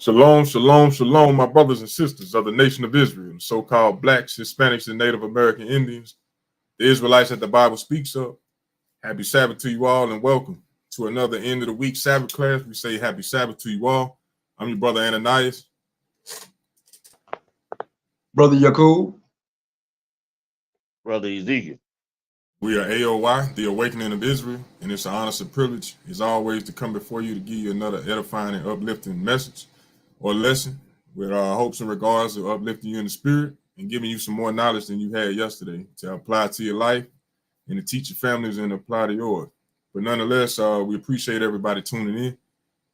Shalom, shalom, shalom, my brothers and sisters of the nation of Israel, the so-called blacks, Hispanics, and Native American Indians, the Israelites that the Bible speaks of. Happy Sabbath to you all, and welcome to another end of the week Sabbath class. We say happy Sabbath to you all. I'm your brother Ananias. Brother Yakub. Brother Ezekiel. We are A.O.I, the Awakening of Israel, and it's an honor and privilege, as always, to come before you to give you another edifying and uplifting message or lesson with hopes and regards of uplifting you in the spirit and giving you some more knowledge than you had yesterday to apply to your life and to teach your families and apply to yours. But nonetheless, we appreciate everybody tuning in.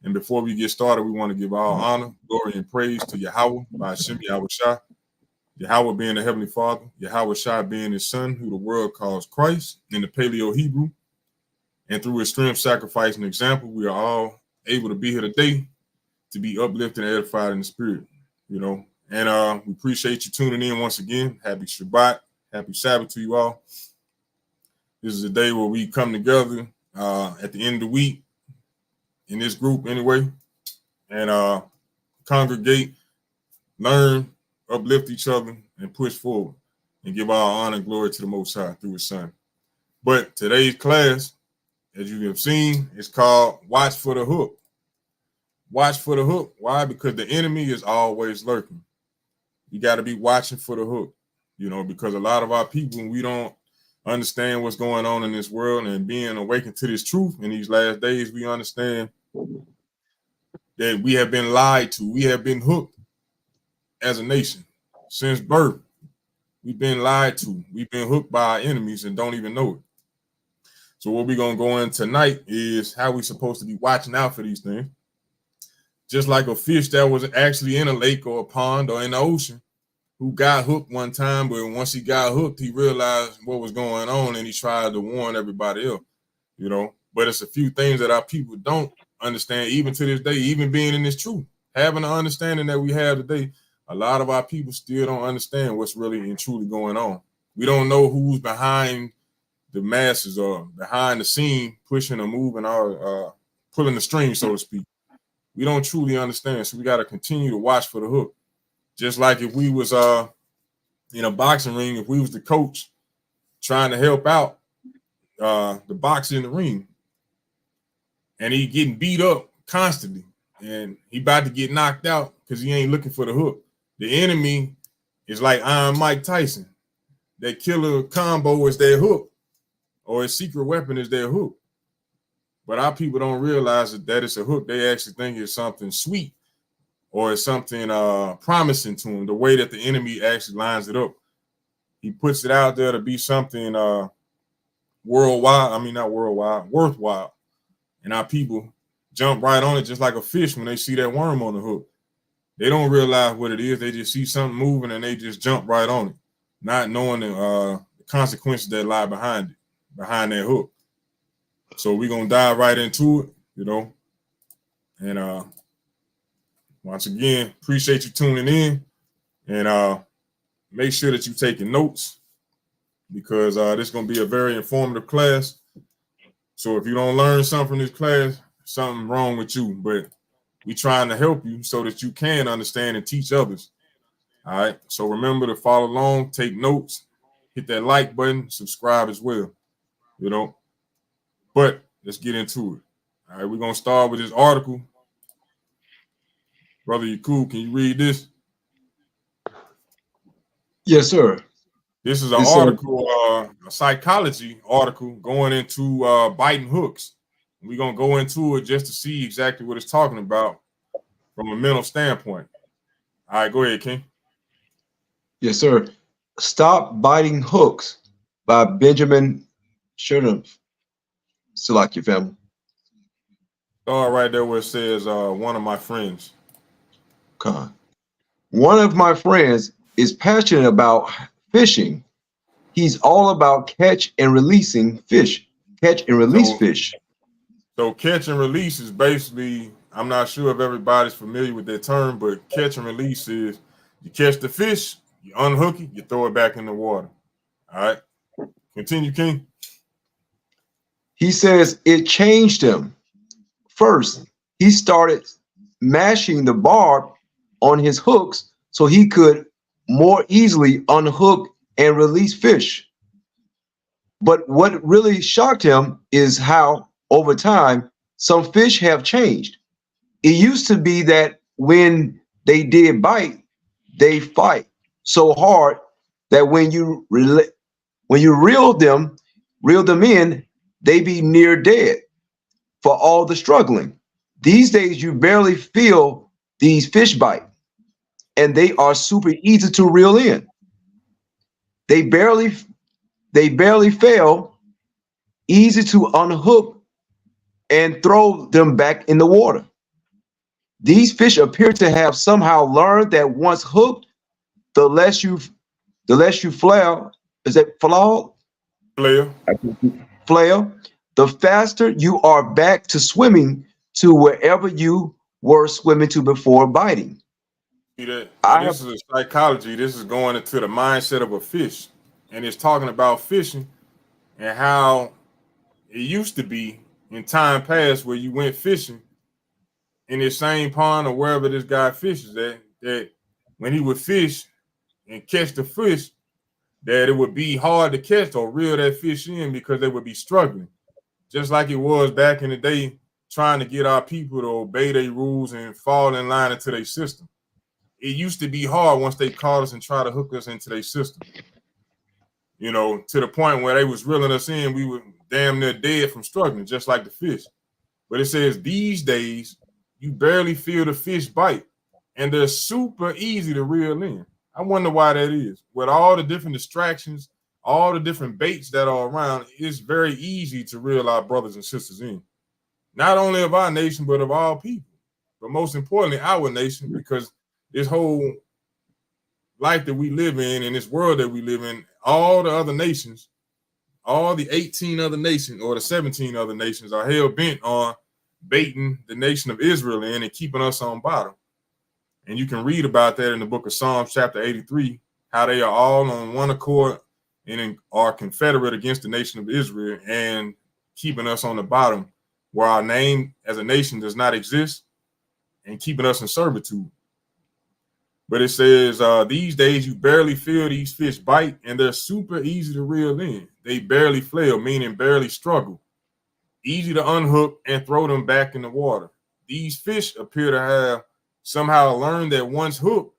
And before we get started, we want to give all honor, glory, and praise to Yahweh by Hashem Yahweh Shai. Yahweh being the Heavenly Father, Yahweh Shai being his son, who the world calls Christ in the Paleo Hebrew. And through his extreme sacrifice and example, we are all able to be here today to be uplifted and edified in the spirit, you know. And we appreciate you tuning in once again. Happy Shabbat, happy Sabbath to you all. This is a day where we come together at the end of the week in this group anyway, and congregate, learn, uplift each other, and push forward and give all honor and glory to the Most High through his son. But today's class, as you have seen, is called Watch for the Hook. Watch for the hook. Why? Because the enemy is always lurking. You got to be watching for the hook, you know, because a lot of our people, we don't understand what's going on in this world, and being awakened to this truth in these last days, we understand that we have been lied to. We have been hooked as a nation since birth. We've been lied to. We've been hooked by our enemies and don't even know it. So what we're going to go in tonight is how we're supposed to be watching out for these things. Just like a fish that was actually in a lake or a pond or in the ocean who got hooked one time, but once he got hooked, he realized what was going on and he tried to warn everybody else, you know. But it's a few things that our people don't understand, even to this day, even being in this truth, having the understanding that we have today. A lot of our people still don't understand what's really and truly going on. We don't know who's behind the masses or behind the scene, pushing or moving our, pulling the string, so to speak. We don't truly understand, so we got to continue to watch for the hook. Just like if we was in a boxing ring, if we was the coach trying to help out the boxer in the ring, and he getting beat up constantly, and he about to get knocked out because he ain't looking for the hook. The enemy is like Iron Mike Tyson. That killer combo is their hook, or his secret weapon is their hook. But our people don't realize that it's a hook. They actually think it's something sweet or it's something promising to them, the way that the enemy actually lines it up. He puts it out there to be something worthwhile. And our people jump right on it just like a fish when they see that worm on the hook. They don't realize what it is. They just see something moving and they just jump right on it, not knowing the consequences that lie behind it, behind that hook. So we're going to dive right into it, you know. And once again, appreciate you tuning in. And make sure that you're taking notes, because this is going to be a very informative class. So if you don't learn something from this class, something wrong with you. But we're trying to help you so that you can understand and teach others. All right. So remember to follow along, take notes, hit that like button, subscribe as well, you know. But let's get into it. All right. We're going to start with this article. Brother Yakub, can you read this? Yes, sir. This is an article, a psychology article going into biting hooks. We're going to go into it just to see exactly what it's talking about from a mental standpoint. All right, go ahead, King. Yes, sir. Stop Biting Hooks by Benjamin Chernoff. Still like your family. All right, there where it says one of my friends. One of my friends is passionate about fishing. He's all about catch and releasing fish. Catch and release fish. So catch and release is basically, I'm not sure if everybody's familiar with that term, but catch and release is you catch the fish, you unhook it, you throw it back in the water. All right. Continue, King. He says it changed him. First, he started mashing the barb on his hooks so he could more easily unhook and release fish. But what really shocked him is how, over time, some fish have changed. It used to be that when they did bite, they fight so hard that when you reel them in, they be near dead for all the struggling. These days, you barely feel these fish bite, and they are super easy to reel in. They barely they barely fail, easy to unhook and throw them back in the water. These fish appear to have somehow learned that once hooked, the less you the less you flail, is that flail? Player. Flail, the faster you are back to swimming to wherever you were swimming to before biting. See that? Now I have this is a psychology. This is going into the mindset of a fish, and it's talking about fishing and how it used to be in time past where you went fishing in this same pond or wherever this guy fishes at. That when he would fish and catch the fish, that it would be hard to catch or reel that fish in because they would be struggling, just like it was back in the day, trying to get our people to obey their rules and fall in line into their system. It used to be hard once they caught us and try to hook us into their system. You know, to the point where they was reeling us in, we were damn near dead from struggling, just like the fish. But it says these days you barely feel the fish bite, and they're super easy to reel in. I wonder why that is. With all the different distractions, all the different baits that are around, it's very easy to reel our brothers and sisters in. Not only of our nation, but of all people. But most importantly, our nation, because this whole life that we live in this world that we live in, all the other nations, all the 18 other nations or the 17 other nations are hell bent on baiting the nation of Israel in and keeping us on bottom. And you can read about that in the book of Psalms, chapter 83, how they are all on one accord and are confederate against the nation of Israel and keeping us on the bottom where our name as a nation does not exist and keeping us in servitude. But it says, these days you barely feel these fish bite, and they're super easy to reel in. They barely flail, meaning barely struggle. Easy to unhook and throw them back in the water. These fish appear to have somehow learned that once hooked,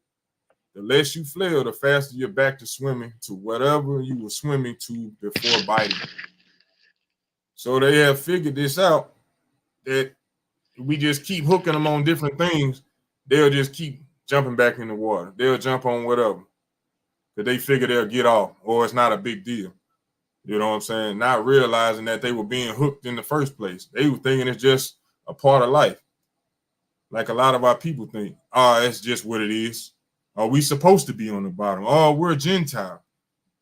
the less you flail, the faster you're back to swimming to whatever you were swimming to before biting. So they have figured this out, that we just keep hooking them on different things, they'll just keep jumping back in the water. They'll jump on whatever. Because they figure they'll get off or it's not a big deal. You know what I'm saying? Not realizing that they were being hooked in the first place. They were thinking it's just a part of life. Like a lot of our people think, oh, it's just what it is. Are we supposed to be on the bottom? Oh, we're Gentile.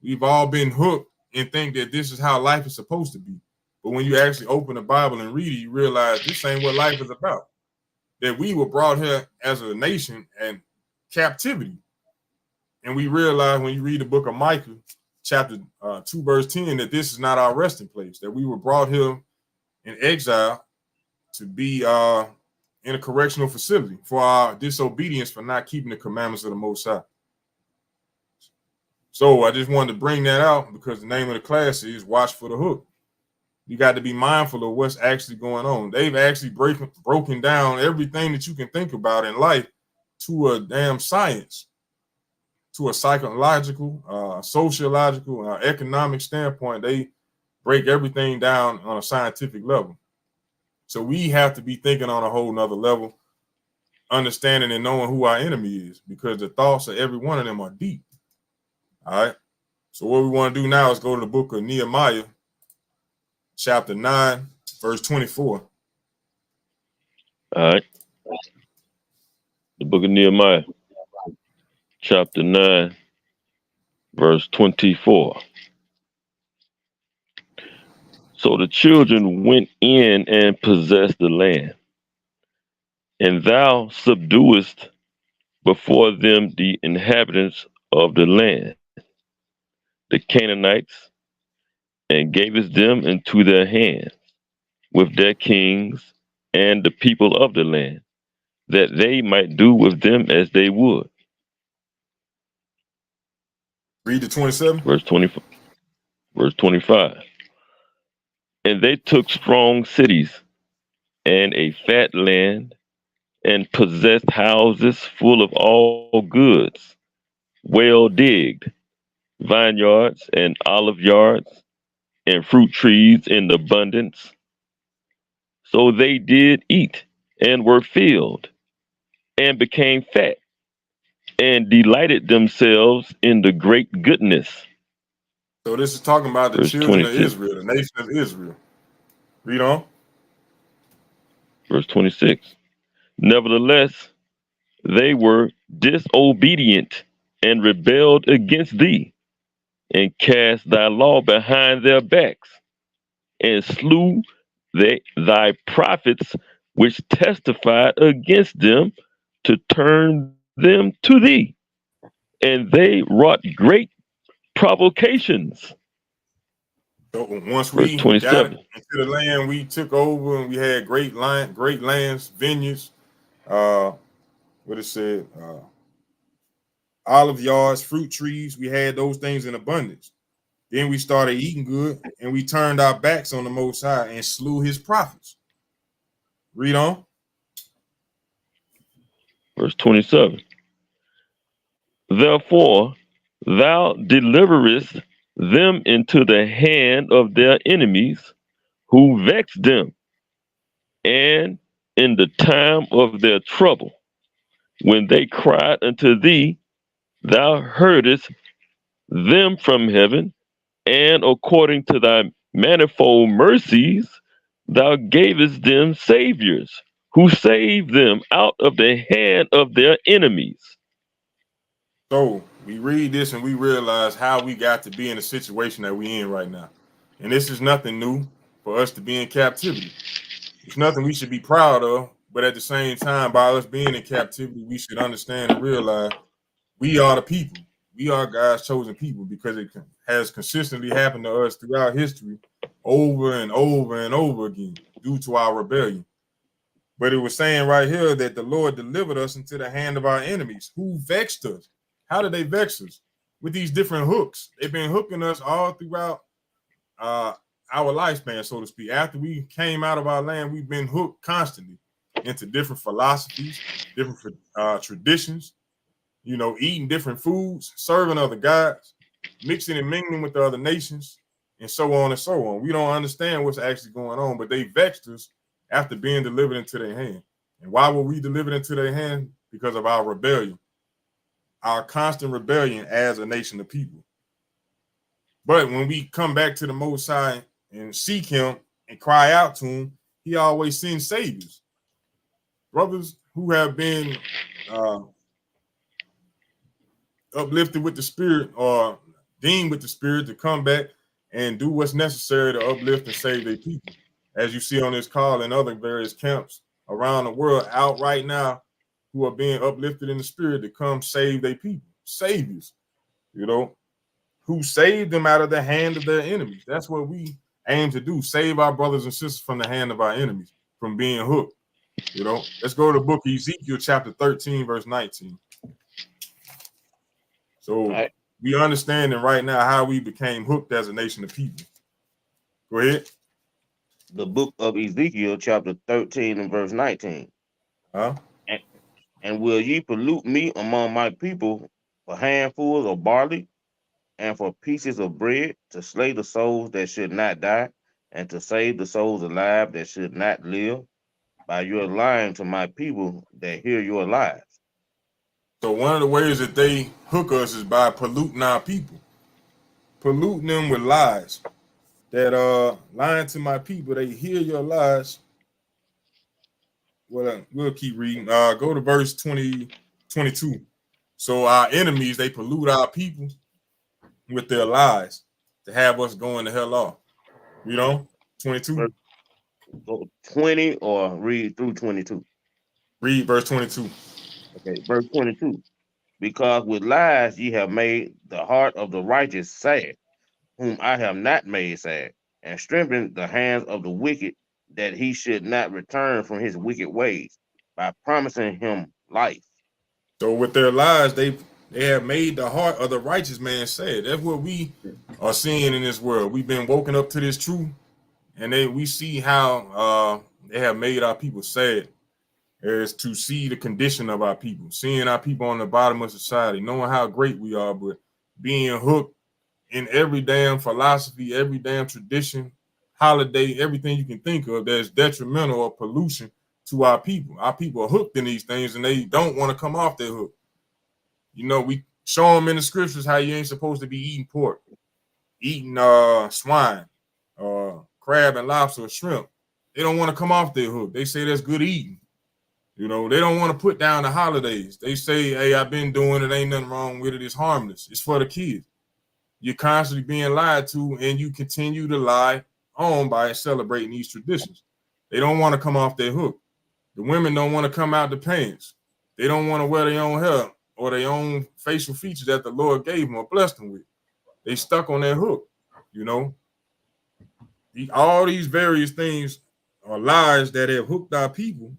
We've all been hooked and think that this is how life is supposed to be. But when you actually open the Bible and read it, you realize this ain't what life is about. That we were brought here as a nation and captivity. And we realize when you read the book of Micah, chapter 2, verse 10, that this is not our resting place, that we were brought here in exile to be in a correctional facility for our disobedience for not keeping the commandments of the Most High. So I just wanted to bring that out because the name of the class is Watch for the Hook. You got to be mindful of what's actually going on. They've actually broken down everything that you can think about in life to a damn science, to a psychological, sociological, economic standpoint. They break everything down on a scientific level. So we have to be thinking on a whole nother level, understanding and knowing who our enemy is, because the thoughts of every one of them are deep. All right. So what we want to do now is go to the book of Nehemiah, chapter 9, verse 24. All right. The book of Nehemiah, chapter 9, verse 24. So the children went in and possessed the land, and thou subduest before them the inhabitants of the land, the Canaanites, and gavest them into their hands with their kings and the people of the land, that they might do with them as they would. Read the 27. Verse 20, verse 25. And they took strong cities and a fat land and possessed houses full of all goods, well digged, vineyards and olive yards and fruit trees in abundance. So they did eat and were filled and became fat and delighted themselves in the great goodness. So this is talking about the Verse children of 26. Israel, the nation of Israel. Read on. Verse 26. Nevertheless, they were disobedient and rebelled against thee, and cast thy law behind their backs, and slew thy prophets which testified against them to turn them to thee. And they wrought great provocations. So once Verse we got 27. into the land, we took over and we had great lands, vineyards, uh, what it said, olive yards, fruit trees. We had those things in abundance. Then we started eating good and we turned our backs on the Most High and slew his prophets. Read on. Verse 27. Therefore, thou deliverest them into the hand of their enemies who vexed them, and in the time of their trouble, when they cried unto thee, thou heardest them from heaven, and according to thy manifold mercies, thou gavest them saviors who saved them out of the hand of their enemies. So we read this and we realize how we got to be in the situation that we in right now. And this is nothing new for us to be in captivity. It's nothing we should be proud of, but at the same time, by us being in captivity, we should understand and realize we are the people. We are God's chosen people because it has consistently happened to us throughout history over and over and over again due to our rebellion. But it was saying right here that the Lord delivered us into the hand of our enemies who vexed us. How did they vex us? With these different hooks. They've been hooking us all throughout uh, our lifespan, so to speak. After we came out of our land, we've been hooked constantly into different philosophies, different traditions, eating different foods, serving other gods, mixing and mingling with the other nations, and so on and so on. We don't understand what's actually going on, but they vexed us after being delivered into their hand. And why were we delivered into their hand? Because of our rebellion, our constant rebellion as a nation of people. But when we come back to the Most High and seek Him and cry out to Him, He always sends saviors, brothers who have been uh, uplifted with the Spirit or deemed with the Spirit to come back and do what's necessary to uplift and save their people. As you see on this call and other various camps around the world out right now, who are being uplifted in the Spirit to come save their people, saviors, you know, who saved them out of the hand of their enemies. That's what we aim to do, save our brothers and sisters from the hand of our enemies, from being hooked. Let's go to the book of Ezekiel, chapter 13, verse 19. All So right. we understanding right now how we became hooked as a nation of people. Go ahead. The book of Ezekiel, chapter 13 and verse 19. Huh? And, and will ye pollute me among my people for handfuls of barley and for pieces of bread to slay the souls that should not die and to save the souls alive that should not live by your lying to my people that hear your lies? So one of the ways that they hook us is by polluting our people, polluting them with lies. That lying to my people, they hear your lies. Well, we'll keep reading. Go to verse 22. So our enemies, they pollute our people with their lies to have us going the hell off. 22. Verse 20 or read through 22. Read verse 22. Okay, verse 22. Because with lies ye have made the heart of the righteous sad, whom I have not made sad, and strengthened the hands of the wicked, that he should not return from his wicked ways. by promising him life. So with their lies, they have made the heart of the righteous man sad. That's what we are seeing in this world. We've been woken up to this truth, and we see how they have made our people sad. Is to see the condition of our people, seeing our people on the bottom of society, knowing how great we are, but being hooked in every damn philosophy, every damn tradition, holiday, everything you can think of that's detrimental or pollution to our people. Our people are hooked in these things and they don't want to come off their hook. You know, we show them in the scriptures how you ain't supposed to be eating pork, eating swine, crab and lobster or shrimp. They don't want to come off their hook. They say that's good eating. You know, they don't want to put down the holidays. They say, hey, I've been doing it. Ain't nothing wrong with it. It's harmless. It's for the kids. You're constantly being lied to, and you continue to lie on by celebrating these traditions. They don't want to come off their hook. The women don't want to come out the pants. They don't want to wear their own hair or their own facial features that the Lord gave them or blessed them with. They stuck on their hook, you know. All these various things are lies that have hooked our people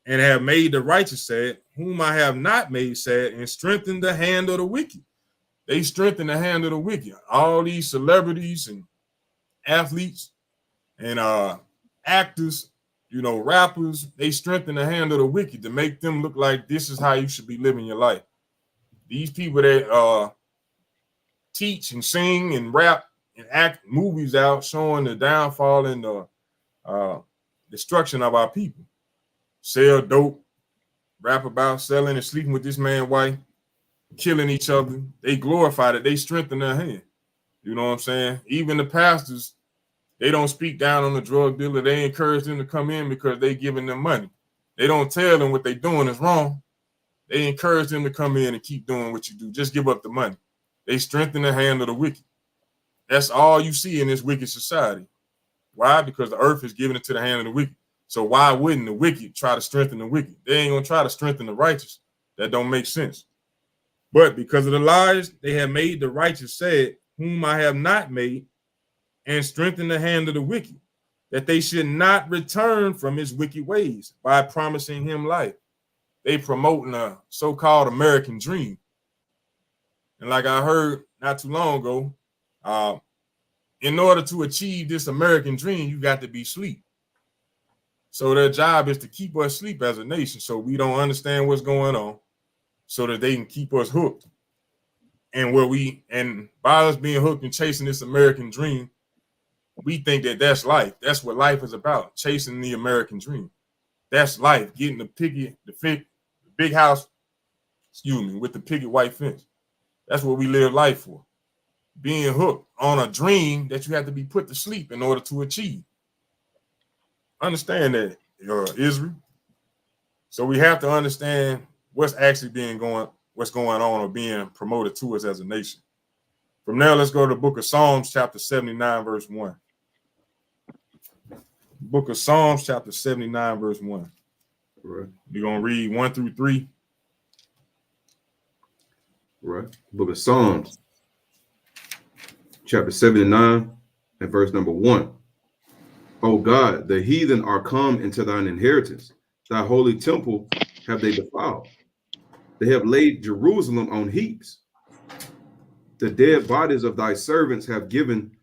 and have made the righteous sad, whom I have not made sad, and strengthened the hand of the wicked. They strengthen the hand of the wicked. All these celebrities and athletes and actors, you know, rappers, they strengthen the hand of the wicked to make them look like this is how you should be living your life. These people that teach and sing and rap and act movies out showing the downfall and the destruction of our people. Sell dope, rap about selling and sleeping with this man's wife, killing each other. They glorify it. They strengthen their hand. You know what I'm saying? Even the pastors, they don't speak down on the drug dealer. They encourage them to come in because they giving them money. They don't tell them what they're doing is wrong. They encourage them to come in and keep doing what you do. Just give up the money. They strengthen the hand of the wicked. That's all you see in this wicked society. Why? Because the earth is given into the hand of the wicked. So why wouldn't the wicked try to strengthen the wicked? They ain't gonna try to strengthen the righteous. That don't make sense. But because of the lies, they have made the righteous sad, whom I have not made, and strengthened the hand of the wicked, that they should not return from his wicked ways by promising him life. They promoting a so-called American dream. And like I heard not too long ago, in order to achieve this American dream, you got to be asleep. So their job is to keep us asleep as a nation so we don't understand what's going on so that they can keep us hooked. And by us being hooked and chasing this American dream, we think that that's life. That's what life is about, chasing the American dream. That's life, getting the big house, with the picket white fence. That's what we live life for. Being hooked on a dream that you have to be put to sleep in order to achieve. Understand that, Israel. So we have to understand what's going on or being promoted to us as a nation. From there, let's go to the book of Psalms, chapter 79, verse 1. Book of Psalms, chapter 79, verse 1. Right. We're going to read 1 through 3. Right. Book of Psalms, chapter 79, and verse number 1. O God, the heathen are come into thine inheritance. Thy holy temple have they defiled. They have laid Jerusalem on heaps. The dead bodies of thy servants have given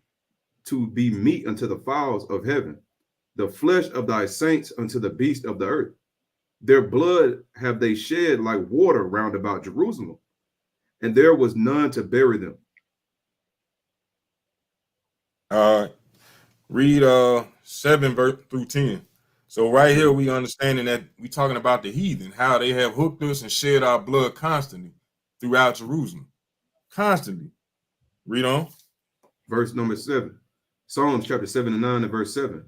to be meat unto the fowls of heaven, the flesh of thy saints unto the beasts of the earth. Their blood have they shed like water round about Jerusalem, and there was none to bury them. Read 7 verse through 10. So right here we understanding that we talking about the heathen, how they have hooked us and shed our blood constantly throughout Jerusalem. Constantly. Read on. Verse number 7. Psalms chapter 79 and verse 7.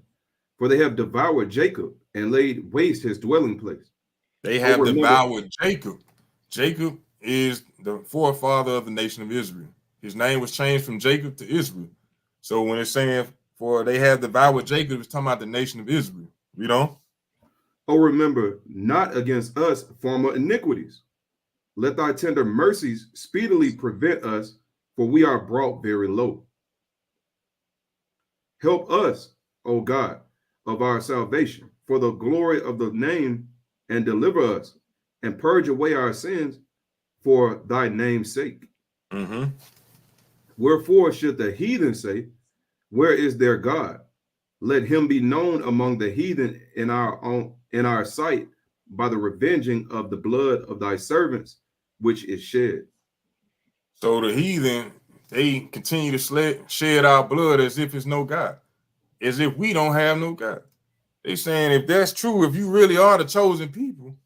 For they have devoured Jacob and laid waste his dwelling place. They have devoured Jacob. Jacob is the forefather of the nation of Israel. His name was changed from Jacob to Israel. So when it's saying for they have devoured Jacob, it's talking about the nation of Israel. Read on. Oh, remember not against us former iniquities. Let thy tender mercies speedily prevent us, for we are brought very low. Help us, O God, of our salvation, for the glory of the name and deliver us, and purge away our sins for thy name's sake. Mm-hmm. Wherefore should the heathen say, where is their God? Let him be known among the heathen in our sight by the revenging of the blood of thy servants, which is shed. So the heathen, they continue to shed our blood as if it's no God, as if we don't have no God. They saying, if that's true, if you really are the chosen people,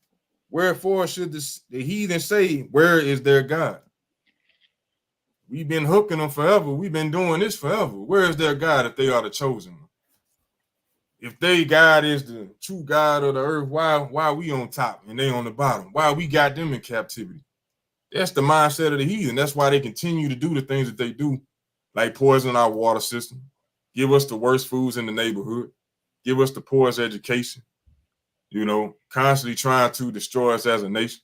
wherefore should the heathen say, where is their God? We've been hooking them forever. We've been doing this forever. Where is their God if they are the chosen one? If they God is the true God of the earth, why we on top and they on the bottom? Why we got them in captivity? That's the mindset of the heathen. That's why they continue to do the things that they do, like poison our water system, give us the worst foods in the neighborhood, give us the poorest education, constantly trying to destroy us as a nation.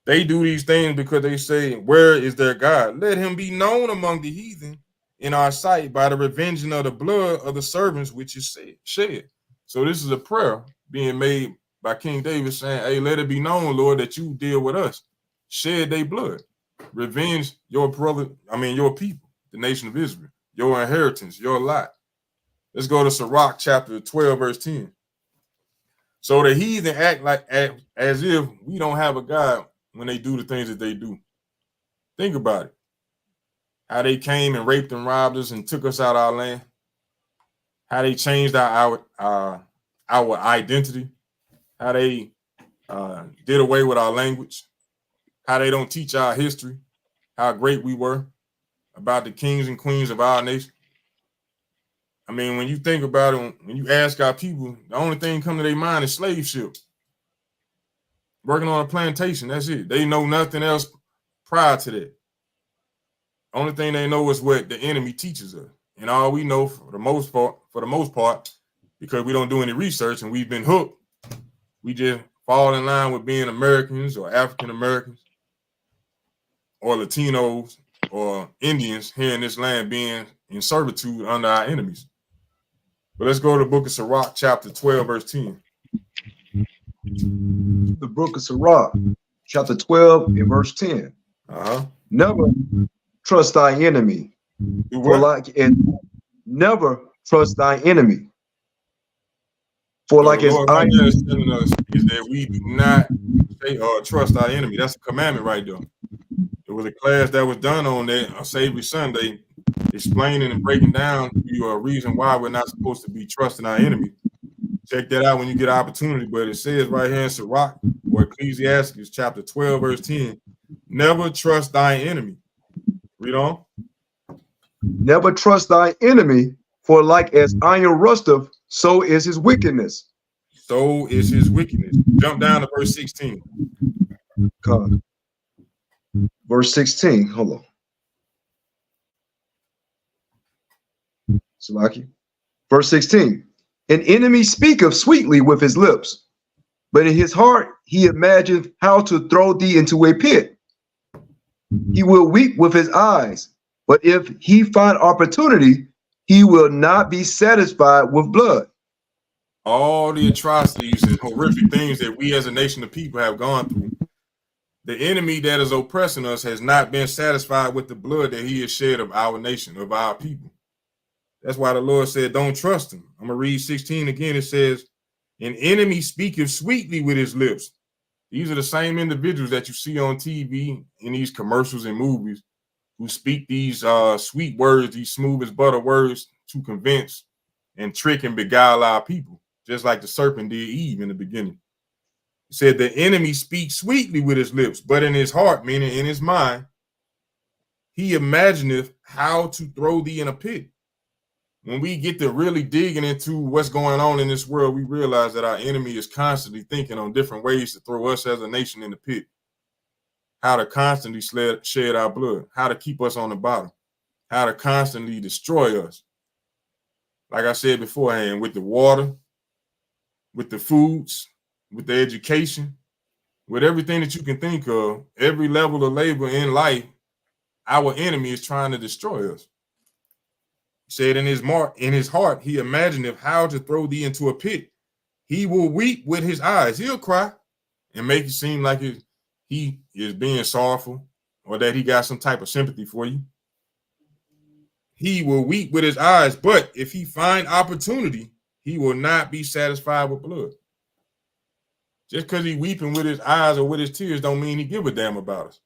They do these things because they say, where is their God? Let him be known among the heathen in our sight by the revenging of the blood of the servants which is shed. So this is a prayer being made by King David saying, hey, let it be known, Lord, that you deal with us. Shed their blood. Revenge your people, the nation of Israel, your inheritance, your lot. Let's go to Sirach chapter 12, verse 10. So the heathen act like as if we don't have a God when they do the things that they do. Think about it. How they came and raped and robbed us and took us out of our land. How they changed our identity. How they did away with our language. How they don't teach our history. How great we were about the kings and queens of our nation. I mean, when you think about it, when you ask our people, the only thing come to their mind is slave ship. Working on a plantation, that's it. They know nothing else prior to that. Only thing they know is what the enemy teaches us. And all we know for the most part, because we don't do any research and we've been hooked, we just fall in line with being Americans or African Americans or Latinos or Indians here in this land being in servitude under our enemies. But let's go to the book of Sirach, chapter 12, verse 10. The book of Sirach, chapter 12 and verse 10. Never trust thy enemy. Never trust thy enemy. For so like the as Lord right there is telling us is that we do not say or trust our enemy. That's a commandment right there. There was a class that was done on that on Savory Sunday, explaining and breaking down a reason why we're not supposed to be trusting our enemy. Check that out when you get an opportunity. But it says right here in Sirach or Ecclesiastes chapter 12, verse 10, never trust thy enemy. Read on. Never trust thy enemy, for like as iron rusteth, so is his wickedness. So is his wickedness. Jump down to verse 16. Verse 16. Hold on. Salaki. Verse 16. An enemy speaketh sweetly with his lips, but in his heart he imagineth how to throw thee into a pit. He will weep with his eyes, but if he find opportunity, he will not be satisfied with blood. All the atrocities and horrific things that we as a nation of people have gone through, the enemy that is oppressing us has not been satisfied with the blood that he has shed of our nation, of our people. That's why the Lord said, don't trust him. I'm going to read 16 again. It says, an enemy speaketh sweetly with his lips. These are the same individuals that you see on TV in these commercials and movies who speak these sweet words, these smooth as butter words to convince and trick and beguile our people, just like the serpent did Eve in the beginning. It said the enemy speaks sweetly with his lips, but in his heart, meaning in his mind, he imagineth how to throw thee in a pit. When we get to really digging into what's going on in this world, we realize that our enemy is constantly thinking on different ways to throw us as a nation in the pit. How to constantly shed our blood, how to keep us on the bottom, how to constantly destroy us. Like I said beforehand, with the water, with the foods, with the education, with everything that you can think of, every level of labor in life, our enemy is trying to destroy us. He said in his heart, he imagined how to throw thee into a pit. He will weep with his eyes. He'll cry and make it seem like he is being sorrowful or that he got some type of sympathy for you. He will weep with his eyes, but if he find opportunity, he will not be satisfied with blood. Just because he weeping with his eyes or with his tears don't mean he give a damn about us.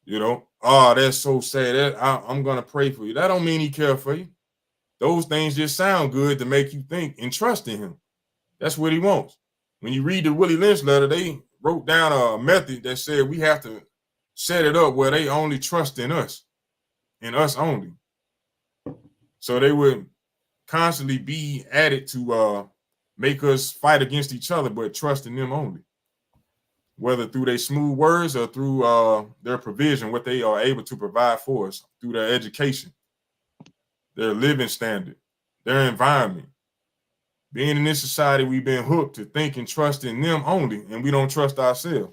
You know, oh, that's so sad. I'm going to pray for you. That don't mean he care for you. Those things just sound good to make you think and trust in him. That's what he wants. When you read the Willie Lynch letter, they wrote down a method that said we have to set it up where they only trust in us and us only. So they would constantly be added to make us fight against each other, but trust in them only. Whether through their smooth words or through their provision, what they are able to provide for us through their education, their living standard, their environment. Being in this society, we've been hooked to think and trust in them only, and we don't trust ourselves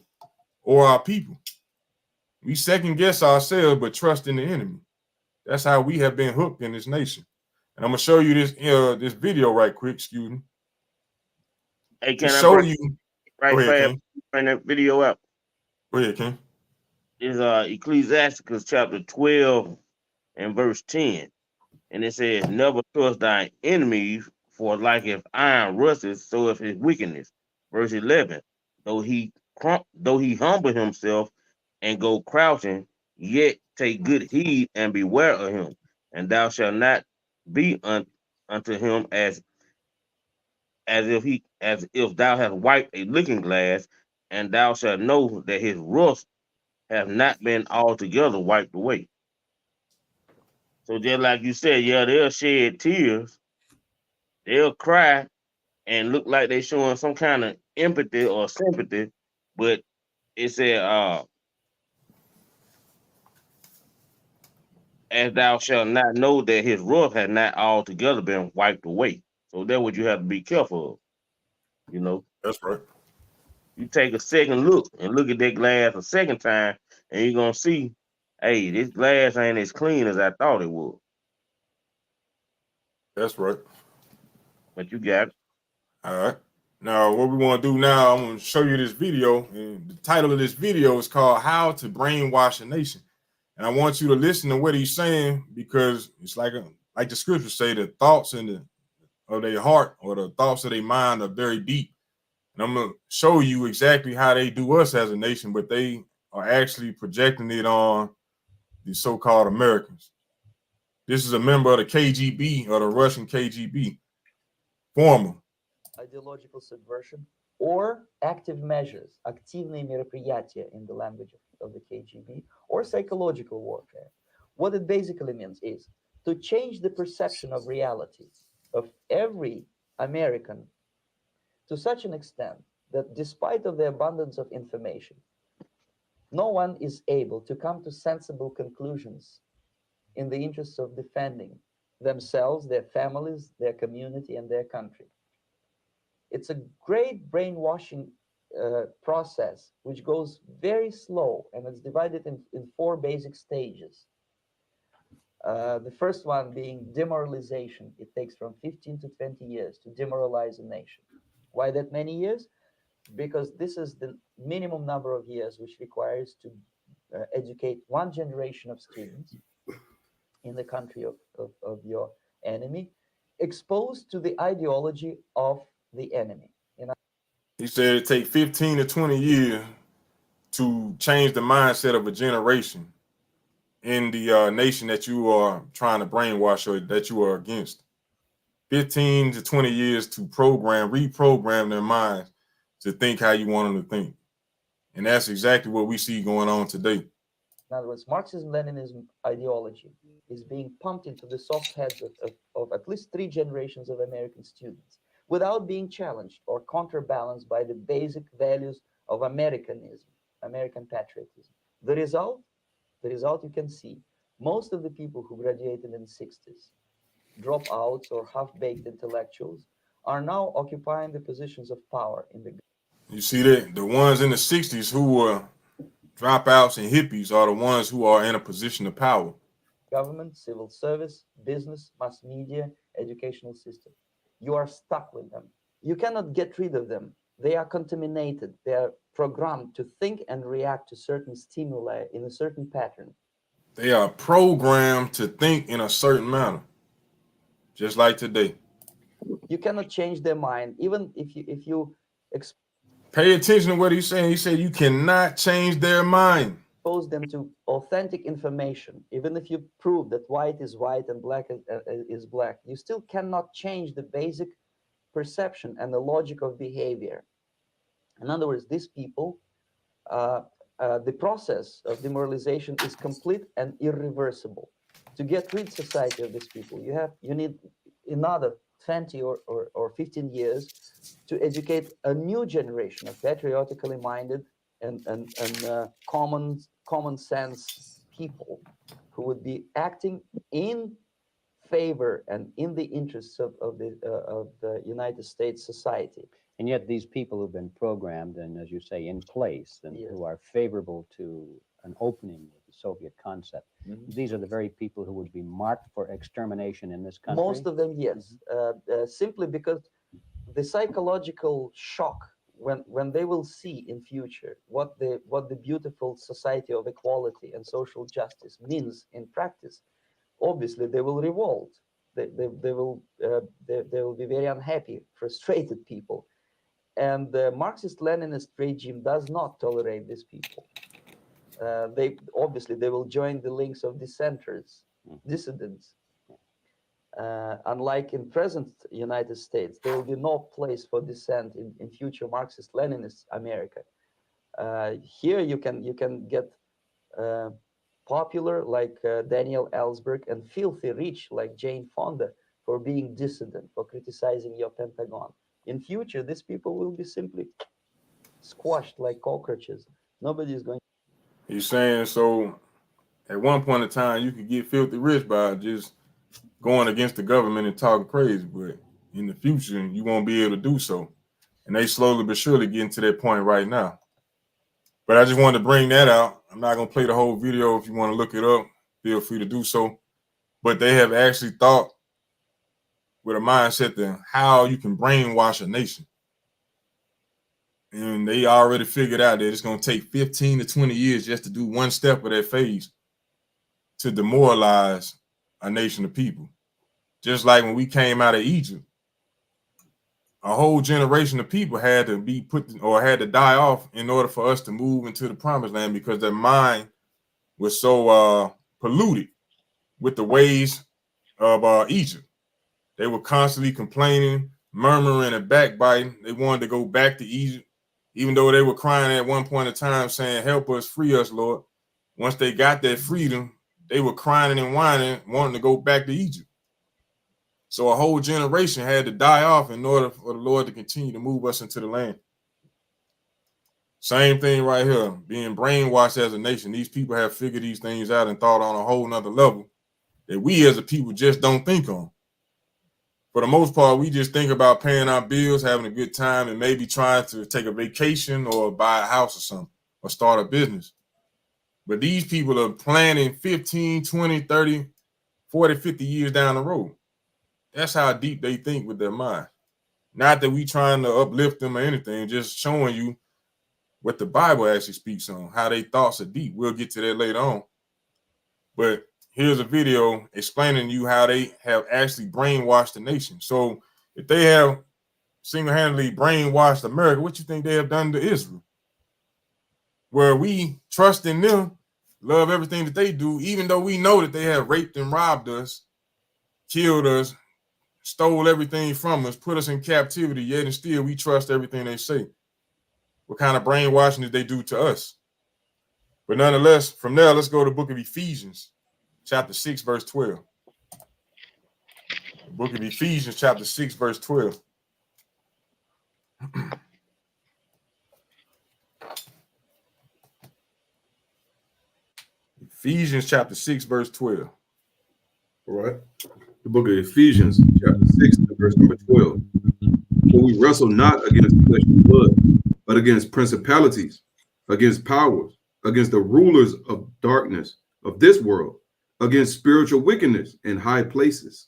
or our people. We second guess ourselves, but trust in the enemy. That's how we have been hooked in this nation. And I'm gonna show you this video right quick. Excuse me. Hey, To can I show bring you. Go right ahead, fast? King. Bring that video up. Go ahead, King. Is Ecclesiasticus chapter 12 and verse 10. And it says, never trust thy enemies, for like if iron rusteth, so is his wickedness. Verse 11, though he humble himself and go crouching, yet take good heed and beware of him, and thou shalt not be unto him as if thou hast wiped a looking glass, and thou shalt know that his rust have not been altogether wiped away. So just like you said, yeah, they'll shed tears, they'll cry, and look like they're showing some kind of empathy or sympathy, but it said, as thou shalt not know that his wrath had not altogether been wiped away. So that's what you have to be careful of. You know, That's right. you take a second look and look at that glass a second time, and you're gonna see, hey, this glass ain't as clean as I thought it was. That's right. But you got it. All right. Now, what we want to do now, I'm going to show you this video. And the title of this video is called How to Brainwash a Nation. And I want you to listen to what he's saying because it's like the scriptures say, the thoughts of their heart or the thoughts of their mind are very deep. And I'm going to show you exactly how they do us as a nation, but they are actually projecting it on the so-called Americans. This is a member of the KGB or the Russian KGB, former. Ideological subversion or active measures, активные мероприятия in the language of the KGB, or psychological warfare. What it basically means is to change the perception of reality of every American to such an extent that despite of the abundance of information, no one is able to come to sensible conclusions in the interests of defending themselves, their families, their community, and their country. It's a great brainwashing process which goes very slow, and it's divided in 4 basic stages. The first one being demoralization. It takes from 15 to 20 years to demoralize a nation. Why that many years? Because this is the minimum number of years which requires to educate one generation of students in the country of your enemy, exposed to the ideology of the enemy. He said it take 15 to 20 years to change the mindset of a generation in the nation that you are trying to brainwash or that you are against. 15 to 20 years to reprogram their minds to think how you want them to think. And that's exactly what we see going on today. In other words, Marxism-Leninism ideology is being pumped into the soft heads of at least 3 generations of American students without being challenged or counterbalanced by the basic values of Americanism, American patriotism. The result you can see, most of the people who graduated in the 60s, dropouts or half-baked intellectuals, are now occupying the positions of power in the. You see that the ones in the 60s who were dropouts and hippies are the ones who are in a position of power. Government, civil service, business, mass media, educational system. You are stuck with them. You cannot get rid of them. They are contaminated. They are programmed to think and react to certain stimuli in a certain pattern. They are programmed to think in a certain manner, just like today. You cannot change their mind, even if you Pay attention to what he's saying. He said you cannot change their mind. expose them to authentic information. Even if you prove that white is white and black is black, you still cannot change the basic perception and the logic of behavior. In other words, these people, the process of demoralization is complete and irreversible. To get rid society of these people, you need another 20 or 15 years to educate a new generation of patriotically minded and common sense people who would be acting in favor and in the interests of the United States society. And yet these people who've been programmed and, as you say, in place and Yes. who are favorable to an opening of the Soviet concept, these are the very people who would be marked for extermination in this country? Most of them, yes. Simply because the psychological shock when they will see in future what the beautiful society of equality and social justice means in practice, obviously they will revolt. They will be very unhappy, frustrated people. And the Marxist-Leninist regime does not tolerate these people. They will join the links of dissenters, dissidents. Unlike in present United States, there will be no place for dissent in future Marxist-Leninist America. Here you can get popular like Daniel Ellsberg and filthy rich like Jane Fonda for being dissident, for criticizing your Pentagon. In future, these people will be simply squashed like cockroaches. Nobody is going. He's saying so. At one point in time, you could get filthy rich by just going against the government and talking crazy, but in the future, you won't be able to do so. And they slowly but surely getting to that point right now. But I just wanted to bring that out. I'm not going to play the whole video. If you want to look it up, feel free to do so. But they have actually thought with a mindset that how you can brainwash a nation. And they already figured out that it's going to take 15 to 20 years just to do one step of that phase to demoralize a nation of people. Just like when we came out of Egypt, a whole generation of people had to be put or had to die off in order for us to move into the promised land because their mind was so polluted with the ways of Egypt. They were constantly complaining, murmuring, and backbiting. They wanted to go back to Egypt, even though they were crying at one point in time saying, help us, free us, Lord. Once they got that freedom, they were crying and whining, wanting to go back to Egypt. So a whole generation had to die off in order for the Lord to continue to move us into the land. Same thing right here, being brainwashed as a nation. These people have figured these things out and thought on a whole nother level that we as a people just don't think on. For the most part, we just think about paying our bills, having a good time, and maybe trying to take a vacation or buy a house or something or start a business. But these people are planning 15, 20, 30, 40, 50 years down the road. That's how deep they think with their mind. Not that we trying to uplift them or anything, just showing you what the Bible actually speaks on, how their thoughts are deep. We'll get to that later on. But here's a video explaining to you how they have actually brainwashed the nation. So if they have single-handedly brainwashed America, what you think they have done to Israel? Where we trust in them, love everything that they do, even though we know that they have raped and robbed us, killed us, stole everything from us, put us in captivity, yet and still we trust everything they say. What kind of brainwashing did they do to us? But nonetheless, from there, let's go to the book of Ephesians, chapter 6, verse 12. The book of Ephesians, chapter 6, verse 12. Ephesians, chapter 6, verse 12. All right. The book of Ephesians, chapter 6, verse number 12. For we wrestle not against flesh and blood, but against principalities, against powers, against the rulers of darkness of this world, against spiritual wickedness in high places.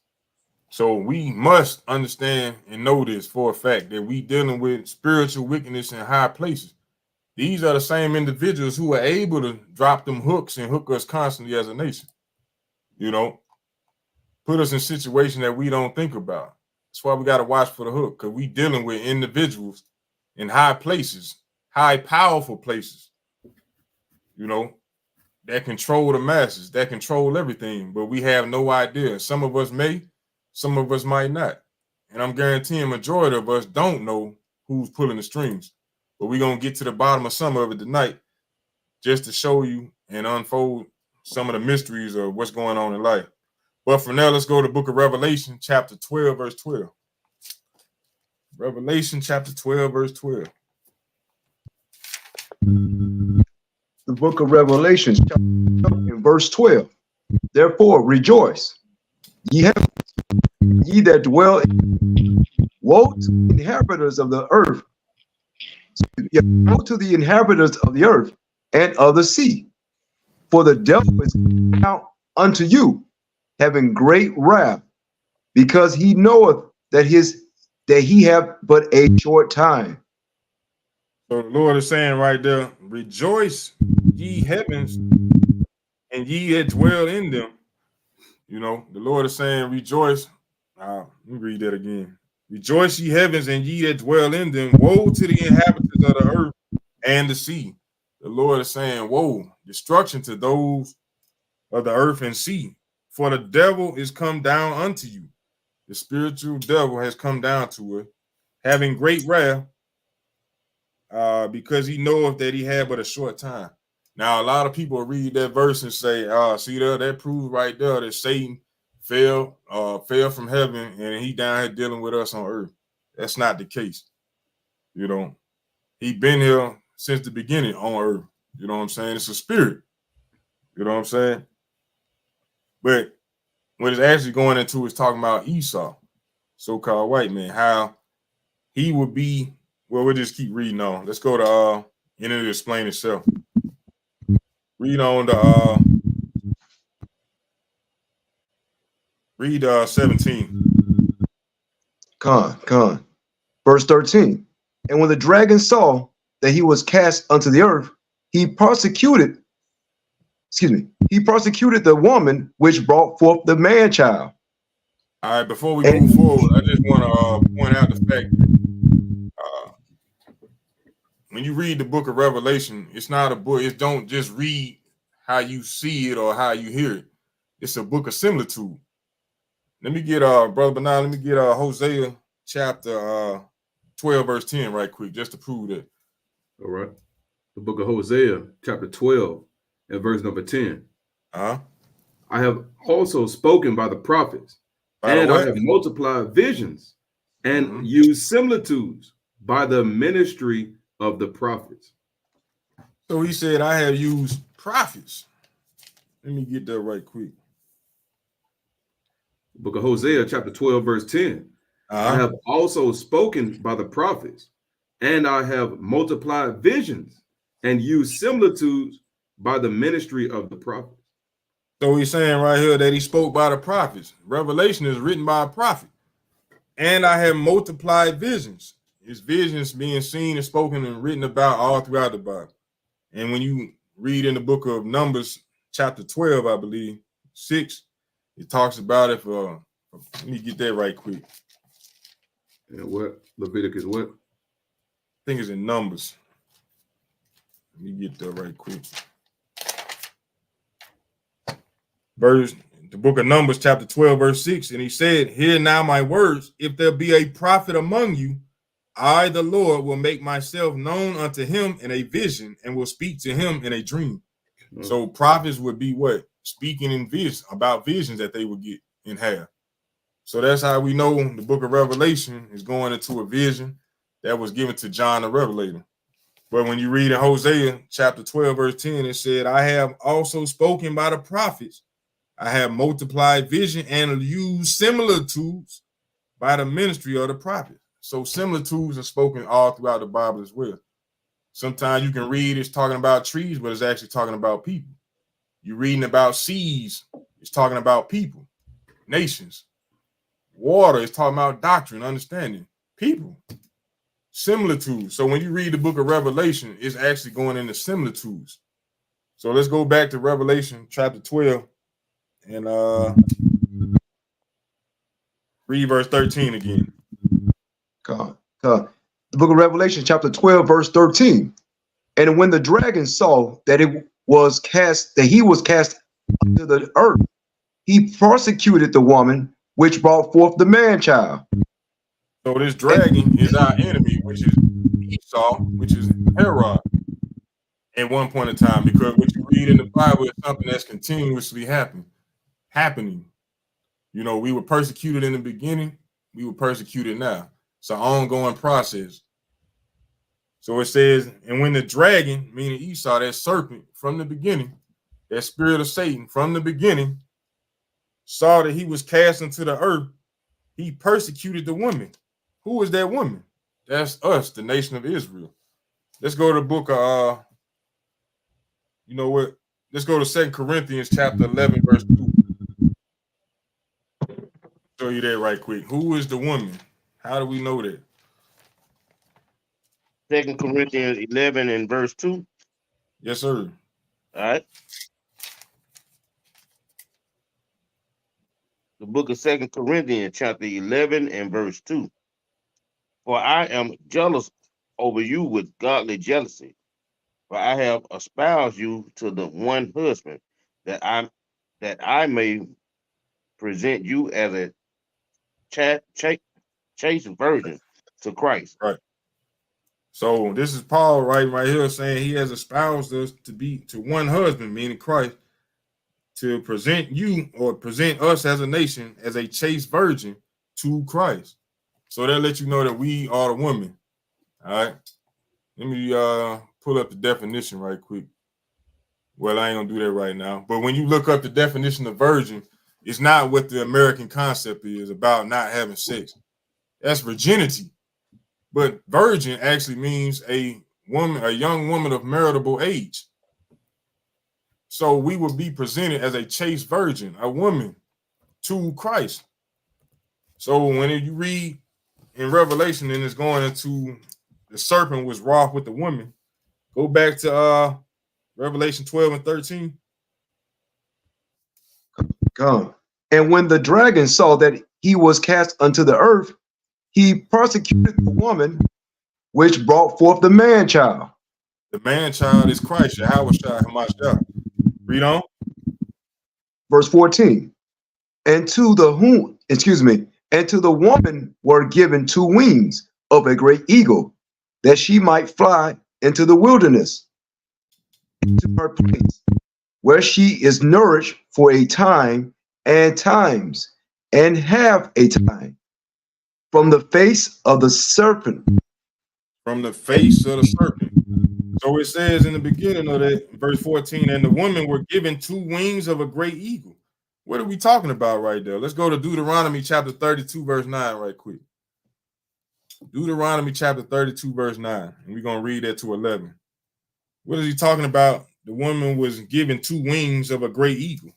So we must understand and know this for a fact that we dealing with spiritual wickedness in high places. These are the same individuals who are able to drop them hooks and hook us constantly as a nation. You know, put us in situations that we don't think about. That's why we got to watch for the hook, because we dealing with individuals in high places, high powerful places, you know, that control the masses, that control everything, but we have no idea. Some of us may, some of us might not. And I'm guaranteeing majority of us don't know who's pulling the strings. But we're going to get to the bottom of some of it tonight just to show you and unfold some of the mysteries of what's going on in life. But for now, let's go to the book of Revelation, chapter 12, verse 12. Revelation, chapter 12, verse 12. The book of Revelation, in verse 12. Therefore, rejoice, ye heavens, ye that dwell in, woe to the inhabitants of the earth, woe to the inhabitants of the earth and of the sea, for the devil is now unto you, having great wrath, because he knoweth that he have but a short time. So the Lord is saying right there, rejoice, ye heavens, and ye that dwell in them. You know, the Lord is saying, rejoice. Let me read that again. Rejoice, ye heavens, and ye that dwell in them. Woe to the inhabitants of the earth and the sea. The Lord is saying, woe, destruction to those of the earth and sea. For the devil is come down unto you. The spiritual devil has come down to it, having great wrath, because he knoweth that he had but a short time. Now, a lot of people read that verse and say, see there, that proves right there that Satan fell from heaven and he down here dealing with us on earth. That's not the case. You know, he been here since the beginning on earth. You know what I'm saying? It's a spirit. You know what I'm saying? But what it's actually going into is talking about Esau, so-called white man, how he would be. Well, we'll just keep reading on. Let's go to and it'll explain itself. Read on to read 17. Con. Verse 13. And when the dragon saw that he was cast unto the earth, he persecuted the woman which brought forth the man child. All right, before we move forward, I just want to point out the fact that when you read the book of Revelation, it's not a book. It don't just read how you see it or how you hear it. It's a book of similitude. Let me get Brother Bernard, let me get Hosea chapter 12, verse 10 right quick, just to prove that. All right. The book of Hosea, chapter 12, and verse number 10. Uh-huh. I have also spoken by the prophets, and I have multiplied visions and used similitudes by the ministry of the prophets. So he said, I have used prophets. Let me get that right quick. Book of Hosea, chapter 12, verse 10. I have also spoken by the prophets, and I have multiplied visions and used similitudes by the ministry of the prophets. So he's saying right here that he spoke by the prophets. Revelation is written by a prophet. And I have multiplied visions. His visions being seen and spoken and written about all throughout the Bible. And when you read in the book of Numbers, chapter 12, I believe, 6, it talks about it for, let me get that right quick. And what? Leviticus what? I think it's in Numbers. Let me get that right quick. The book of Numbers, chapter 12, verse 6. And he said, hear now my words. If there be a prophet among you, I, the Lord, will make myself known unto him in a vision and will speak to him in a dream. So prophets would be what? Speaking in vision, about visions that they would get and have. So that's how we know the book of Revelation is going into a vision that was given to John the Revelator. But when you read in Hosea chapter 12, verse 10, it said, I have also spoken by the prophets. I have multiplied vision and used similitudes by the ministry of the prophet. So similitudes are spoken all throughout the Bible as well. Sometimes you can read it's talking about trees, but it's actually talking about people. You're reading about seas, it's talking about people, nations. Water is talking about doctrine, understanding, people, similitudes. So when you read the book of Revelation, it's actually going into similitudes. So let's go back to Revelation chapter 12 and read verse 13 again. God. The book of Revelation, chapter 12, verse 13. And when the dragon saw that he was cast to the earth, he persecuted the woman which brought forth the man child. So this dragon is our enemy, which is Esau, which is Herod at one point in time, because what you read in the Bible is something that's continuously happening. You know, we were persecuted in the beginning, we were persecuted now. It's an ongoing process. So it says, and when the dragon, meaning Esau, that serpent from the beginning, that spirit of Satan from the beginning, saw that he was cast into the earth, he persecuted the woman. Who is that woman? That's us, the nation of Israel. Let's go to the book of, you know what? Let's go to 2 Corinthians chapter 11, verse 2. Show you that right quick. Who is the woman? How do we know that? 2 Corinthians 11 and verse 2. Yes, sir. All right. The book of 2 Corinthians chapter 11 and verse 2. For I am jealous over you with godly jealousy, for I have espoused you to the one husband, that I may present you as a chaste virgin to Christ. Right. So this is Paul right here saying he has espoused us to one husband, meaning Christ, to present you or present us as a nation as a chaste virgin to Christ. So that lets you know that we are the woman. All right. Let me pull up the definition right quick. Well, I ain't gonna do that right now. But when you look up the definition of virgin, it's not what the American concept is about not having sex. That's virginity. But virgin actually means a young woman of marital age. So we will be presented as a chaste virgin, a woman to Christ. So when you read in Revelation and it's going into the serpent was wroth with the woman, go back to Revelation 12 and 13. Come. And when the dragon saw that he was cast unto the earth, he persecuted the woman which brought forth the man child. The man child is Christ, Yahweh Shai Hamashiach. Read on. Verse 14. And to the woman were given two wings of a great eagle, that she might fly into the wilderness, to her place, where she is nourished for a time and times, and half a time, from the face of the serpent. From the face of the serpent. So it says in the beginning of that, verse 14, and the women were given two wings of a great eagle. What are we talking about right there? Let's go to Deuteronomy chapter 32, verse 9, right quick. Deuteronomy chapter 32, verse 9. And we're going to read that to 11. What is he talking about? The woman was given two wings of a great eagle.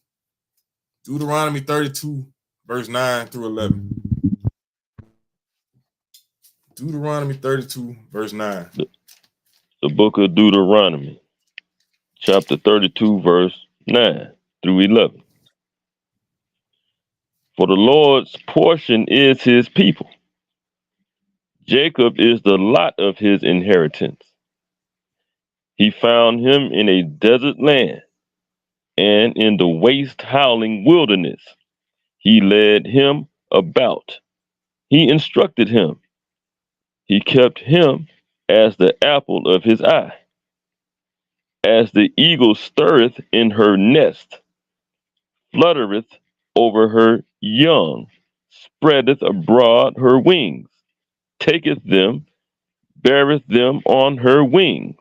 Deuteronomy 32, verse 9 through 11. Deuteronomy 32, verse 9. The book of Deuteronomy, chapter 32, verse 9 through 11. For the Lord's portion is his people. Jacob is the lot of his inheritance. He found him in a desert land and in the waste howling wilderness. He led him about. He instructed him. He kept him as the apple of his eye. As the eagle stirreth in her nest, fluttereth over her young, spreadeth abroad her wings, taketh them, beareth them on her wings.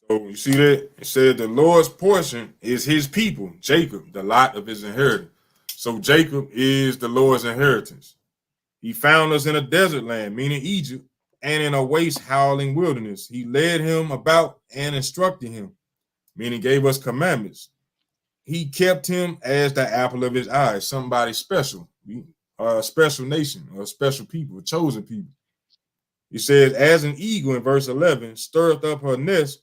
So you see that? It said the Lord's portion is his people, Jacob, the lot of his inheritance. So Jacob is the Lord's inheritance. He found us in a desert land, meaning Egypt, and in a waste howling wilderness. He led him about and instructed him, meaning gave us commandments. He kept him as the apple of his eye, somebody special. a special nation, or a special people, a chosen people. He says, as an eagle in verse 11, stirreth up her nest,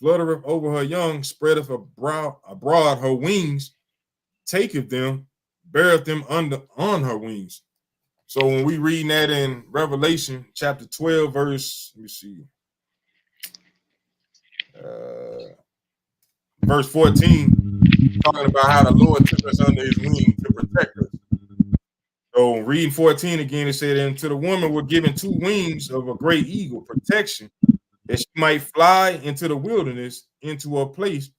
fluttereth over her young, spreadeth abroad her wings, taketh them, beareth them on her wings. So when we read that in Revelation chapter 12, verse, let me see, verse 14, talking about how the Lord took us under his wing to protect us. So reading 14 again, it said, and to the woman were given 2 wings of a great eagle, protection, that she might fly into the wilderness, into a place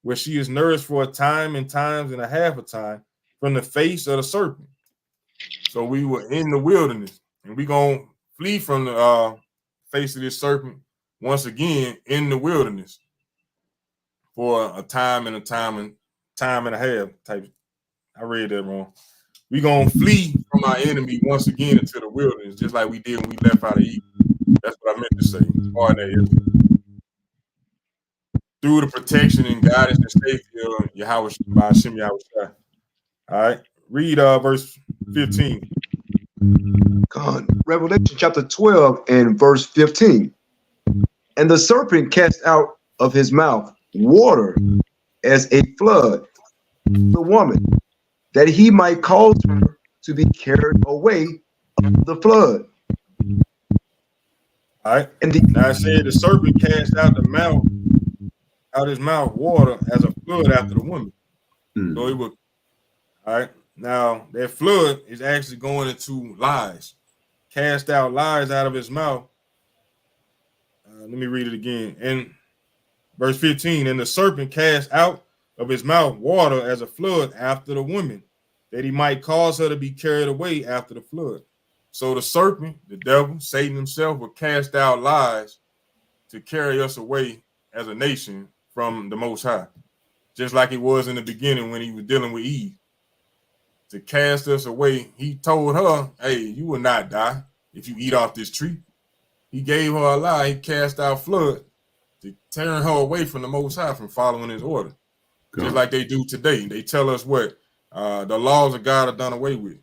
where she is nourished for a time and times and a half a time from the face of the serpent. So we were in the wilderness, and we're going to flee from the face of this serpent once again in the wilderness for a time and a half type. I read that wrong. We're going to flee from our enemy once again into the wilderness, just like we did when we left out of Egypt. That's what I meant to say. Through the protection and guidance and safety of Yahweh by Hashem Yahweh. All right. Read verse 15. God. Revelation chapter 12 and verse 15. And the serpent cast out of his mouth water as a flood, the woman, that he might cause her to be carried away of the flood. All right. And now it said the serpent cast out his mouth water as a flood after the woman. So it would. All right. Now that flood is actually going into lies. Cast out lies out of his mouth. Let me read it again. And verse 15, and the serpent cast out of his mouth water as a flood after the woman, that he might cause her to be carried away after the flood. So the serpent, the devil, Satan himself, will cast out lies to carry us away as a nation from the Most High, just like it was in the beginning when he was dealing with Eve. To cast us away, he told her, hey, you will not die if you eat off this tree. He gave her a lie. He cast out flood to turn her away from the Most High, from following his order. Just like they do today. They tell us what the laws of God are done away with.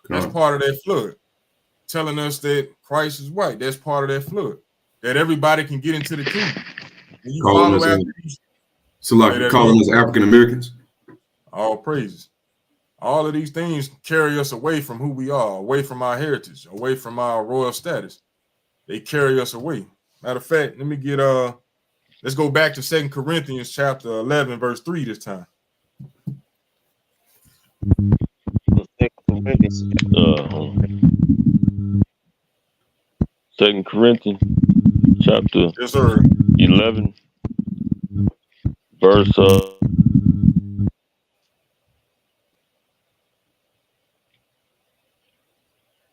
That's part of that flood. Telling us that Christ is white. That's part of that flood. That everybody can get into the kingdom. When you follow after these, so like calling us African Americans. All praises. All of these things carry us away from who we are, away from our heritage, away from our royal status. They carry us away. Matter of fact, let me get let's go back to 2 Corinthians chapter 11, verse 3 this time. 2 Corinthians chapter 11, verse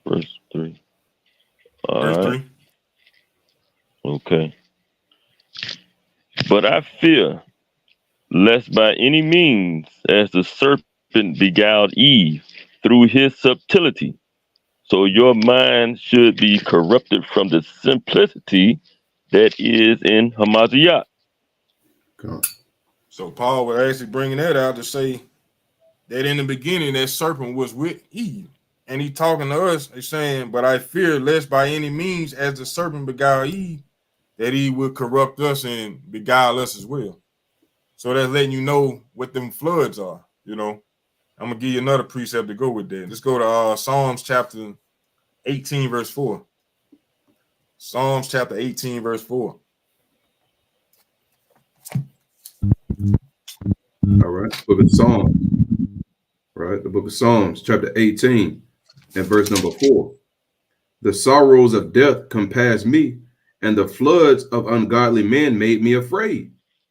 verse 3. All right. 3. Okay. But I fear lest by any means, as the serpent beguiled Eve through his subtlety, so your mind should be corrupted from the simplicity that is in Hamashiach. So Paul was actually bringing that out to say that in the beginning that serpent was with Eve. And he talking to us, he's saying, but I fear lest by any means, as the serpent beguiled Eve, that he would corrupt us and beguile us as well. So that's letting you know what them floods are, you know. I'm going to give you another precept to go with that. Let's go to Psalms chapter 18, verse 4. Psalms chapter 18, verse 4. All right. Book of Psalms. Right. The book of Psalms, chapter 18, and verse number 4. The sorrows of death compassed me, and the floods of ungodly men made me afraid.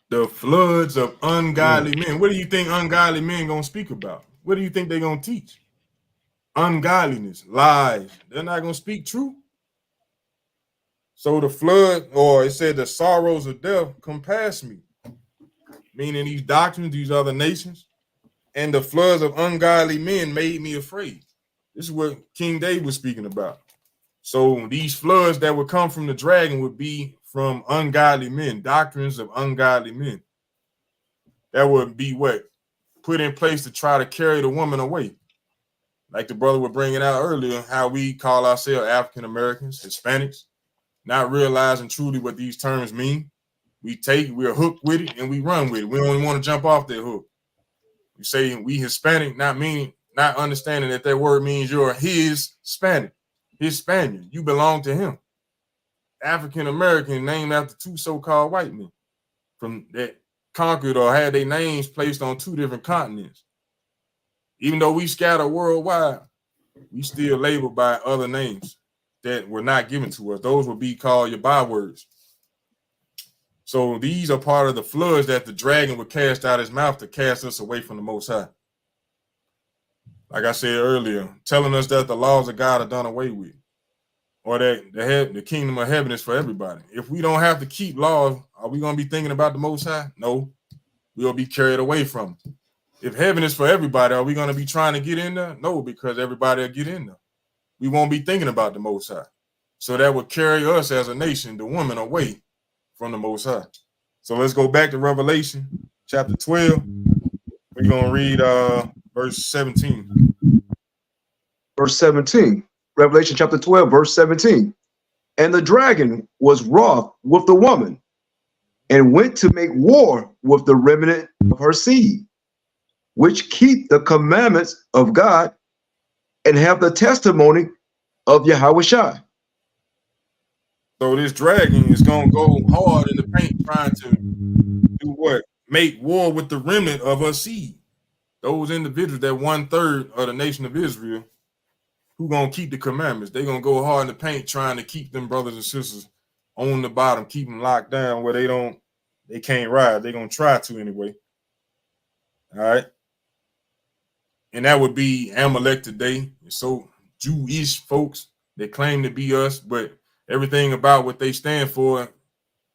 The floods of ungodly men. What do you think ungodly men going to speak about? What do you think they're going to teach? Ungodliness, lies. They're not going to speak truth. So the flood, or it said the sorrows of death compassed me. Meaning these doctrines, these other nations, and the floods of ungodly men made me afraid. This is what King David was speaking about. So these floods that would come from the dragon would be from ungodly men, doctrines of ungodly men. That would be what? Put in place to try to carry the woman away. like the brother was bringing out earlier, how we call ourselves African Americans, Hispanics, not realizing truly what these terms mean. We're hooked with it and we run with it. We don't even want to jump off that hook. You say we Hispanic, not understanding that word means you're his Spaniard. You belong to him. African American, named after two so-called white men from that conquered or had their names placed on two different continents. Even though we scatter worldwide, we still labeled by other names that were not given to us. Those would be called your bywords. So these are part of the floods that the dragon would cast out his mouth to cast us away from the Most High. Like I said earlier, telling us that the laws of God are done away with, or that the kingdom of heaven is for everybody. If we don't have to keep laws, are we going to be thinking about the Most High? No, we'll be carried away from it. If heaven is for everybody, are we going to be trying to get in there? No, because everybody will get in there. We won't be thinking about the Most High. So that would carry us as a nation, the woman, away from the Most High. So let's go back to Revelation chapter 12. We're going to read verse 17. Verse 17. Revelation chapter 12, verse 17. And the dragon was wroth with the woman and went to make war with the remnant of her seed, which keep the commandments of God and have the testimony of Yahushua. So this dragon is going to go hard in the paint trying to do what? Make war with the remnant of her seed. Those individuals, that 1/3 of the nation of Israel, who going to keep the commandments. They're going to go hard in the paint trying to keep them brothers and sisters on the bottom, keep them locked down where they can't ride. They're going to try to anyway. All right. And that would be Amalek today. So Jewish folks, they claim to be us, but everything about what they stand for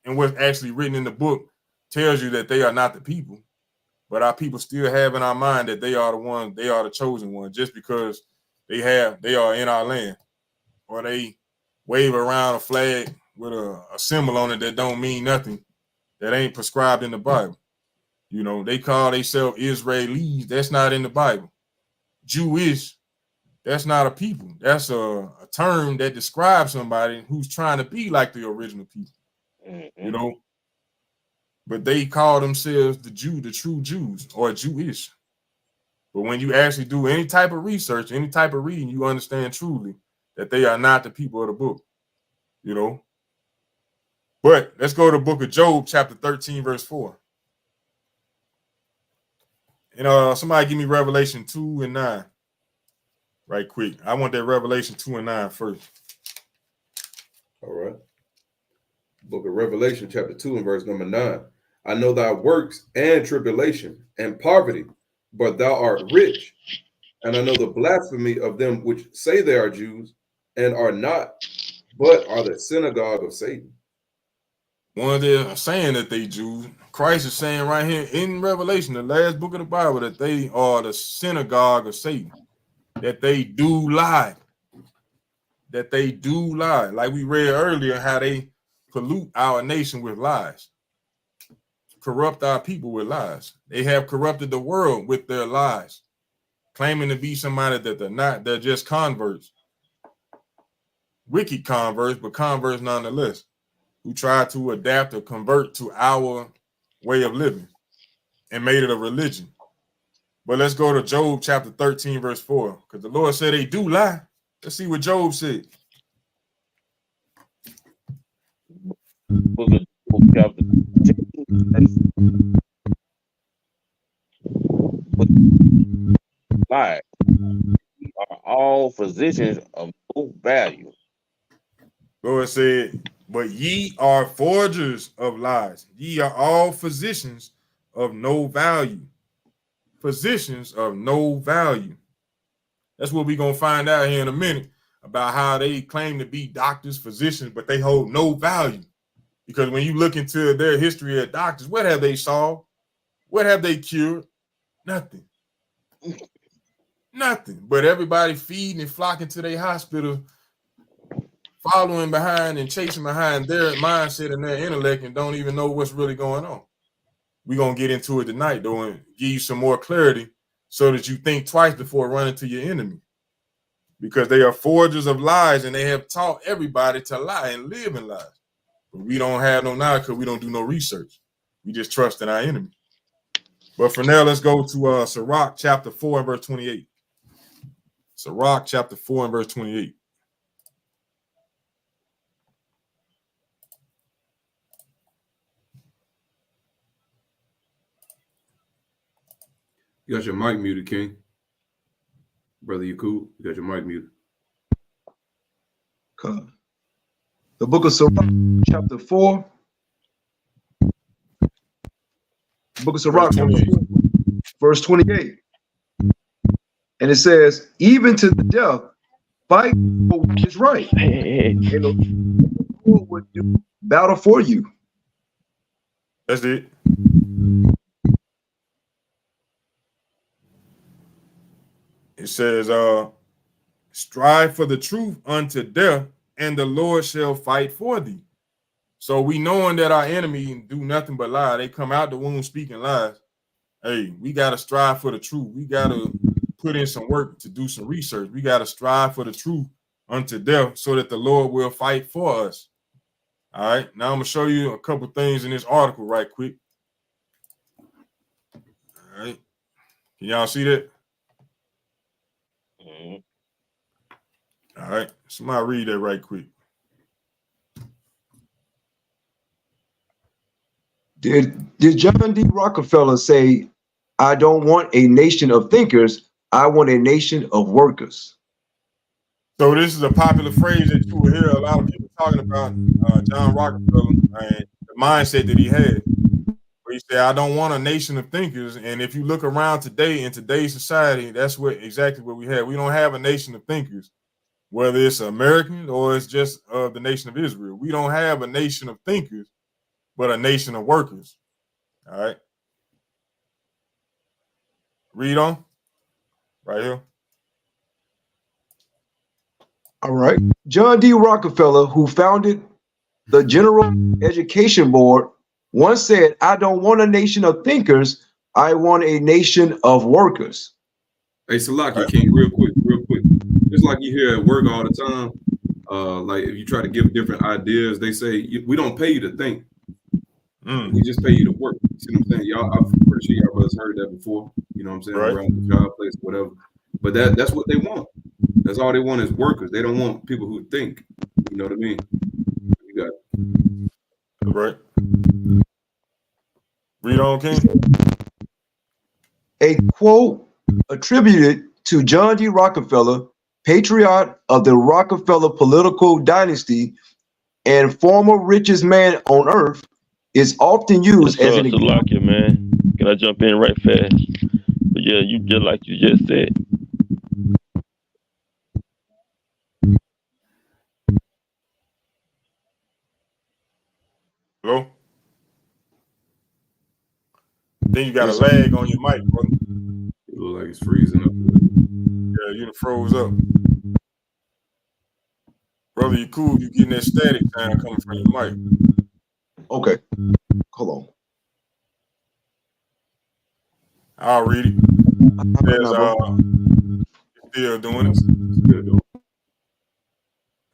and what's actually written in the book tells you that they are not the people. But our people still have in our mind that they are the ones, they are the chosen one, just because they are in our land, or they wave around a flag with a symbol on it that don't mean nothing, that ain't prescribed in the Bible. You know, they call themselves Israelis. That's not in the Bible. Jewish, that's not a people. That's a term that describes somebody who's trying to be like the original people. You know, but they call themselves the true Jews, or Jewish. But when you actually do any type of research, any type of reading, you understand truly that they are not the people of the book, you know. But let's go to the book of Job, chapter 13, verse 4. And somebody give me Revelation 2 and 9 right quick. I want that Revelation 2 and 9 first. All right. Book of Revelation, chapter 2 and verse number 9. I know thy works and tribulation and poverty, but thou art rich. And I know the blasphemy of them which say they are Jews and are not, but are the synagogue of Satan. One, they're saying that they Jews. Christ is saying right here in Revelation, the last book of the Bible, that they are the synagogue of Satan, that they do lie. That they do lie. Like we read earlier, how they pollute our nation with lies, corrupt our people with lies. They have corrupted the world with their lies, claiming to be somebody that they're not. They're just converts, wicked converts, but converts nonetheless, who try to adapt or convert to our way of living and made it a religion. But let's go to Job chapter 13, verse 4, because the Lord said they do lie. Let's see what Job said. Book of Job, chapter 10, lies. We are all physicians of no value. Lord said, but ye are forgers of lies. Ye are all physicians of no value. Physicians of no value. That's what we're going to find out here in a minute, about how they claim to be doctors, physicians, but they hold no value. Because when you look into their history as doctors, what have they solved? What have they cured? Nothing. Nothing. But everybody feeding and flocking to their hospital, following behind and chasing behind their mindset and their intellect, and don't even know what's really going on. We're going to get into it tonight, though, and give you some more clarity so that you think twice before running to your enemy. because they are forgers of lies, and they have taught everybody to lie and live in lies. But we don't have no knowledge because we don't do no research. We just trust in our enemy. But for now, let's go to Sirach chapter 4 and verse 28. Sirach chapter 4 and verse 28. You got your mic muted, King. Brother, you cool? You got your mic muted. The book of Sirach, chapter 4. Book of Sirach, verse 28. And it says, even to the death, fight for what is right. And the Lord would do battle for you. That's it. It says, strive for the truth unto death, and the Lord shall fight for thee. So we knowing that our enemy do nothing but lie. They come out the womb speaking lies. Hey, we got to strive for the truth. We got to put in some work to do some research. We got to strive for the truth unto death so that the Lord will fight for us. All right. Now I'm going to show you a couple things in this article right quick. All right. Can y'all see that? All right. Somebody read that right quick. Did John D. Rockefeller say, I don't want a nation of thinkers, I want a nation of workers? So this is a popular phrase that you will hear a lot of people talking about John Rockefeller and the mindset that he had. Where he said, I don't want a nation of thinkers. And if you look around today, in today's society, that's exactly what we have. We don't have a nation of thinkers, whether it's American or it's just the nation of Israel. We don't have a nation of thinkers, but a nation of workers. All right. Read on. Right here. All right. John D. Rockefeller, who founded the General Education Board, once said, I don't want a nation of thinkers, I want a nation of workers. Hey, Salaki, King, real quick. Just like you hear at work all the time, like if you try to give different ideas, they say, we don't pay you to think. We just pay you to work. You see what I'm saying? Y'all, I'm pretty sure y'all brothers heard that before. You know what I'm saying? Right. Around the job place, whatever. But that's what they want. That's all they want is workers. They don't want people who think. You know what I mean? You got it. Right. Read on, King. A quote attributed to John D. Rockefeller, patriarch of the Rockefeller political dynasty and former richest man on earth, is often used as an example. Man, can I jump in right fast? But yeah, you just like you just said. Hello? Then you got a lag on your mic, bro. It look like it's freezing up. Yeah, you done froze up. Brother, you cool. You getting that static sound coming from your mic. Okay. Hold on. I'll read it. Still doing it.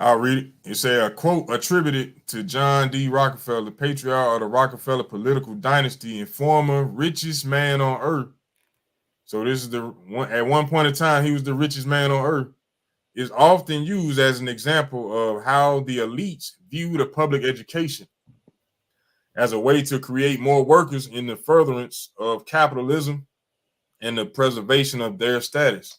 I'll read it. It says, a quote attributed to John D. Rockefeller, patriarch of the Rockefeller political dynasty and former richest man on earth. So this is at one point in time, he was the richest man on earth. Is often used as an example of how the elites view the public education as a way to create more workers in the furtherance of capitalism and the preservation of their status.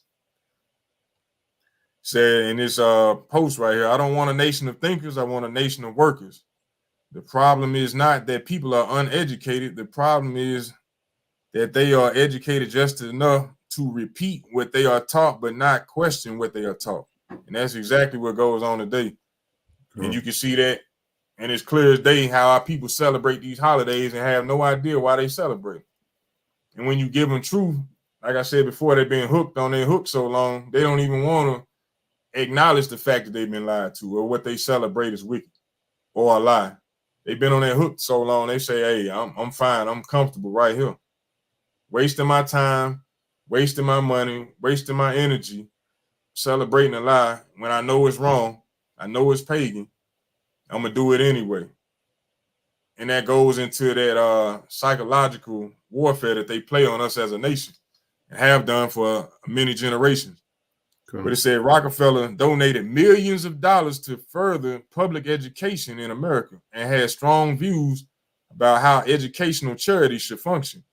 Said in this post right here, I don't want a nation of thinkers, I want a nation of workers. The problem is not that people are uneducated. The problem is that they are educated just enough to repeat what they are taught, but not question what they are taught. And that's exactly what goes on today. And you can see that, and it's clear as day how our people celebrate these holidays and have no idea why they celebrate. And when you give them truth, like I said before, they've been hooked on their hook so long, they don't even want to acknowledge the fact that they've been lied to or what they celebrate is wicked or a lie. They've been on their hook so long, they say, hey, I'm fine, I'm comfortable right here. Wasting my time, wasting my money, wasting my energy celebrating a lie when I know it's wrong. I know it's pagan. I'm gonna do it anyway. And that goes into that psychological warfare that they play on us as a nation and have done for many generations. But it said Rockefeller donated millions of dollars to further public education in America and had strong views about how educational charities should function.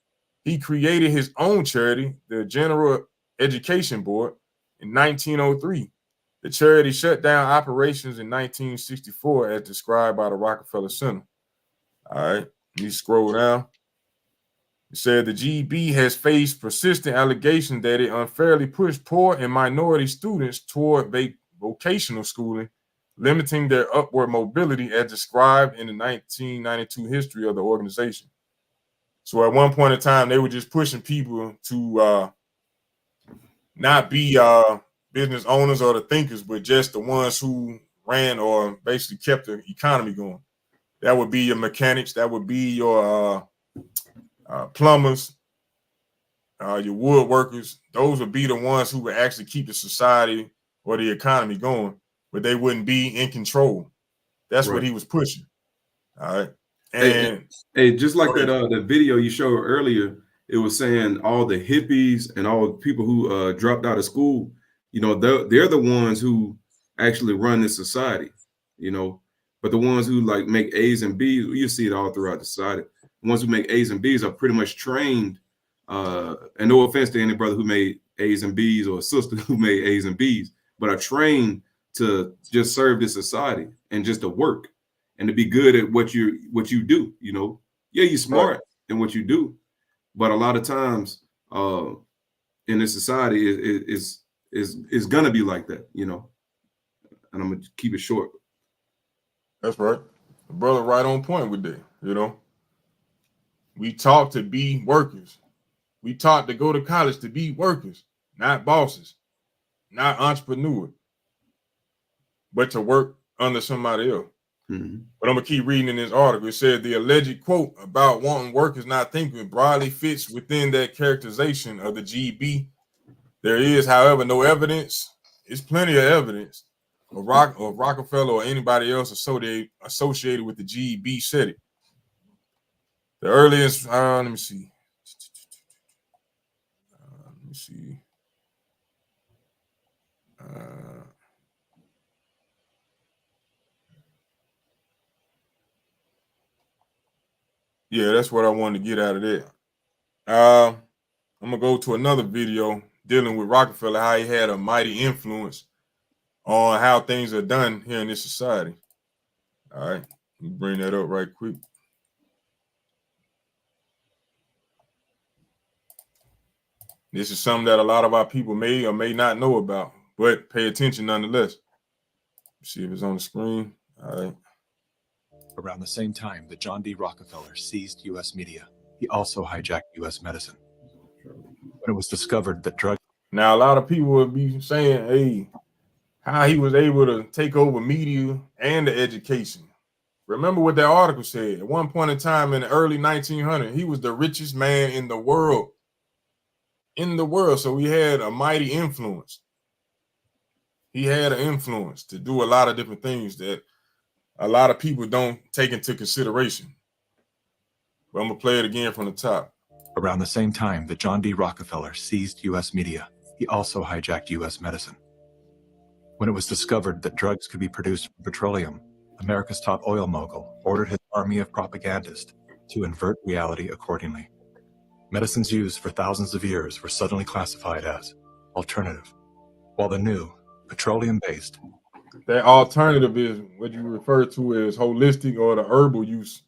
He created his own charity, the General Education Board, in 1903. The charity shut down operations in 1964 as described by the Rockefeller Center. All right, let me scroll down. It said the GB has faced persistent allegations that it unfairly pushed poor and minority students toward vocational schooling, limiting their upward mobility as described in the 1992 history of the organization. So at one point in time, they were just pushing people to not be business owners or the thinkers, but just the ones who ran or basically kept the economy going. That would be your mechanics. That would be your plumbers, your woodworkers. Those would be the ones who would actually keep the society or the economy going, but they wouldn't be in control. That's what he was pushing. All right. And hey, just like that the video you showed earlier, it was saying all the hippies and all the people who dropped out of school, you know, they're the ones who actually run this society, you know. But the ones who like make A's and B's, you see it all throughout the society. The ones who make A's and B's are pretty much trained. And no offense to any brother who made A's and B's or sister who made A's and B's, but are trained to just serve this society and just to work and to be good at what you do. You know, yeah, you're smart in what you do, but a lot of times in this society is gonna be like that, you know. And I'm gonna keep it short. That's right. The brother right on point with that, you know. We taught to be workers. We taught to go to college to be workers, not bosses, not entrepreneurs, but to work under somebody else. Mm-hmm. But I'm going to keep reading in this article. It said the alleged quote about wanting workers not thinking broadly fits within that characterization of the GB. There is, however, no evidence. It's plenty of evidence of Rockefeller or anybody else associated with the GB said it. The earliest, let me see. Yeah, that's what I wanted to get out of that. I'm gonna go to another video dealing with Rockefeller, how he had a mighty influence on how things are done here in this society. All right, let me bring that up right quick. This is something that a lot of our people may or may not know about, but pay attention nonetheless. Let's see if it's on the screen. All right. Around the same time that John D. Rockefeller seized U.S. media, he also hijacked U.S. medicine. When it was discovered that drugs... Now, a lot of people would be saying, hey, how he was able to take over media and the education. Remember what that article said. At one point in time in the early 1900s, he was the richest man in the world. So he had a mighty influence. He had an influence to do a lot of different things that a lot of people don't take into consideration. But I'm going to play it again from the top. Around the same time that John D. Rockefeller seized U.S. media, he also hijacked U.S. medicine. When it was discovered that drugs could be produced from petroleum, America's top oil mogul ordered his army of propagandists to invert reality accordingly. Medicines used for thousands of years were suddenly classified as alternative, while the new, petroleum-based... That alternative is what you refer to as holistic or the herbal use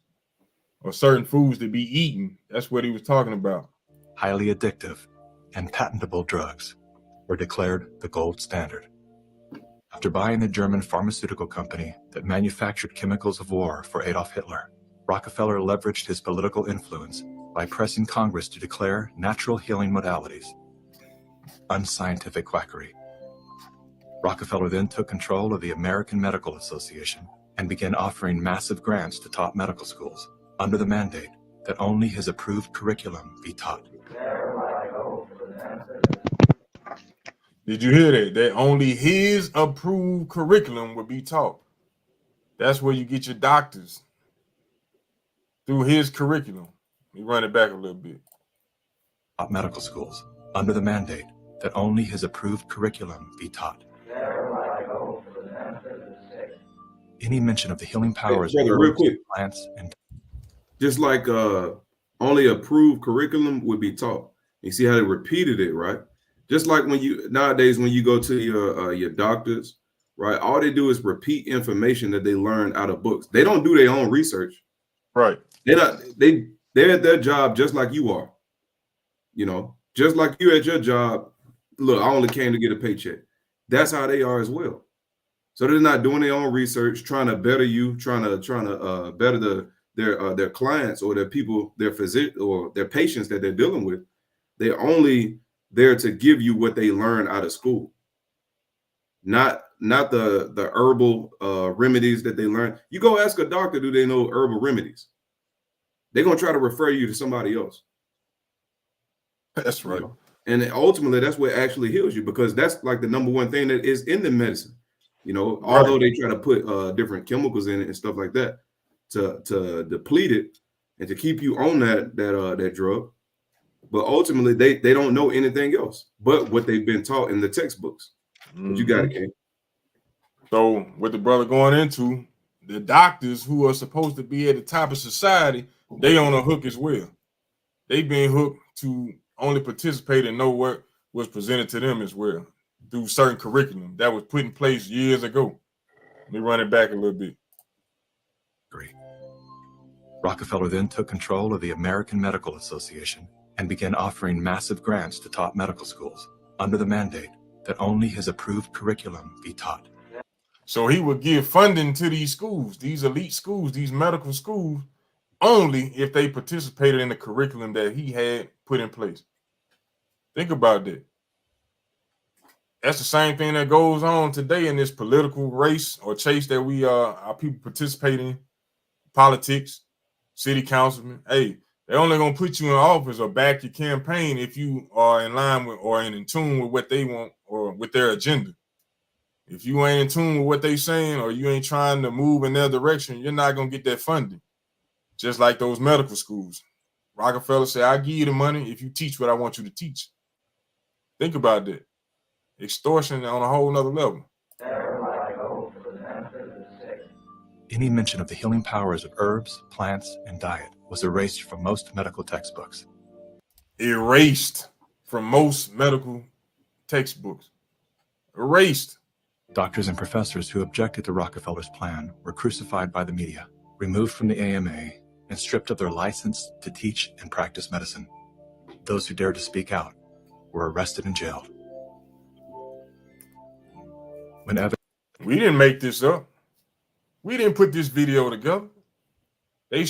of certain foods to be eaten. That's what he was talking about. Highly addictive and patentable drugs were declared the gold standard. After buying the German pharmaceutical company that manufactured chemicals of war for Adolf Hitler, Rockefeller leveraged his political influence by pressing Congress to declare natural healing modalities unscientific quackery. Rockefeller then took control of the American Medical Association and began offering massive grants to top medical schools under the mandate that only his approved curriculum be taught. Did you hear that? That only his approved curriculum would be taught. That's where you get your doctors, through his curriculum. Let me run it back a little bit. Medical schools under the mandate that only his approved curriculum be taught. Any mention of the healing powers Brother, of real herbs, quick, plants, and just like only approved curriculum would be taught. You see how they repeated it, right? Just like when you nowadays when you go to your doctors, right? All they do is repeat information that they learn out of books. They don't do their own research. Right. They're at their job just like you are. You know, just like you at your job. Look, I only came to get a paycheck. That's how they are as well. So they're not doing their own research, trying to better you, trying to better their clients or their people, their physician or their patients that they're dealing with. They're only there to give you what they learn out of school, not the herbal remedies that they learn. You go ask a doctor, do they know herbal remedies? They're gonna try to refer you to somebody else. That's right. You know? And ultimately, that's what actually heals you, because that's like the number one thing that is in the medicine. You know, although they try to put different chemicals in it and stuff like that to deplete it and to keep you on that drug, but ultimately they don't know anything else but what they've been taught in the textbooks. But you got it, King. So with the brother going into, the doctors who are supposed to be at the top of society, they on a hook as well. They been hooked to only participate and know what was presented to them as well through certain curriculum that was put in place years ago. Let me run it back a little bit. Great. Rockefeller then took control of the American Medical Association and began offering massive grants to top medical schools under the mandate that only his approved curriculum be taught. So he would give funding to these schools, these elite schools, these medical schools, only if they participated in the curriculum that he had put in place. Think about that. That's the same thing that goes on today in this political race or chase that we our people participate in. Politics, city councilmen. Hey, they're only gonna put you in office or back your campaign if you are in line with or in tune with what they want or with their agenda. If you ain't in tune with what they saying or you ain't trying to move in their direction, you're not gonna get that funding. Just like those medical schools. Rockefeller said, I'll give you the money if you teach what I want you to teach. Think about that. Extortion on a whole nother level. Any mention of the healing powers of herbs, plants, and diet was erased from most medical textbooks. Erased from most medical textbooks. Erased. Doctors and professors who objected to Rockefeller's plan were crucified by the media, removed from the AMA, and stripped of their license to teach and practice medicine. Those who dared to speak out were arrested and jailed. We didn't make this up. We didn't put this video together. They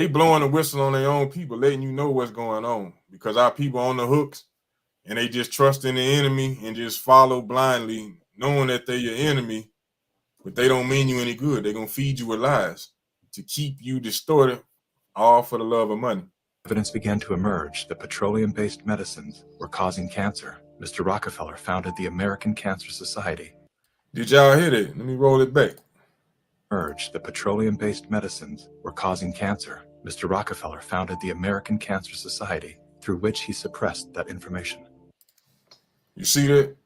blowing the whistle on their own people, letting you know what's going on, because our people on the hooks and they just trust in the enemy and just follow blindly, knowing that they're your enemy, but they don't mean you any good. They're going to feed you with lies to keep you distorted, all for the love of money. Evidence began to emerge that petroleum-based medicines were causing cancer. Mr. Rockefeller founded the American Cancer Society. Did y'all hear that? Let me roll it back. Emerged that petroleum-based medicines were causing cancer. Mr. Rockefeller founded the American Cancer Society, through which he suppressed that information. You see that?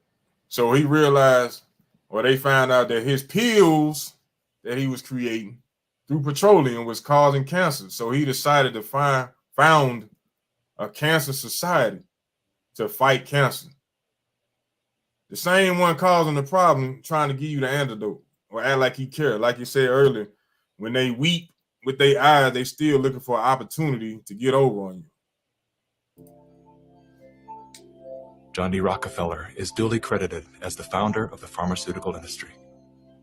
So he realized, or they found out, that his pills that he was creating through petroleum was causing cancer. So he decided to found a cancer society to fight cancer. The same one causing the problem, trying to give you the antidote or act like he cared. Like you said earlier, when they weep with their eyes, they still looking for an opportunity to get over on you. John D. Rockefeller is duly credited as the founder of the pharmaceutical industry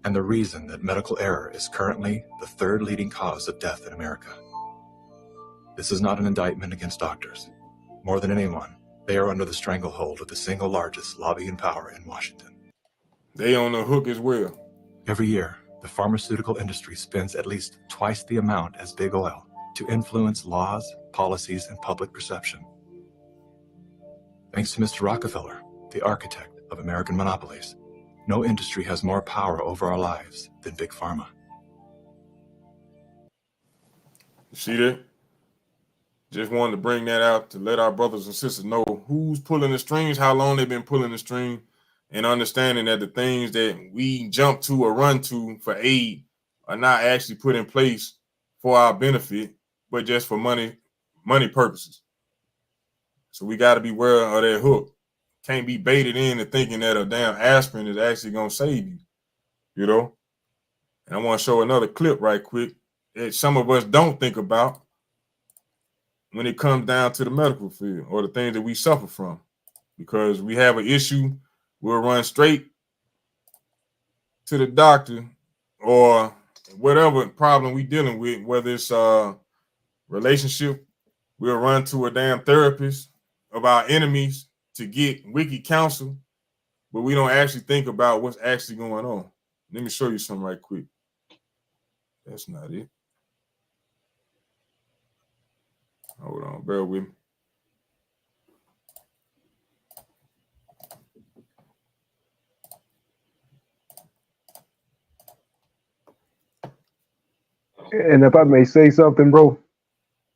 and the reason that medical error is currently the third leading cause of death in America. This is not an indictment against doctors. More than anyone, they are under the stranglehold of the single largest lobbying power in Washington. They on the hook as well. Every year, the pharmaceutical industry spends at least twice the amount as big oil to influence laws, policies, and public perception. Thanks to Mr. Rockefeller, the architect of American monopolies. No industry has more power over our lives than Big Pharma. You see that? Just wanted to bring that out to let our brothers and sisters know who's pulling the strings, how long they've been pulling the string, and understanding that the things that we jump to or run to for aid are not actually put in place for our benefit, but just for money purposes. So we got to be aware of that hook. Can't be baited into thinking that a damn aspirin is actually going to save you, you know? And I want to show another clip right quick that some of us don't think about when it comes down to the medical field or the things that we suffer from. Because we have an issue, we'll run straight to the doctor or whatever problem we dealing with, whether it's relationship, we'll run to a damn therapist of our enemies to get wicked counsel, but we don't actually think about what's actually going on. Let me show you something right quick. That's not it. Hold on, bear with me. And if I may say something, bro,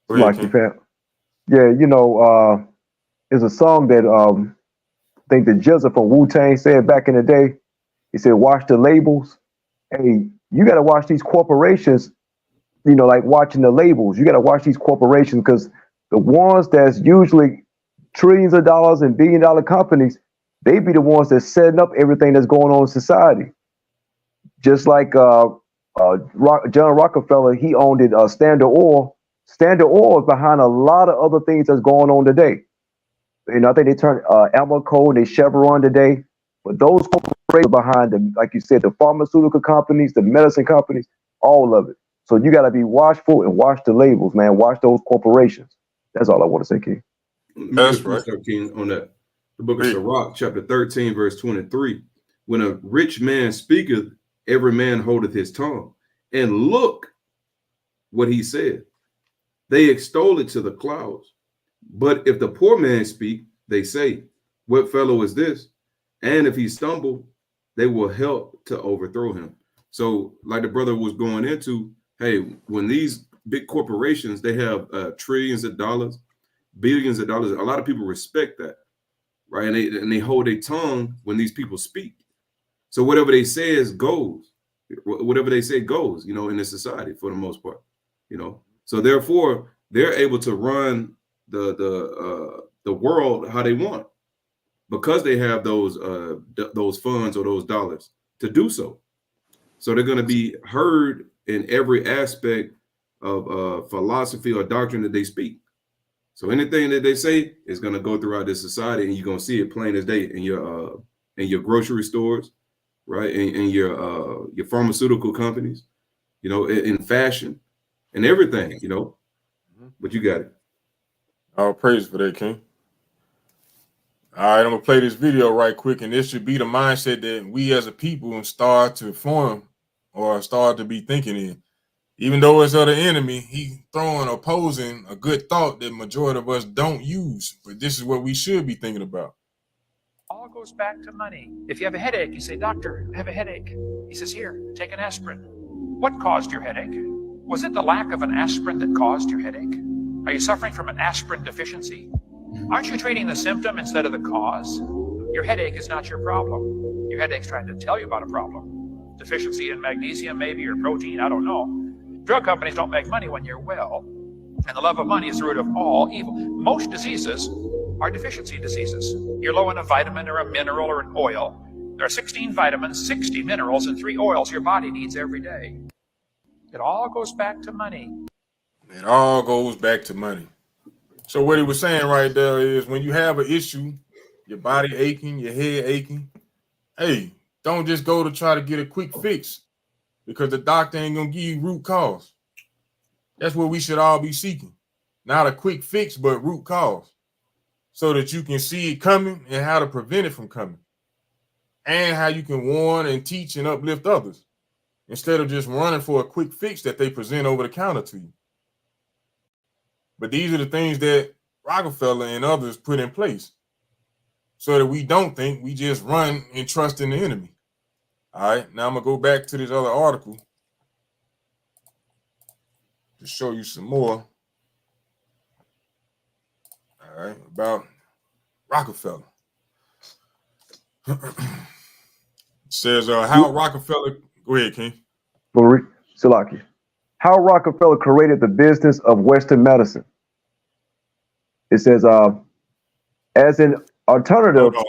Go ahead, like you King. fam. Yeah, you know, there's a song that I think the Jizza from Wu-Tang said back in the day. He said, watch the labels. Hey, you gotta watch these corporations, you know, like watching the labels. You gotta watch these corporations because the ones that's usually trillions of dollars and billion-dollar companies, they be the ones that's setting up everything that's going on in society. Just like John Rockefeller, he owned it. Standard Oil. Standard Oil is behind a lot of other things that's going on today. You know, I think they turned Amoco and they Chevron today. But those corporations behind them, like you said, the pharmaceutical companies, the medicine companies, all of it. So you got to be watchful and watch the labels, man. Watch those corporations. That's all I want to say, King. Let me That's get a right. precept, King, on that. The book of Hey. Sirach, chapter 13, verse 23. When a rich man speaketh, every man holdeth his tongue. And look what he said. They extol it to the clouds. But if the poor man speak, they say, what fellow is this? And if he stumble, they will help to overthrow him. So like the brother was going into, hey, when these big corporations, they have trillions of dollars, billions of dollars, a lot of people respect that, right? And they hold their tongue when these people speak. So whatever they say is goes. Whatever they say goes, you know, in the society for the most part, you know. So therefore, they're able to run the world how they want because they have those funds or those dollars to do so. So they're going to be heard in every aspect of philosophy or doctrine that they speak. So anything that they say is going to go throughout this society, and you're going to see it plain as day in your grocery stores, right? In your pharmaceutical companies, you know, in fashion and everything, you know. But you got it. All praise for that, King. All right, I'm gonna play this video right quick, and this should be the mindset that we as a people start to form or start to be thinking in. Even though it's of the enemy, he throwing opposing a good thought that majority of us don't use. But this is what we should be thinking about. All goes back to money. If you have a headache, you say, doctor, I have a headache. He says, here, take an aspirin. What caused your headache? Was it the lack of an aspirin that caused your headache? Are you suffering from an aspirin deficiency? Aren't you treating the symptom instead of the cause? Your headache is not your problem. Your headache's trying to tell you about a problem. Deficiency in magnesium, maybe, or protein, I don't know. Drug companies don't make money when you're well, and the love of money is the root of all evil. Most diseases are deficiency diseases. You're low in a vitamin or a mineral or an oil. There are 16 vitamins, 60 minerals, and 3 oils your body needs every day. It all goes back to money. It all goes back to money. So what he was saying right there is when you have an issue, your body aching, your head aching, hey, don't just go to try to get a quick fix because the doctor ain't gonna give you root cause. That's what we should all be seeking. Not a quick fix, but root cause. So that you can see it coming and how to prevent it from coming. And how you can warn and teach and uplift others instead of just running for a quick fix that they present over the counter to you. But these are the things that Rockefeller and others put in place. so that we don't think, we just run and trust in the enemy. All right, now I'm gonna go back to this other article to show you some more. All right, about Rockefeller. It says how Rockefeller. Go ahead, King. Salaki. How Rockefeller created the business of Western medicine. It says, as an alternative. Hold on.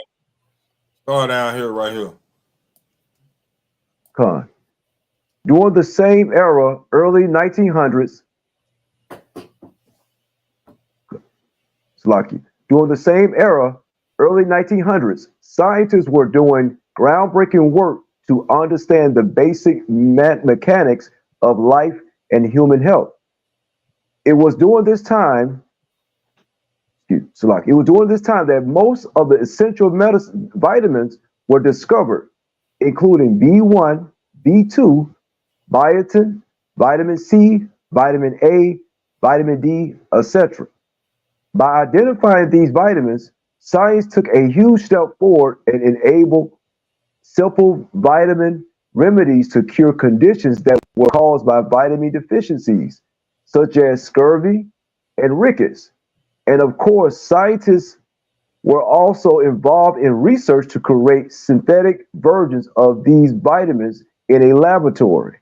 Start down here, right here. During the same era, early 1900s, during the same era, early 1900s, scientists were doing groundbreaking work to understand the basic mechanics of life and human health. It was during this time, that most of the essential vitamins were discovered, including B1, B2, biotin, vitamin C, vitamin A, vitamin D, etc. By identifying these vitamins, science took a huge step forward and enabled simple vitamin remedies to cure conditions that were caused by vitamin deficiencies, such as scurvy and rickets. And of course, scientists were also involved in research to create synthetic versions of these vitamins in a laboratory.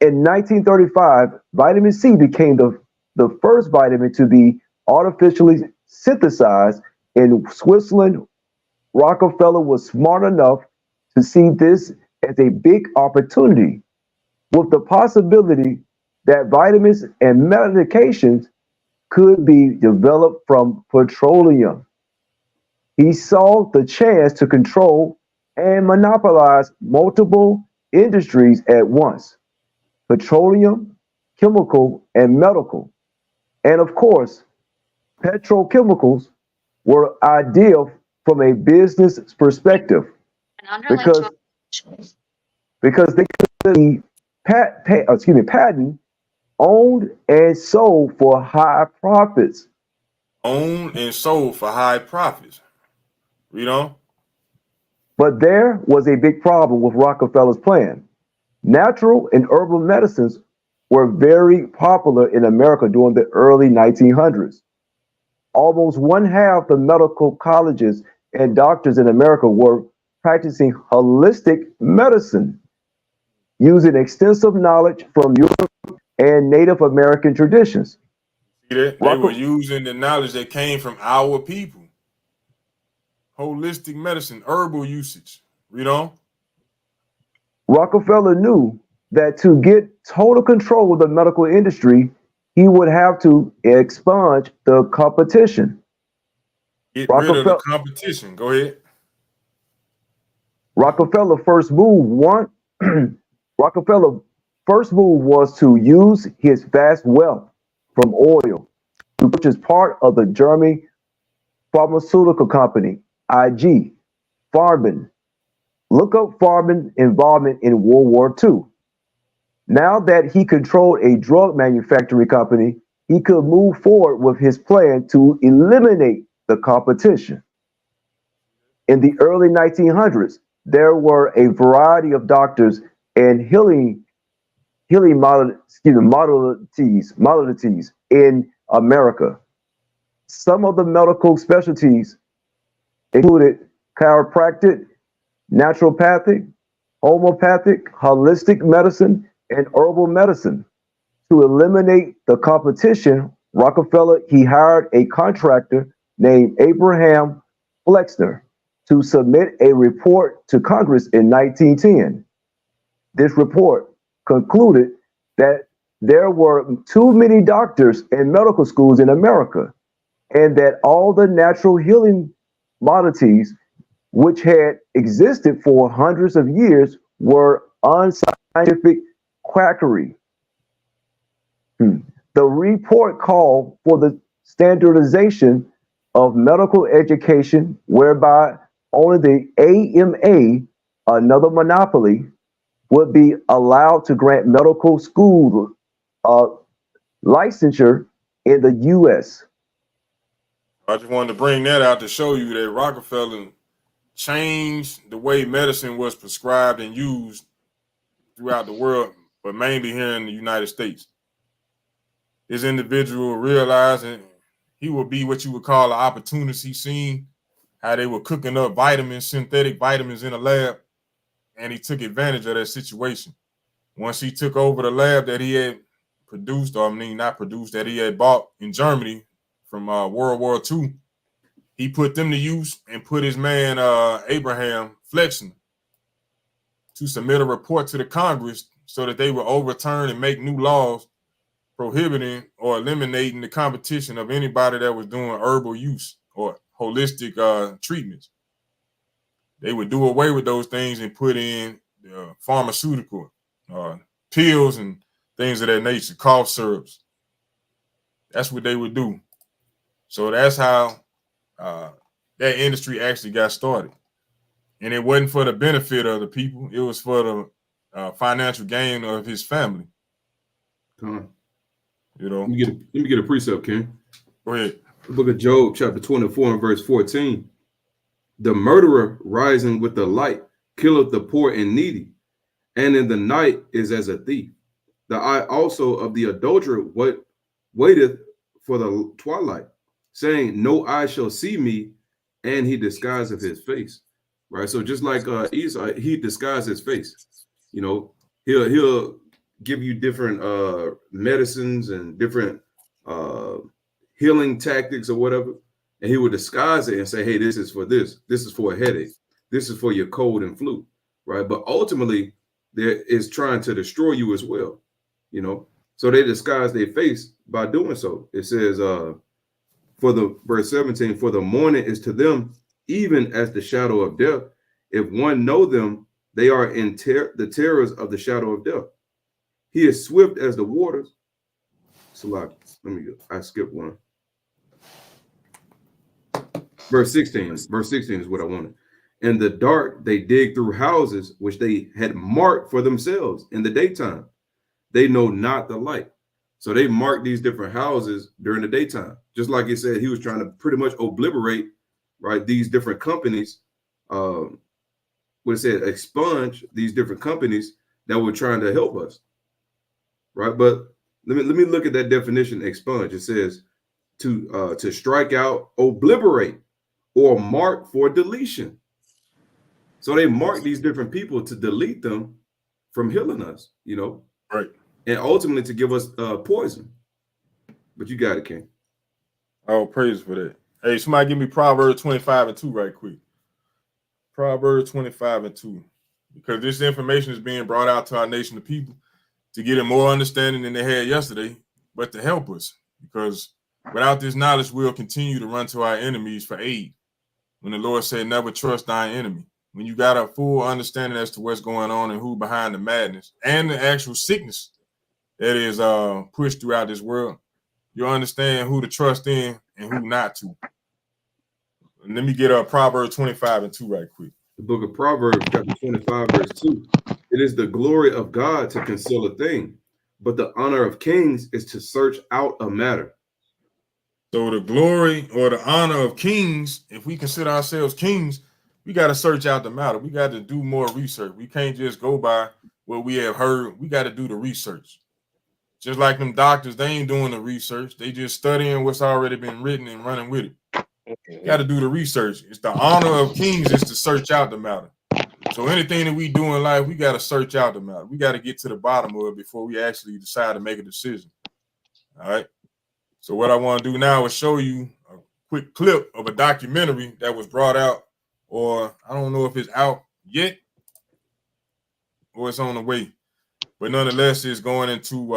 In 1935, vitamin C became the first vitamin to be artificially synthesized in Switzerland. Rockefeller was smart enough to see this as a big opportunity, with the possibility that vitamins and medications could be developed from petroleum. He saw the chance to control and monopolize multiple industries at once: petroleum, chemical, and medical. And of course, petrochemicals were ideal from a business perspective because they could be patent owned and sold for high profits. Owned and sold for high profits. Read on. But there was a big problem with Rockefeller's plan. Natural and herbal medicines were very popular in America during the early 1900s. Almost one half the medical colleges and doctors in America were practicing holistic medicine, using extensive knowledge from Europe and Native American traditions. See that? They were using the knowledge that came from our people. Holistic medicine, herbal usage. Read on. Rockefeller knew that to get total control of the medical industry, he would have to expunge the competition. Get rid of the competition. Go ahead. Rockefeller first move was to use his vast wealth from oil to purchase part of the German pharmaceutical company, IG, Farben. Look up Farben involvement in World War II. Now that he controlled a drug manufacturing company, he could move forward with his plan to eliminate the competition. In the early 1900s, there were a variety of doctors and healing modalities in America. Some of the medical specialties included chiropractic, naturopathic, homeopathic, holistic medicine, and herbal medicine. To eliminate the competition, Rockefeller, he hired a contractor named Abraham Flexner to submit a report to Congress in 1910. This report concluded that there were too many doctors and medical schools in America, and that all the natural healing modalities which had existed for hundreds of years were unscientific quackery. The report called for the standardization of medical education, whereby only the AMA, another monopoly, would be allowed to grant medical school licensure in the U.S. I just wanted to bring that out to show you that Rockefeller changed the way medicine was prescribed and used throughout the world, but mainly here in the United States. This individual realizing he would be what you would call an opportunity, seen how they were cooking up vitamins, synthetic vitamins in a lab, and he took advantage of that situation. Once he took over the lab that he had produced, or I mean, not produced, that he had bought in Germany from World War II, he put them to use and put his man Abraham Flexner to submit a report to the Congress so that they would overturn and make new laws prohibiting or eliminating the competition of anybody that was doing herbal use or holistic treatments. They would do away with those things and put in pharmaceutical pills and things of that nature, cough syrups. That's what they would do. So that's how that industry actually got started. And it wasn't for the benefit of the people. It was for the financial gain of his family. Come on. You know. Let me get a precept, Ken. Go ahead. The book of Job, chapter 24 and verse 14. The murderer rising with the light killeth the poor and needy, and in the night is as a thief. The eye also of the adulterer waiteth for the twilight, saying, no eye shall see me, and he disguiseth his face. Right. So just like Esau, he disguised his face. You know, he'll give you different medicines and different healing tactics or whatever, and he would disguise it and say, hey, this is for this is for a headache, this is for your cold and flu, right? But ultimately there is trying to destroy you as well, you know. So they disguise their face by doing so. It says for the verse 17, for the morning is to them even as the shadow of death. If one know them, they are in the terrors of the shadow of death. He is swift as the waters. So I skipped one. Verse 16 is what I wanted. In the dark, they dig through houses which they had marked for themselves in the daytime. They know not the light. So they marked these different houses during the daytime. Just like he said, he was trying to pretty much obliterate, right, these different companies. What it said, expunge these different companies that were trying to help us, right? But let me look at that definition, expunge. It says to strike out, obliterate, or mark for deletion. So they mark these different people to delete them from healing us, you know, right, and ultimately to give us poison. But you got it, King. Oh, praise for that. Hey, somebody give me Proverbs 25 and 2 right quick. Proverbs 25 and 2. Because this information is being brought out to our nation of people to get a more understanding than they had yesterday, but to help us. Because without this knowledge, we'll continue to run to our enemies for aid. When the Lord said, never trust thine enemy. When you got a full understanding as to what's going on and who behind the madness and the actual sickness that is pushed throughout this world, you'll understand who to trust in and who not to. And let me get Proverbs 25 and 2 right quick. The book of Proverbs, chapter 25, verse 2. It is the glory of God to conceal a thing, but the honor of kings is to search out a matter. So the glory or the honor of kings, if we consider ourselves kings, we got to search out the matter. We got to do more research. We can't just go by what we have heard. We got to do the research. Just like them doctors, they ain't doing the research. They just studying what's already been written and running with it. Got to do the research. It's the honor of kings is to search out the matter. So anything that we do in life, we got to search out the matter. We got to get to the bottom of it before we actually decide to make a decision. All right. So what I want to do now is show you a quick clip of a documentary that was brought out, or I don't know if it's out yet or it's on the way, but nonetheless, it's going into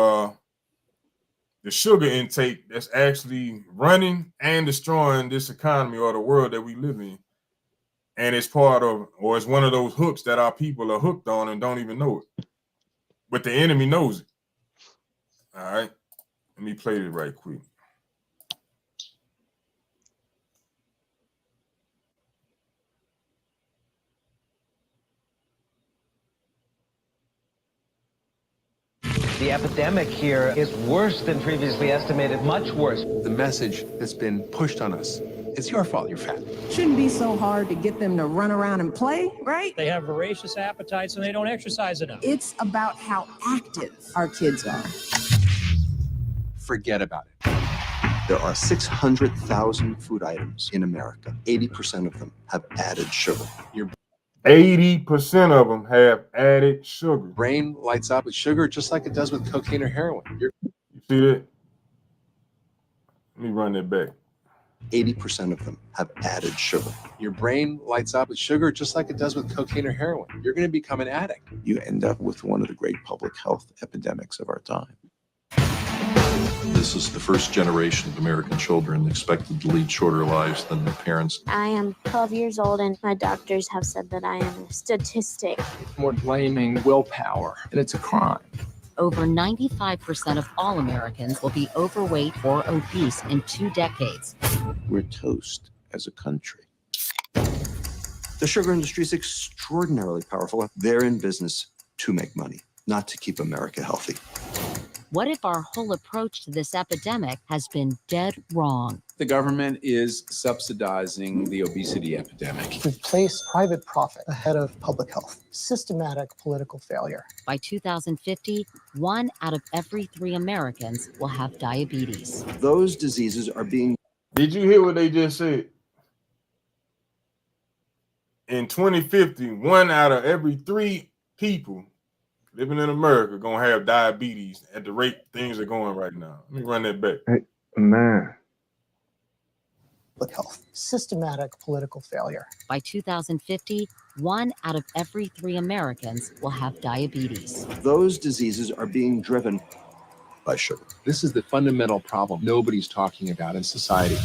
the sugar intake that's actually running and destroying this economy or the world that we live in. And it's part of, or it's one of those hooks that our people are hooked on and don't even know it. But the enemy knows it. All right. Let me play it right quick. The epidemic here is worse than previously estimated, much worse. The message that's been pushed on us, it's your fault you're fat. Shouldn't be so hard to get them to run around and play, right? They have voracious appetites and they don't exercise enough. It's about how active our kids are. Forget about it. There are 600,000 food items in America. 80% of them have added sugar. Your 80% of them have added sugar. brain lights up with sugar just like it does with cocaine or heroin. You see that? Let me run that back. 80% of them have added sugar. Your brain lights up with sugar just like it does with cocaine or heroin. You're going to become an addict. You end up with one of the great public health epidemics of our time. This is the first generation of American children expected to lead shorter lives than their parents. I am 12 years old and my doctors have said that I am a statistic. We're blaming willpower, and it's a crime. Over 95% of all Americans will be overweight or obese in 2 decades. We're toast as a country. The sugar industry is extraordinarily powerful. They're in business to make money, not to keep America healthy. What if our whole approach to this epidemic has been dead wrong? The government is subsidizing the obesity epidemic. We've placed private profit ahead of public health. Systematic political failure. By 2050, 1 out of every 3 Americans will have diabetes. Those diseases are being... Did you hear what they just said? In 2050, 1 out of every 3 people living in America gonna have diabetes at the rate things are going right now. Let me run that back. Hey, man. Public health. Systematic political failure. By 2050, 1 out of every 3 Americans will have diabetes. Those diseases are being driven by sugar. This is the fundamental problem nobody's talking about in society.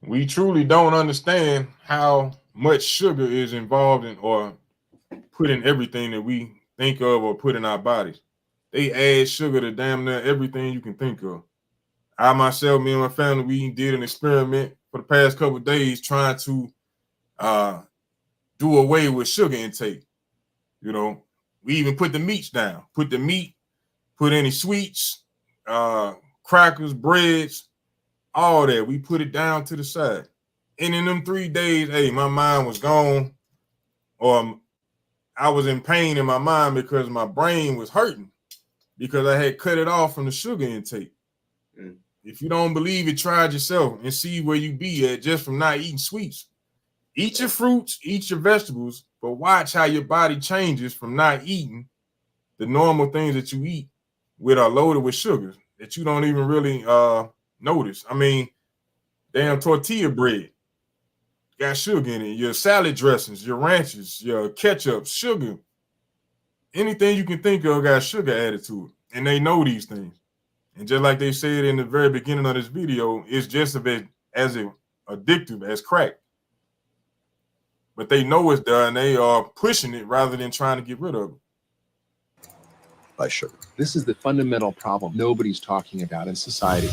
We truly don't understand how much sugar is involved in or put in everything that we think of or put in our bodies. They add sugar to damn near everything you can think of. I myself, me and my family, we did an experiment for the past couple of days trying to do away with sugar intake. You know, we even put the meats down, put the meat, put any sweets, crackers, breads, all that. We put it down to the side. And in them 3 days, hey, my mind was gone, or I was in pain in my mind because my brain was hurting because I had cut it off from the sugar intake. If you don't believe it, try it yourself and see where you be at just from not eating sweets. Eat your fruits, eat your vegetables, but watch how your body changes from not eating the normal things that you eat with are loaded with sugar that you don't even really notice. I mean, damn tortilla bread got sugar in it. Your salad dressings, your ranches, your ketchup, sugar. Anything you can think of got sugar added to it. And they know these things. And just like they said in the very beginning of this video, it's just a bit as addictive as crack. But they know it's there and they are pushing it rather than trying to get rid of it. By sugar. This is the fundamental problem nobody's talking about in society.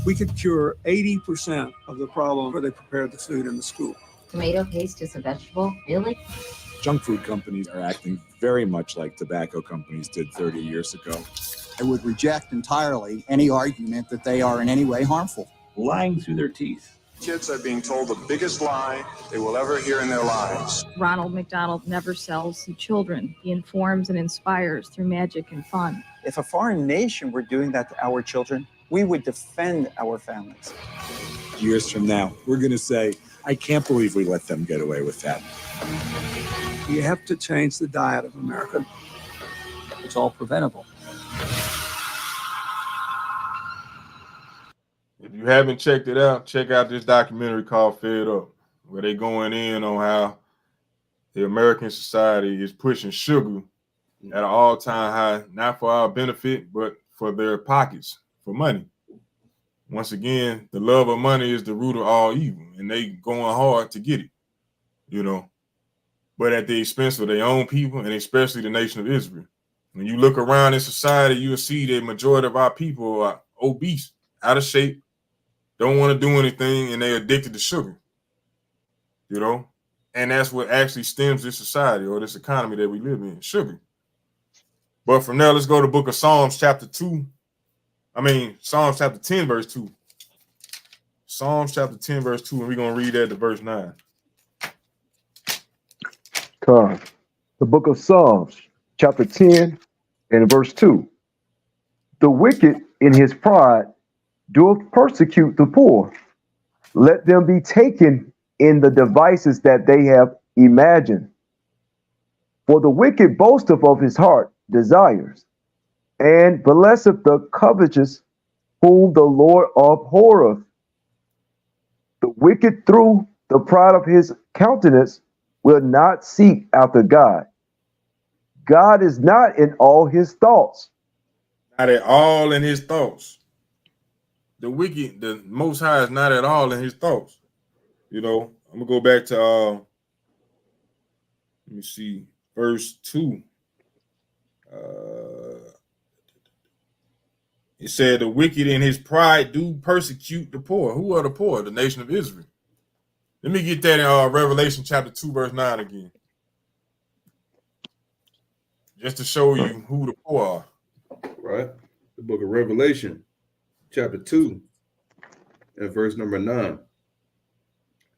We could cure 80% of the problem where they prepare the food in the school. Tomato paste is a vegetable? Really? Junk food companies are acting very much like tobacco companies did 30 years ago. I would reject entirely any argument that they are in any way harmful. Lying through their teeth. Kids are being told the biggest lie they will ever hear in their lives. Ronald McDonald never sells to children. He informs and inspires through magic and fun. If a foreign nation were doing that to our children, we would defend our families. Years from now, we're going to say, I can't believe we let them get away with that. You have to change the diet of America. It's all preventable. If you haven't checked it out, check out this documentary called Fed Up, where they're going in on how the American society is pushing sugar at an all-time high, not for our benefit, but for their pockets, for money. Once again, the love of money is the root of all evil, and they going hard to get it, you know, but at the expense of their own people and especially the nation of Israel. When you look around in society, you'll see the majority of our people are obese, out of shape, don't want to do anything, and they're addicted to sugar, you know, and that's what actually stems this society or this economy that we live in, sugar. But from there, let's go to the book of Psalms chapter 2. Psalms chapter 10, verse 2. Psalms chapter 10, verse 2, and we're going to read that to verse 9. Come. The book of Psalms, chapter 10, and verse 2. The wicked in his pride doth persecute the poor. Let them be taken in the devices that they have imagined. For the wicked boasteth of his heart desires, and blesseth the covetous, whom the Lord abhorreth. The wicked through the pride of his countenance will not seek after God. God is not in all his thoughts. Not at all in his thoughts. The wicked, the Most High is not at all in his thoughts. I'm going to go back to, let me see, verse 2. It said, the wicked in his pride do persecute the poor. Who are the poor? The nation of Israel. Let me get that in Revelation chapter 2, verse 9 again. Just to show you who the poor are. Right? The book of Revelation, chapter 2, and verse number 9.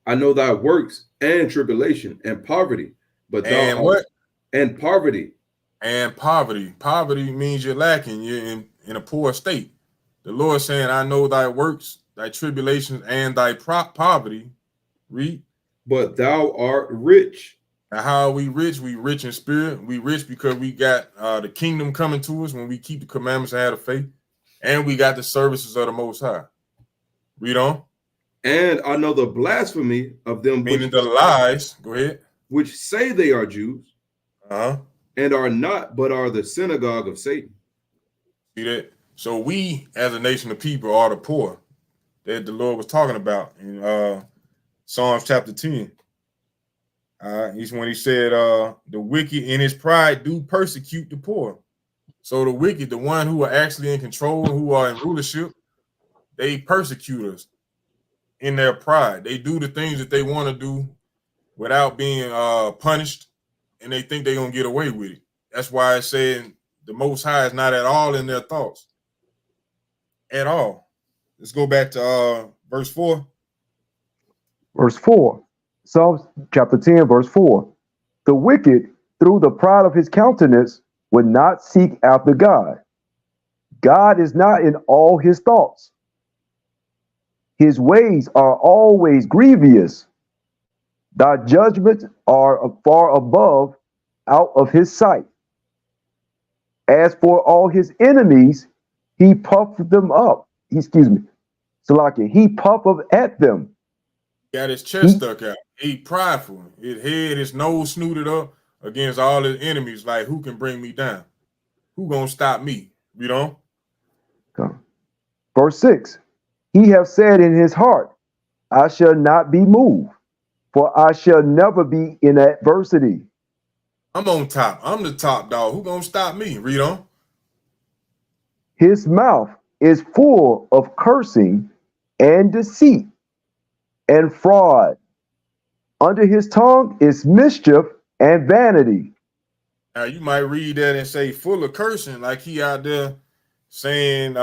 I know thy works and tribulation and poverty, but thou and what? And poverty. And poverty. Poverty means you're lacking. You're in a poor state. The Lord saying, I know thy works, thy tribulations, and thy poverty. Read. But thou art rich. Now, how are we rich? We rich in spirit. We rich because we got the kingdom coming to us when we keep the commandments and have the faith. And we got the services of the Most High. Read on. And I know the blasphemy of them, meaning the lies. Go ahead. Which say they are Jews, and are not, but are the synagogue of Satan. See that? So we, as a nation of people, are the poor that the Lord was talking about in Psalms chapter 10. He's when he said, the wicked in his pride do persecute the poor. So the wicked, the one who are actually in control, who are in rulership, they persecute us in their pride. They do the things that they want to do without being punished, and they think they're going to get away with it. That's why it's saying the Most High is not at all in their thoughts. At all. Let's go back to verse 4. Verse 4. Psalms chapter 10, verse 4. The wicked, through the pride of his countenance, would not seek after God. God is not in all his thoughts. His ways are always grievous. Thy judgments are far above, out of his sight. As for all his enemies, he puffed them up. Salakia, he puffed at them. Got his chest stuck out. He prideful. His head, his nose snooted up against all his enemies. Like, who can bring me down? Who gonna stop me? You know? Verse 6. He have said in his heart, I shall not be moved, for I shall never be in adversity. I'm on top. I'm the top dog. Who gonna stop me? Read on. His mouth is full of cursing and deceit and fraud. Under his tongue is mischief and vanity. Now you might read that and say full of cursing, like he out there saying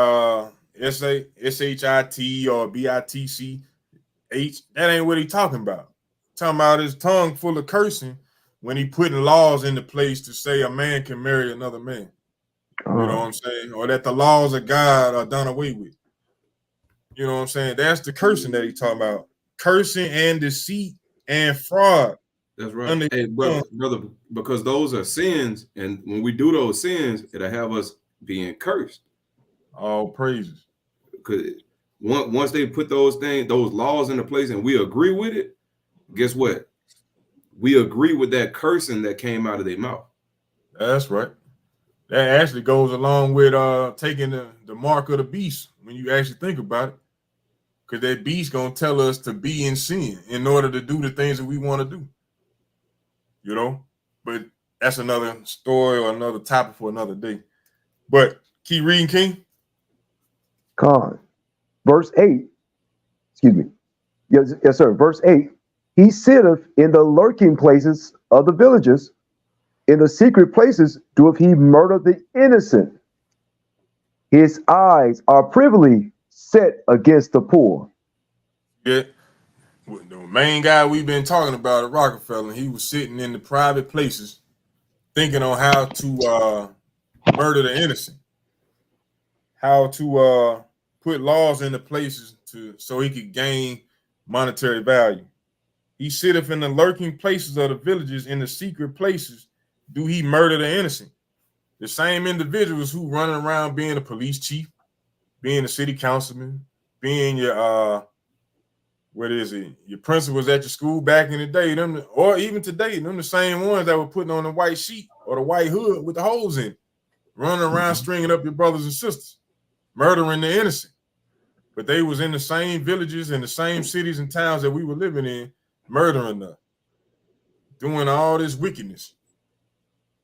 S-H-I-T or B-I-T-C-H. That ain't what he talking about. Talking about his tongue full of cursing when he putting laws into place to say a man can marry another man. You know what I'm saying? Or that the laws of God are done away with. You know what I'm saying? That's the cursing that he talking about. Cursing and deceit and fraud. That's right. Hey, brother, because those are sins, and when we do those sins, it'll have us being cursed. All praises. Because once they put those laws into place, and we agree with it, guess what? We agree with that cursing that came out of their mouth. That's right. That actually goes along with taking the mark of the beast when you actually think about it. Because that beast gonna tell us to be in sin in order to do the things that we want to do. You know? But that's another story or another topic for another day. But keep reading, King. Verse 8. Excuse me. Yes, sir. Verse 8. He sitteth in the lurking places of the villages. in the secret places doth he murder the innocent. His eyes are privily set against the poor. Yeah. The main guy we've been talking about at Rockefeller, he was sitting in the private places thinking on how to murder the innocent, how to put laws into places so he could gain monetary value. He sitteth in the lurking places of the villages, in the secret places do he murder the innocent. The same individuals who running around being a police chief, being a city councilman, being your what is it? Your principals at your school back in the day, them, or even today, them the same ones that were putting on the white sheet or the white hood with the holes in it, running around stringing up your brothers and sisters, murdering the innocent. But they was in the same villages and the same cities and towns that we were living in, murdering them, doing all this wickedness.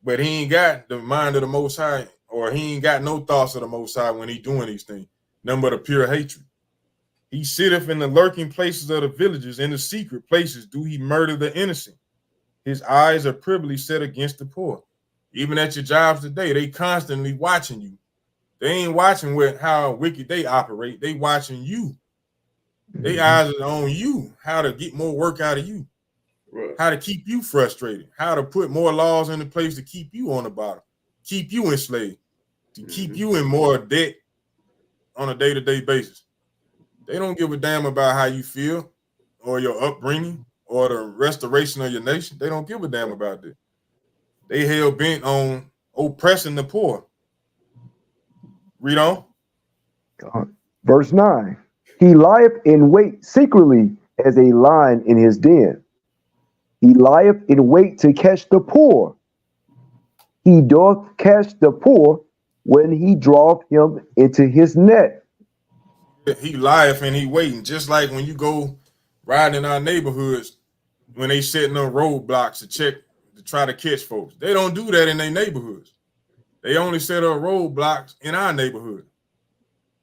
But he ain't got the mind of the Most High, or he ain't got no thoughts of the Most High when he doing these things, nothing but a pure hatred. He sitteth in the lurking places of the villages, in the secret places do he murder the innocent. His eyes are privily set against the poor. Even at your jobs today, they constantly watching you. They ain't watching how wicked they operate. They watching you. They eyes are on you, how to get more work out of you, how to keep you frustrated, how to put more laws into place to keep you on the bottom, keep you enslaved, to keep you in more debt on a day-to-day basis. They don't give a damn about how you feel or your upbringing or the restoration of your nation. They don't give a damn about that. They hell bent on oppressing the poor. Read on. Verse 9. He lieth in wait secretly as a lion in his den. He lieth in wait to catch the poor. He doth catch the poor when he draweth him into his net. He lieth and he waiting, just like when you go riding in our neighborhoods, when they setting up roadblocks to try to catch folks. They don't do that in their neighborhoods. They only set up roadblocks in our neighborhood,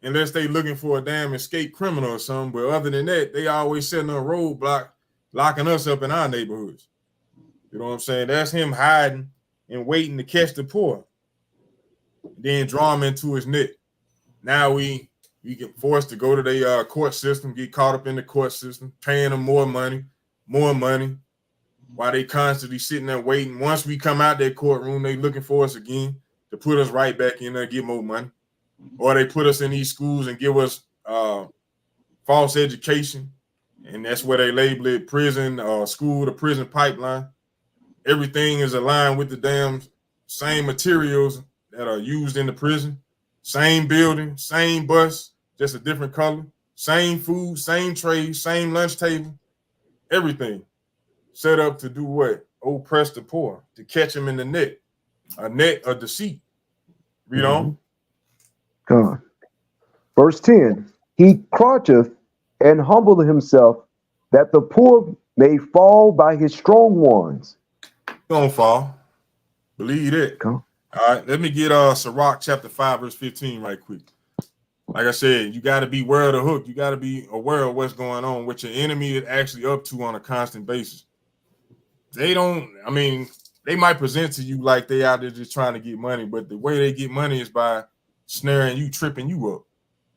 unless they looking for a damn escaped criminal or something. But other than that, they always setting up roadblock, locking us up in our neighborhoods. You know what I'm saying? That's him hiding and waiting to catch the poor, then draw them into his net. Now we get forced to go to the court system, get caught up in the court system, paying them more money, while they constantly sitting there waiting. Once we come out that courtroom, they looking for us again to put us right back in there, get more money. Or they put us in these schools and give us false education. And that's where they label it prison, school to prison pipeline. Everything is aligned with the damn same materials that are used in the prison. Same building, same bus, just a different color. Same food, same tray, same lunch table. Everything set up to do what? Oppress the poor, to catch them in the net. A net of deceit. Read on. God. Verse 10. He croucheth and humbleth himself, that the poor may fall by his strong ones. Don't fall. Believe it. All right, let me get Sirach chapter 5, verse 15 right quick. Like I said, you got to be aware of the hook. You got to be aware of what's going on, what your enemy is actually up to on a constant basis. They might present to you like they out there just trying to get money, but the way they get money is by snaring you, tripping you up,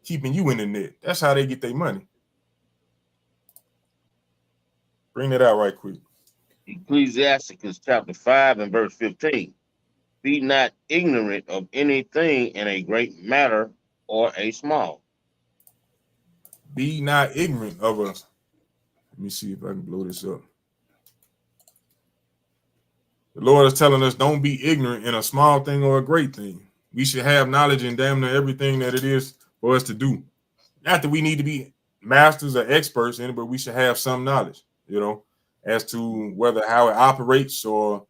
keeping you in the net. That's how they get their money. Bring that out right quick. Ecclesiasticus chapter 5 and verse 15. Be not ignorant of anything in a great matter or a small. Be not ignorant of us. Let me see if I can blow this up. The Lord is telling us, don't be ignorant in a small thing or a great thing. We should have knowledge in damn near everything that it is for us to do. Not that we need to be masters or experts in it, but we should have some knowledge, as to how it operates or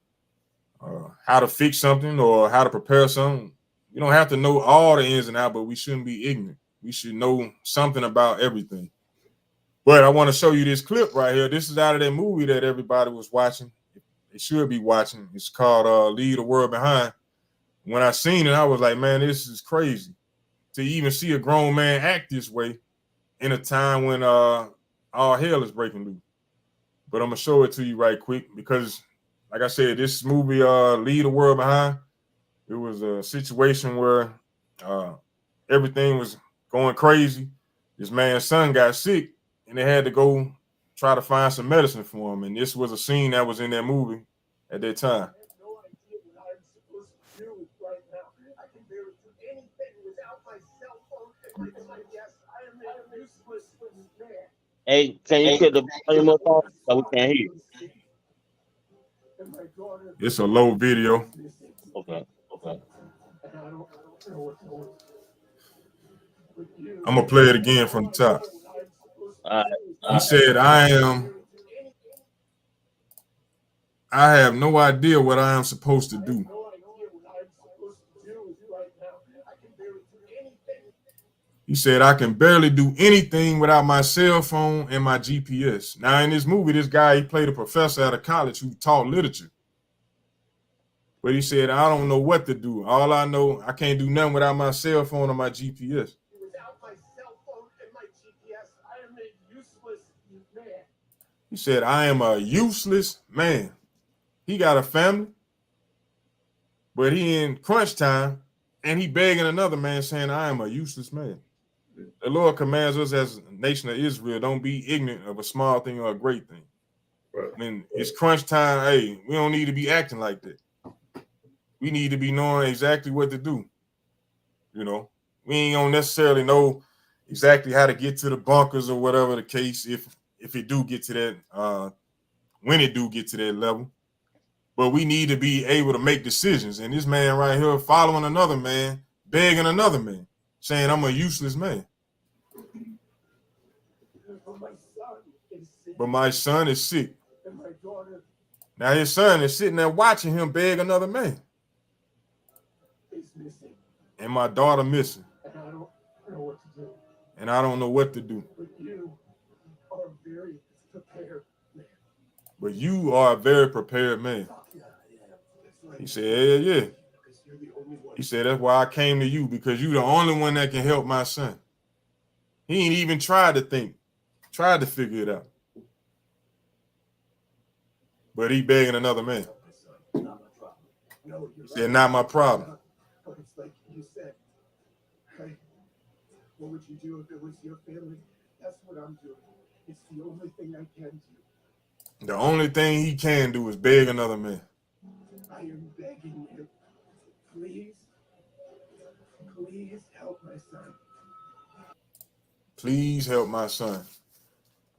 how to fix something or how to prepare something. You don't have to know all the ins and outs, but we shouldn't be ignorant. We should know something about everything. But I want to show you this clip right here. This is out of that movie that everybody was watching. They should be watching. It's called Leave the World Behind. When I seen it, I was like, man, this is crazy. To even see a grown man act this way in a time when all hell is breaking loose. But I'm going to show it to you right quick because like I said, this movie Leave the World Behind. It was a situation where everything was going crazy. This man's son got sick, and they had to go try to find some medicine for him. And this was a scene that was in that movie at that time. Hey, can you put the volume up on so we can hear? It's a low video. Okay. I'm gonna play it again from the top. All He said, I have no idea what I am supposed to do. He said, I can barely do anything without my cell phone and my GPS. Now, in this movie, this guy, he played a professor at a college who taught literature. But he said, I don't know what to do. All I know, I can't do nothing without my cell phone or my GPS. He said, I am a useless man. He got a family, but he in crunch time, and he begging another man saying, I am a useless man. The Lord commands us as a nation of Israel, don't be ignorant of a small thing or a great thing. Right. When it's crunch time, hey, we don't need to be acting like that. We need to be knowing exactly what to do. You know, we ain't gonna necessarily know exactly how to get to the bunkers or whatever the case, if it do get to that, when it do get to that level. But we need to be able to make decisions. And this man right here following another man, begging another man, saying I'm a useless man. But my son is sick. Now his son is sitting there watching him beg another man. And my daughter missing. And I don't know what to do. But you are a very prepared man. He said, yeah. He said, that's why I came to you, because you're the only one that can help my son. He ain't even tried to think, tried to figure it out. But he begging another man. He said, not my problem. But it's like you said, hey, what would you do if it was your family? That's what I'm doing. It's the only thing I can do. The only thing he can do is beg another man. I am begging you, please help my son. Please help my son.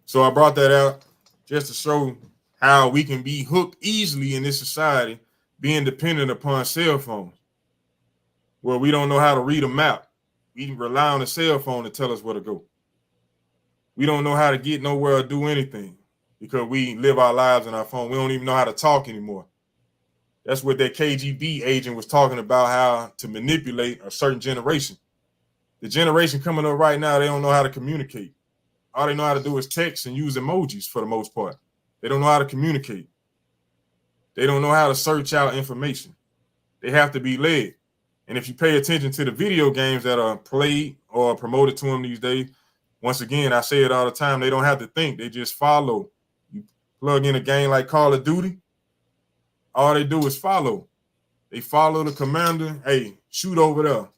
So I brought that out just to show how we can be hooked easily in this society, being dependent upon cell phones. Well, we don't know how to read a map. We rely on a cell phone to tell us where to go. We don't know how to get nowhere or do anything because we live our lives in our phone. We don't even know how to talk anymore. That's what that KGB agent was talking about, how to manipulate a certain generation. The generation coming up right now, they don't know how to communicate. All they know how to do is text and use emojis for the most part. They don't know how to communicate. They don't know how to search out information. They have to be led. And if you pay attention to the video games that are played or promoted to them these days, once again, I say it all the time, they don't have to think. They just follow. You plug in a game like Call of Duty, all they do is follow. They follow the commander. Hey, shoot over there.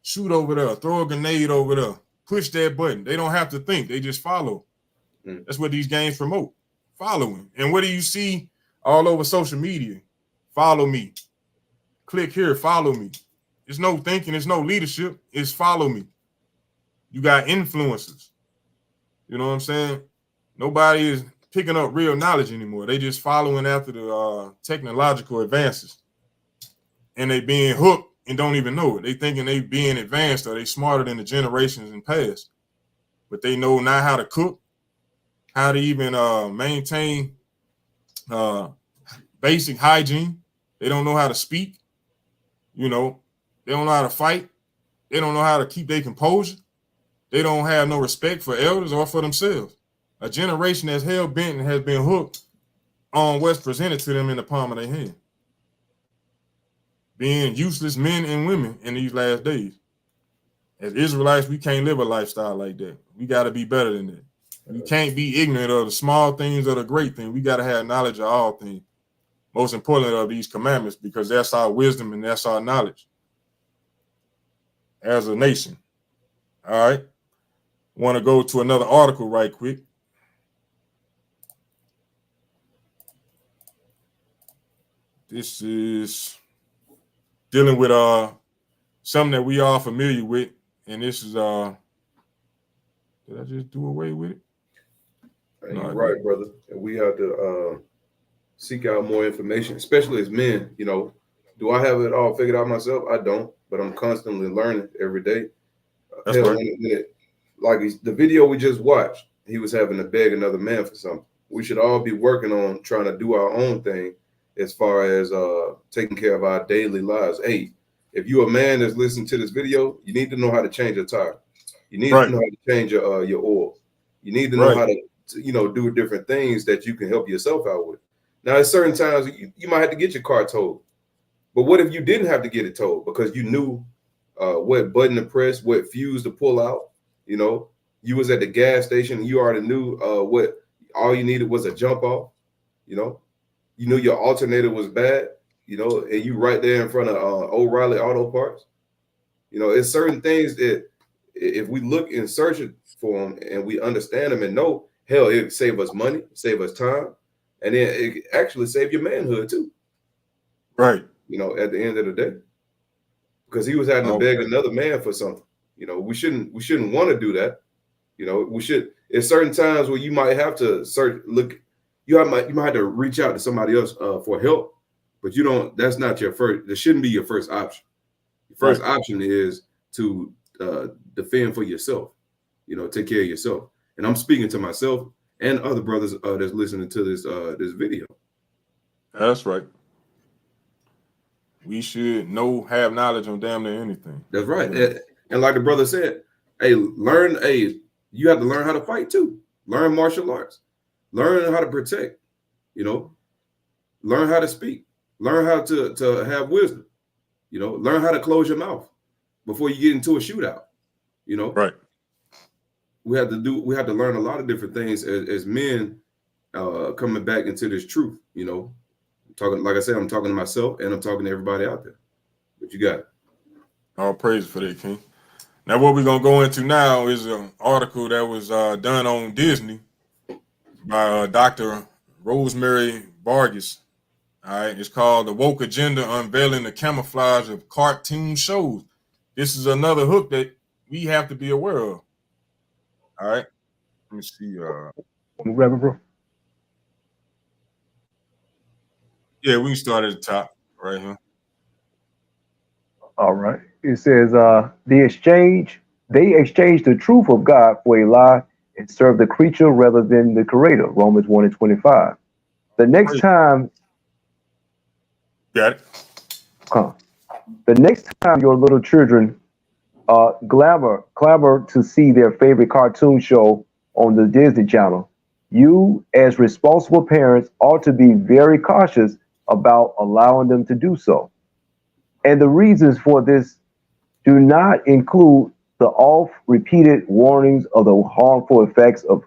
Shoot over there. Throw a grenade over there. Push that button. They don't have to think. They just follow. That's what these games promote. Following. And what do you see all over social media? Follow me. Click here. Follow me. There's no thinking. There's no leadership. It's follow me. You got influencers. You know what I'm saying? Nobody is picking up real knowledge anymore. They just following after the technological advances. And they being hooked and don't even know it. They thinking they being advanced or they smarter than the generations in past. But they know not how to cook, how to even maintain basic hygiene. They don't know how to speak. You know, they don't know how to fight. They don't know how to keep their composure. They don't have no respect for elders or for themselves. A generation that's hell-bent and has been hooked on what's presented to them in the palm of their hand. Being useless men and women in these last days. As Israelites, we can't live a lifestyle like that. We got to be better than that. We can't be ignorant of the small things or the great things. We got to have knowledge of all things. most important of these commandments, because that's our wisdom and that's our knowledge as a nation. All right. Want to go to another article right quick. This is dealing with something that we are familiar with, and this is did I just do away with it? No, you're right, brother. And we have to seek out more information, especially as men. You know, do I have it all figured out myself? I don't, but I'm constantly learning every day. That's Hell, right. Like the video we just watched, he was having to beg another man for something. We should all be working on trying to do our own thing as far as taking care of our daily lives. Hey, if you're a man that's listening to this video, you need to know how to change a tire. You need to know how to change your oil. You need to know how to do different things that you can help yourself out with. Now, at certain times, you might have to get your car towed. But what if you didn't have to get it towed because you knew what button to press, what fuse to pull out? You know, you was at the gas station and you already knew what all you needed was a jump off. You know, you knew your alternator was bad. You know, and you right there in front of O'Reilly Auto Parts. You know, it's certain things that if we look and search it for them and we understand them and know, hell, it save us money, save us time, and then it actually save your manhood too. Right. You know, at the end of the day, because he was having to beg another man for something. You know, we shouldn't want to do that. You know, we should. At certain times where you might have to look, you might have to reach out to somebody else for help, but you don't. That's not your first. That shouldn't be your first option. Your first option is to defend for yourself. You know, take care of yourself. And I'm speaking to myself and other brothers that's listening to this video. That's right. We should have knowledge on damn near anything. That's right. And like the brother said, hey, you have to learn how to fight too. Learn martial arts. Learn how to protect. You know, learn how to speak. Learn how to have wisdom. You know, learn how to close your mouth before you get into a shootout. You know, right. We have to learn a lot of different things as men coming back into this truth. You know, talking, like I said, I'm talking to myself and I'm talking to everybody out there. But you got it. All praise for that, King. Now, what we're going to go into now is an article that was done on Disney by Dr. Rosemary Vargas. All right, it's called The Woke Agenda, Unveiling the Camouflage of Cartoon Shows. This is another hook that we have to be aware of. All right, let me see. Reverend, bro. Yeah, we can start at the top right here. All right. It says they exchange the truth of God for a lie and serve the creature rather than the creator. Romans 1:25. The next time got it. The next time your little children clamor to see their favorite cartoon show on the Disney Channel, you as responsible parents ought to be very cautious about allowing them to do so. And the reasons for this do not include the oft-repeated warnings of the harmful effects of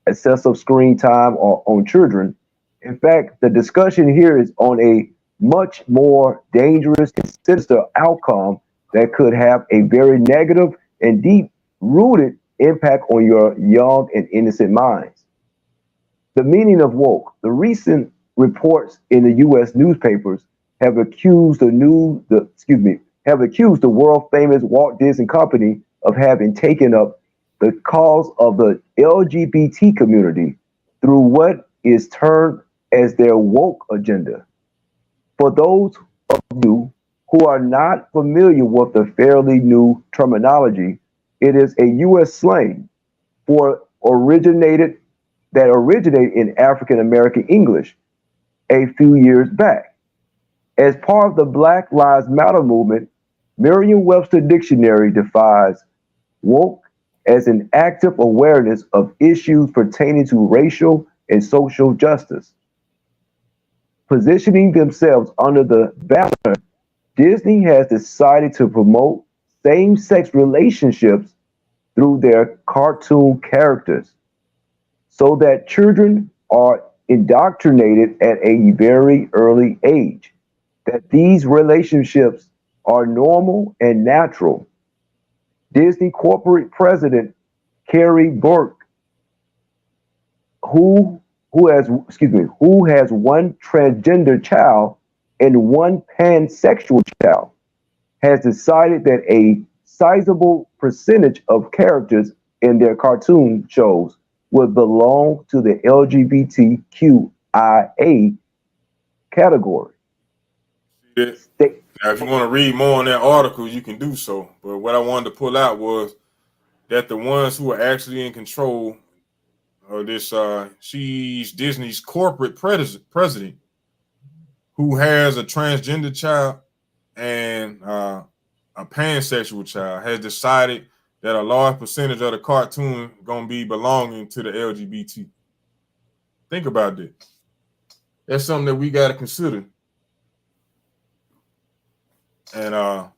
excessive screen time on children. In fact, the discussion here is on a much more dangerous and sinister outcome that could have a very negative and deep-rooted impact on your young and innocent minds. The meaning of woke. The recent reports in the U.S. newspapers have accused the world-famous Walt Disney Company of having taken up the cause of the LGBT community through what is termed as their woke agenda. For those of you who are not familiar with the fairly new terminology, it is a U.S. slang that originated in African American English a few years back. As part of the Black Lives Matter movement, Merriam-Webster Dictionary defines woke as an active awareness of issues pertaining to racial and social justice. Positioning themselves under the banner, Disney has decided to promote same-sex relationships through their cartoon characters so that children are indoctrinated at a very early age that these relationships are normal and natural. Disney corporate president Carrie Burke, who has one transgender child and one pansexual child, has decided that a sizable percentage of characters in their cartoon shows would belong to the LGBTQIA category. Now, if you want to read more on that article, you can do so. But what I wanted to pull out was that the ones who are actually in control of this, she's Disney's corporate president, who has a transgender child and a pansexual child, has decided that a large percentage of the cartoon gonna be belonging to the LGBT. Think about that. That's something that we got to consider. And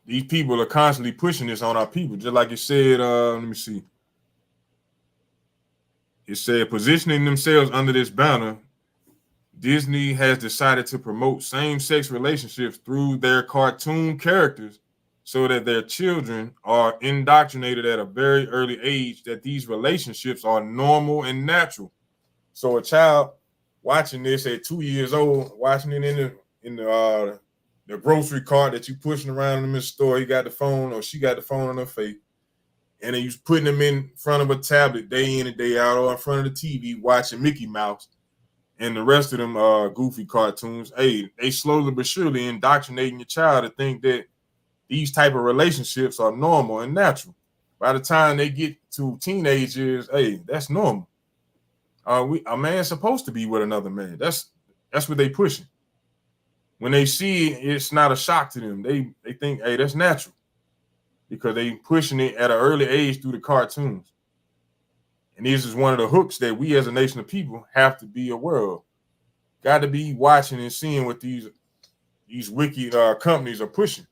these people are constantly pushing this on our people, just like it said. Let me see. It said, positioning themselves under this banner, Disney has decided to promote same-sex relationships through their cartoon characters so that their children are indoctrinated at a very early age that these relationships are normal and natural. So a child watching this at 2 years old, watching it in the grocery cart that you pushing around in the store, he got the phone or she got the phone on her face, and then you putting them in front of a tablet day in and day out, or in front of the TV watching Mickey Mouse and the rest of them goofy cartoons. Hey, they slowly but surely indoctrinating your child to think that these type of relationships are normal and natural. By the time they get to teenage years, hey, that's normal. A man's supposed to be with another man. That's what they pushing. When they see it, it's not a shock to them. They think, hey, that's natural, because they pushing it at an early age through the cartoons. And this is one of the hooks that we as a nation of people have to be aware of. Got to be watching and seeing what these wicked companies are pushing,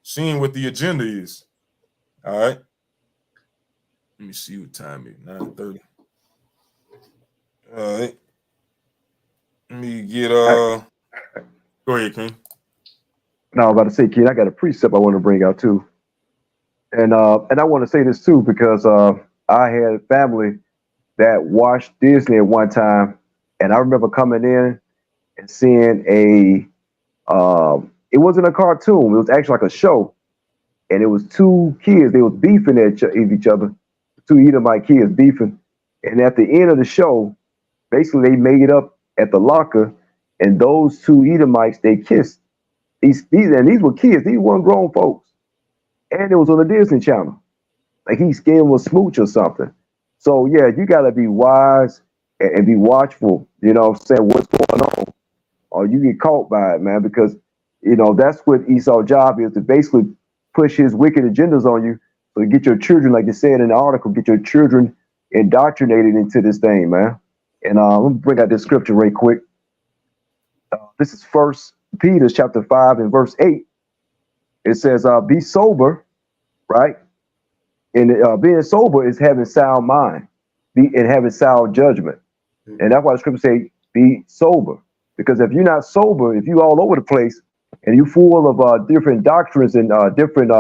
seeing what the agenda is. All right. Let me see what time it is. 9:30. All right. Let me get go ahead, King. No, I was about to say, Ken, I got a precept I want to bring out too. And I want to say this too, because I had family that watched Disney at one time, and I remember coming in and seeing it wasn't a cartoon, it was actually like a show, and it was two kids, they was beefing at each other, two Edomite kids beefing, and at the end of the show, basically they made up at the locker, and those two Edomites, they kissed. These were kids, these weren't grown folks, and it was on the Disney Channel, like his skin was smooch or something. So yeah, you gotta be wise and be watchful, you know what I'm saying, what's going on, or you get caught by it, man, because that's what Esau's job is, to basically push his wicked agendas on you, so get your children, like you said in the article, get your children indoctrinated into this thing, man. And let me bring out this scripture right quick. This is 1 Peter chapter 5 and verse 8. It says, be sober, right? And being sober is having sound mind, and having sound judgment. And that's why the scripture say, be sober. Because if you're not sober, if you all over the place and you full of different doctrines and different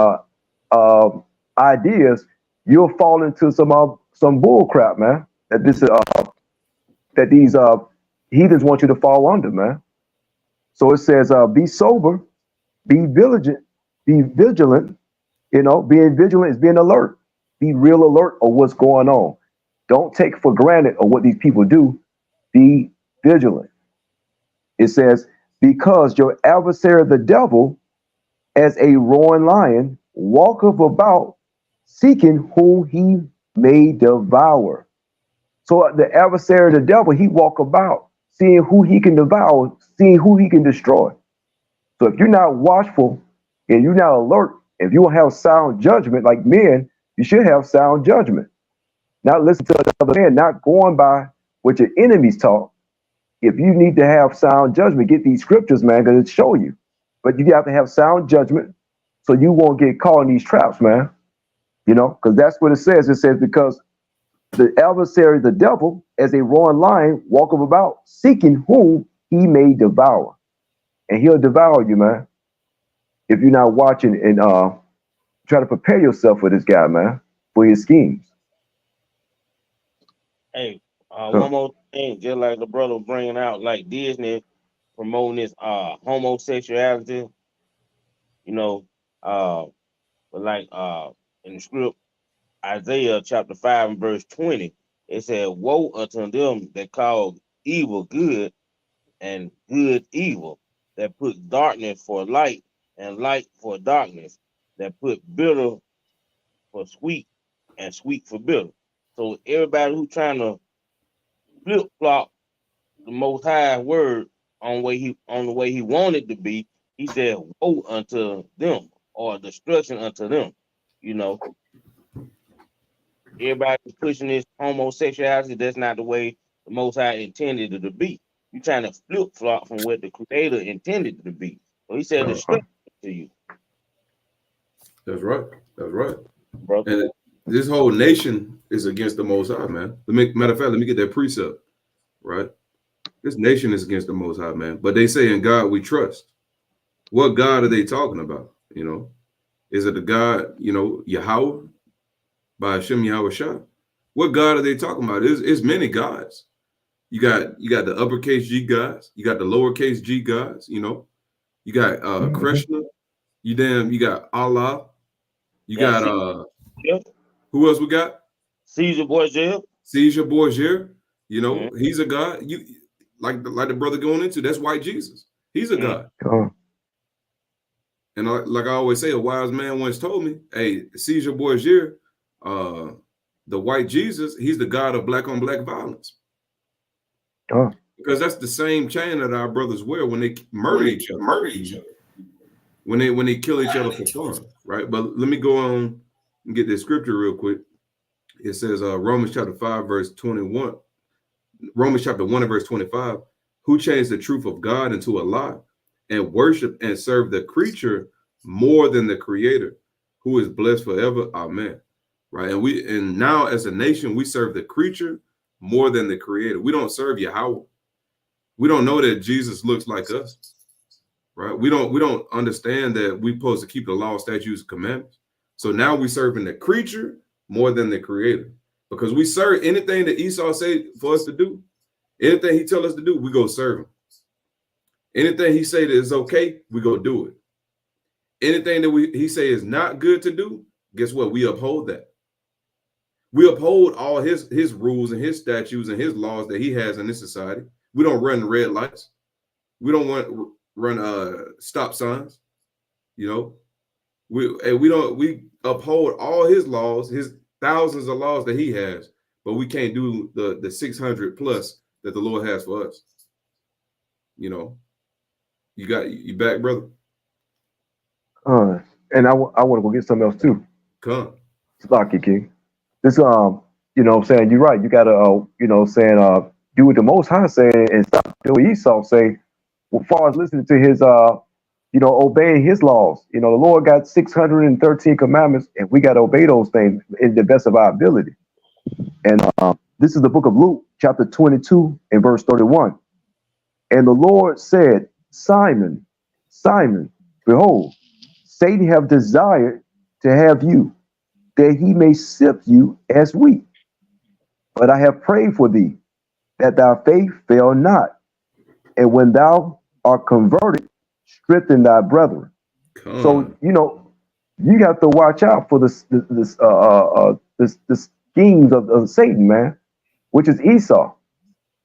ideas, you'll fall into some bull crap, man. That these heathens want you to fall under, man. So it says, be sober, be vigilant. Being vigilant is being alert. Be real alert of what's going on. Don't take for granted of what these people do. Be vigilant. It says, because your adversary, the devil, as a roaring lion, walketh about seeking whom he may devour. So the adversary, the devil, he walk about seeing who he can devour, seeing who he can destroy. So if you're not watchful and you're not alert, if you don't have sound judgment, like men, you should have sound judgment. Not listen to another man, not going by what your enemies talk. If you need to have sound judgment, get these scriptures, man, because it show you. But you have to have sound judgment so you won't get caught in these traps, man. Because that's what it says. It says, because The adversary, the devil, as a roaring lion, walketh about, seeking whom he may devour. And he'll devour you, man, if you're not watching and try to prepare yourself for this guy, man, for his schemes. Hey, one more thing, just like the brother was bringing out, like Disney promoting this homosexuality, you know, but like in the script, Isaiah chapter 5 and verse 20, it said, "Woe unto them that call evil good and good evil, that put darkness for light and light for darkness, that put bitter for sweet and sweet for bitter." So everybody who trying to flip flop the Most High word on the way he wanted to be, he said, "Woe unto them," or destruction unto them. You know, everybody's pushing this homosexuality. That's not the way the Most High intended it to be. You're trying to flip flop from what the Creator intended it to be. So he said, "Destruction to you." That's right. That's right. Brother. And this whole nation is against the Most High, man. Matter of fact, let me get that precept, right? This nation is against the Most High, man. But they say in God we trust. What God are they talking about? You know, is it the God, you know, Yahweh by Hashem Yahweh Shah? What God are they talking about? It's many gods. You got the uppercase G gods, you got the lowercase G gods, you know, you got Krishna, you got Allah, you got who else we got? Caesar Borgia. Caesar Borgia, you know, he's a god. You like the brother going into, that's white Jesus. He's a god. And like I always say, a wise man once told me, hey, Caesar Borgia, the white Jesus, he's the god of black on black violence. Because that's the same chain that our brothers wear when they murder each other. When they kill each other for fun, right? But let me go on and get this scripture real quick. It says Romans chapter 5, verse 21. Romans chapter 1 and verse 25. Who changed the truth of God into a lie and worship and serve the creature more than the creator, who is blessed forever. Amen. Right. And now as a nation, we serve the creature more than the creator. We don't serve Yahweh. We don't know that Jesus looks like us. Right. We don't understand that we're supposed to keep the law, statutes, and commandments. So now we're serving the creature more than the creator, because we serve anything that Esau say for us to do. Anything he tell us to do, we go serve him. Anything he say that is okay, we go do it. Anything that he say is not good to do, guess what? We uphold that. We uphold all his rules and his statutes and his laws that he has in this society. We don't run red lights. We don't run stop signs. You know, we uphold all his laws, his thousands of laws that he has, but we can't do the 600 plus that the Lord has for us. You know, you back, brother? And I want to go get something else too. Come. Stocky King. This you know what I'm saying, you're right. You gotta you know what I'm saying, do what the Most High saying and stop doing what Esau say, as far as listening to his you know, obeying his laws. You know, the Lord got 613 commandments, and we got to obey those things in the best of our ability. And this is the book of Luke, chapter 22 and verse 31. And the Lord said, Simon, Simon, behold, Satan have desired to have you, that he may sift you as wheat. But I have prayed for thee, that thy faith fail not. And when thou art converted, strengthen thy brethren. So, you know, you have to watch out for the schemes of Satan, man, which is Esau.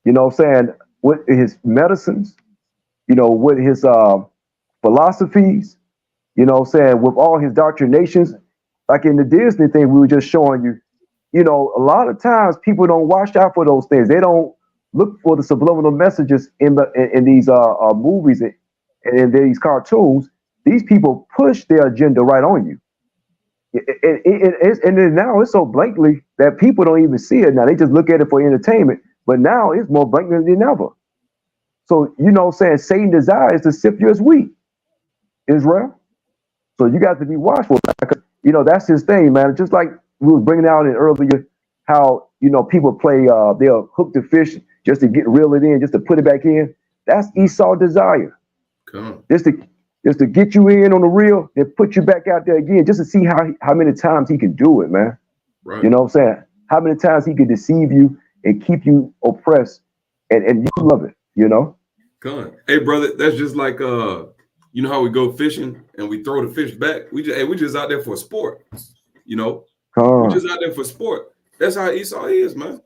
You know what I'm saying? With his medicines, you know, with his philosophies, you know what I'm saying, with all his doctrinations, like in the Disney thing we were just showing you, you know, a lot of times people don't watch out for those things. They don't look for the subliminal messages in these movies and in these cartoons. These people push their agenda right on you. And then now it's so blatantly that people don't even see it now. They just look at it for entertainment. But now it's more blatant than ever. So, you know what I'm saying, Satan desires to sift you as wheat, Israel. So you got to be watchful. You know, that's his thing, man. Just like we was bringing out in earlier, how people play, they'll hook the fish just to reel it in, just to put it back in. That's Esau's desire. Just to get you in on the reel, then put you back out there again, just to see how many times he can do it, man. Right. You know what I'm saying? How many times he can deceive you and keep you oppressed, and you love it, Hey, brother, that's just like you know how we go fishing and we throw the fish back. We just out there for sport, We just out there for sport. That's how Esau is, man.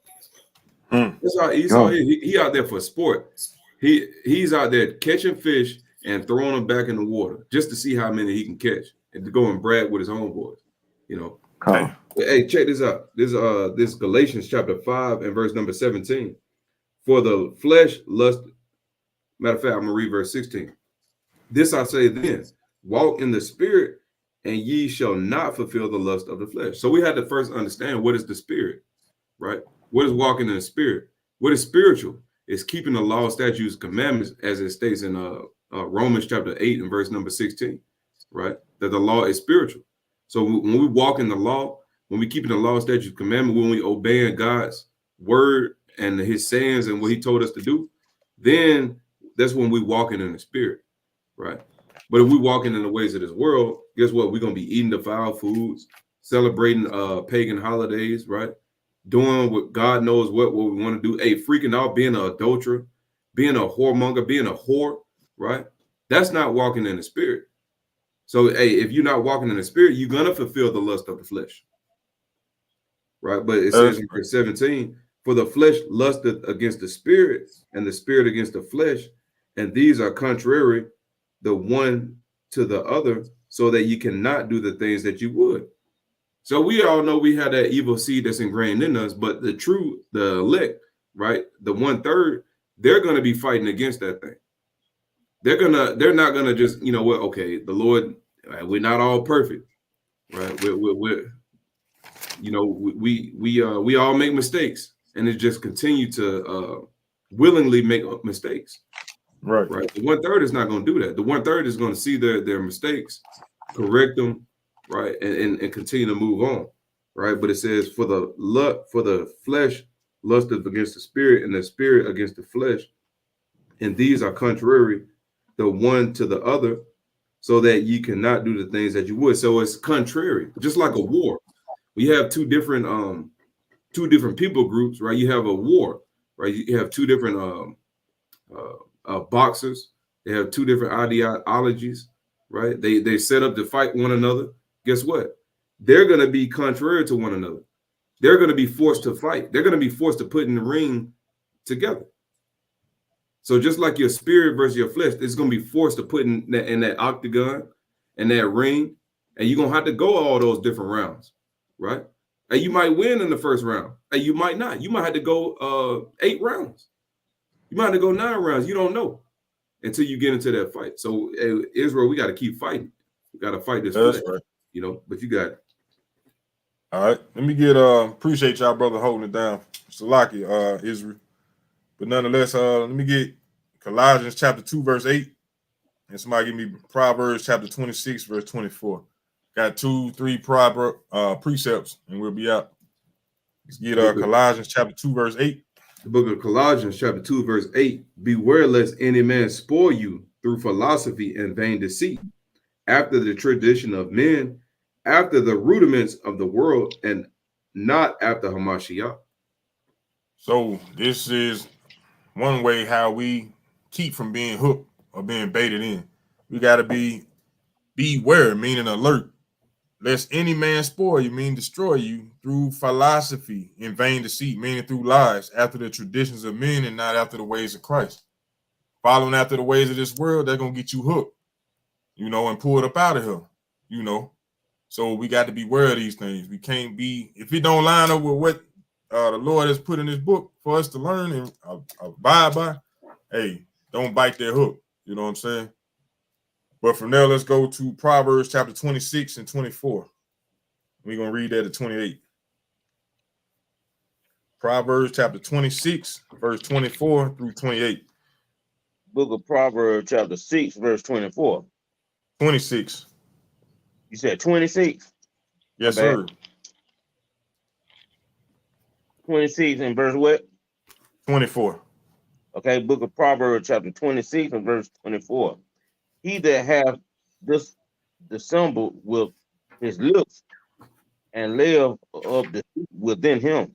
That's how Esau is. He out there for sport. He's out there catching fish and throwing them back in the water just to see how many he can catch and to go and brag with his homeboys. Hey, check this out. This Galatians chapter 5 and verse number 17. For the flesh lust. Matter of fact, I'm gonna read verse 16. This I say then, walk in the spirit, and ye shall not fulfill the lust of the flesh. So we had to first understand what is the spirit, right? What is walking in the spirit? What is spiritual? It's keeping the law, statutes, commandments, as it states in Romans chapter 8 and verse number 16, right? That the law is spiritual. So when we walk in the law, when we keep in the law, statutes, commandments, when we obeying God's word and his sayings and what he told us to do, then that's when we walking in the spirit, right? But if we walking in the ways of this world, guess what? We're gonna be eating defiled foods, celebrating pagan holidays, right? Doing what God knows what we want to do. Hey, freaking out, being an adulterer, being a whoremonger, being a whore, right? That's not walking in the spirit. So, hey, if you're not walking in the spirit, you're gonna fulfill the lust of the flesh, right? But it says in verse 17, for the flesh lusteth against the spirit, and the spirit against the flesh, and these are contrary the one to the other, so that you cannot do the things that you would. So we all know we have that evil seed that's ingrained in us, but the elect, right? The 1/3, they're going to be fighting against that thing. They're not gonna just, okay, the Lord, we're not all perfect, right? We all make mistakes, and it just continue to willingly make mistakes. Right. The 1/3 is not going to do that. The 1/3 is going to see their mistakes, correct them, right, and continue to move on, right. But it says, for the flesh lusteth against the spirit, and the spirit against the flesh, and these are contrary the one to the other, so that you cannot do the things that you would. So it's contrary, just like a war. We have two different people groups, right? You have a war, right? You have two different boxers. They have two different ideologies, right? They set up to fight one another. Guess what? They're going to be contrary to one another. They're going to be forced to fight. They're going to be forced to put in the ring together. So just like your spirit versus your flesh, it's going to be forced to put in that octagon and that ring, and you're going to have to go all those different rounds, right? And you might win in the first round, and you might not. You might have to go 8 rounds. You might have to go 9 rounds. You don't know until you get into that fight. So Israel, we got to keep fighting. We got to fight this flesh, right. But you got it. All right. Let me get appreciate y'all brother holding it down. Salaki, Israel. But nonetheless, let me get Colossians chapter 2, verse 8. And somebody give me Proverbs chapter 26, verse 24. Got 2-3 precepts, and we'll be out. Let's get Colossians chapter 2, verse 8. The book of Colossians chapter 2, verse 8. Beware lest any man spoil you through philosophy and vain deceit, after the tradition of men, after the rudiments of the world, and not after Hamashiach. So this is one way how we keep from being hooked or being baited in. We got to beware, meaning alert. Lest any man spoil you, meaning destroy you, through philosophy and vain deceit, meaning through lies, after the traditions of men and not after the ways of Christ. Following after the ways of this world, they're going to get you hooked, and pulled up out of here, So we got to beware of these things. We can't be, if it don't line up with what the Lord has put in his book for us to learn and abide by, hey, don't bite that hook. You know what I'm saying? But from there, let's go to Proverbs chapter 26 and 24. We're going to read that at 28. Proverbs chapter 26, verse 24 through 28. Book of Proverbs chapter 6, verse 24. 26. You said 26? Yes, sir. 26 and verse what? 24. Okay, book of Proverbs, chapter 26 and verse 24. He that hath this dissembled with his lips and live of the within him.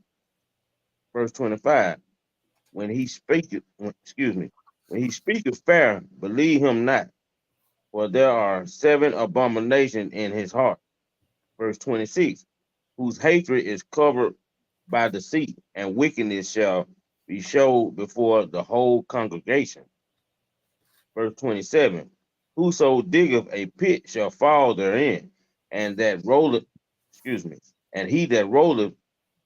Verse 25. When he speaketh, when he speaketh fair, believe him not, for there are 7 abominations in his heart. Verse 26. Whose hatred is covered by deceit, and wickedness shall be showed before the whole congregation. Verse 27. Whoso diggeth a pit shall fall therein, and that rolleth, and he that rolleth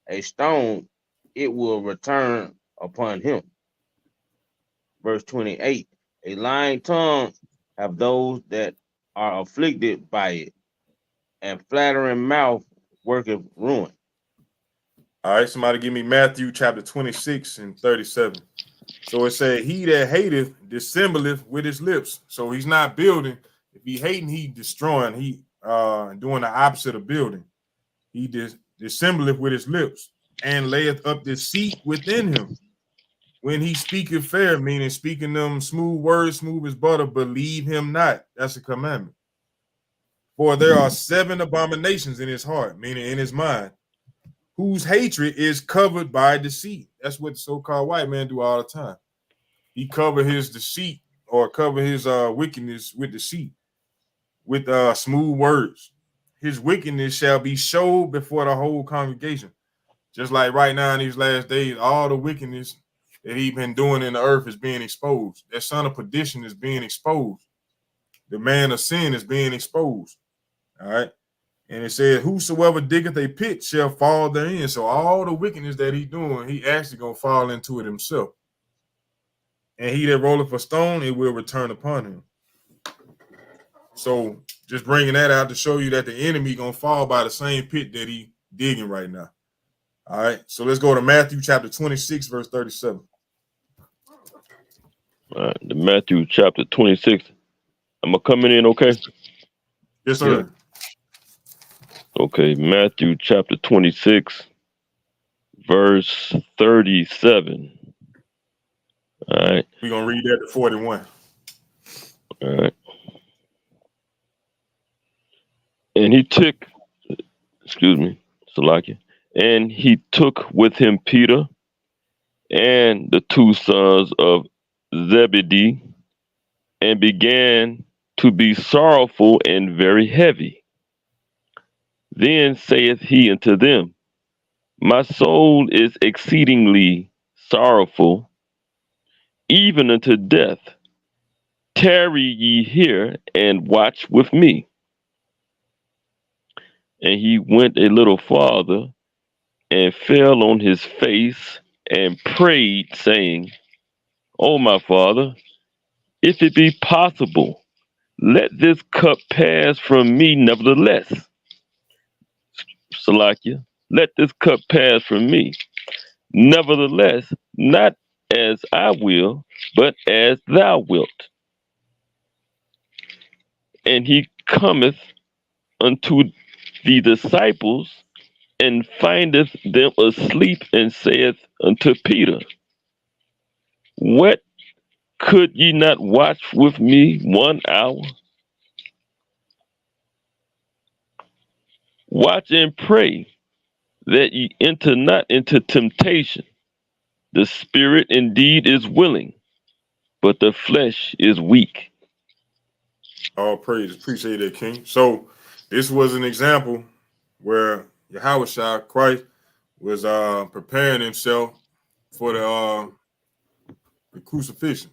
a stone, it will return upon him. Verse 28. A lying tongue have those that are afflicted by it, and flattering mouth worketh ruin. All right, somebody give me Matthew chapter 26 and 37. So it said, he that hateth dissembleth with his lips. So he's not building. If he hating, he destroying. He doing the opposite of building. He dissembleth with his lips and layeth up deceit within him. When he speaketh fair, meaning speaking them smooth words, smooth as butter, believe him not. That's a commandment. For there are 7 abominations in his heart, meaning in his mind, whose hatred is covered by deceit. That's what the so-called white man do all the time. He cover his deceit or cover his wickedness with deceit, with smooth words. His wickedness shall be showed before the whole congregation. Just like right now in these last days, all the wickedness that he's been doing in the earth is being exposed. That son of perdition is being exposed. The man of sin is being exposed. All right. And it says, whosoever diggeth a pit shall fall therein. So all the wickedness that he's doing, he actually gonna fall into it himself. And he that rolleth a stone, it will return upon him. So just bringing that out to show you that the enemy gonna fall by the same pit that he digging right now. All right. So let's go to Matthew chapter 26, verse 37. All right, the Matthew chapter 26. Am I coming in okay? Yes, sir. Yeah. Okay, Matthew chapter 26, verse 37. All right. We're going to read that to 41. All right. And he took, Salakia, and he took with him Peter and the 2 sons of Zebedee, and began to be sorrowful and very heavy. Then saith he unto them, my soul is exceedingly sorrowful, even unto death. Tarry ye here and watch with me. And he went a little farther and fell on his face and prayed, saying, O my Father, if it be possible, let this cup pass from me nevertheless. Salakia, let this cup pass from me. Nevertheless, not as I will, but as thou wilt. And he cometh unto the disciples, and findeth them asleep, and saith unto Peter, what, could ye not watch with me 1 hour? Watch and pray, that ye enter not into temptation. The spirit indeed is willing, but the flesh is weak. All praise. Appreciate that, King. So this was an example where Yahushua Christ was preparing himself for the crucifixion,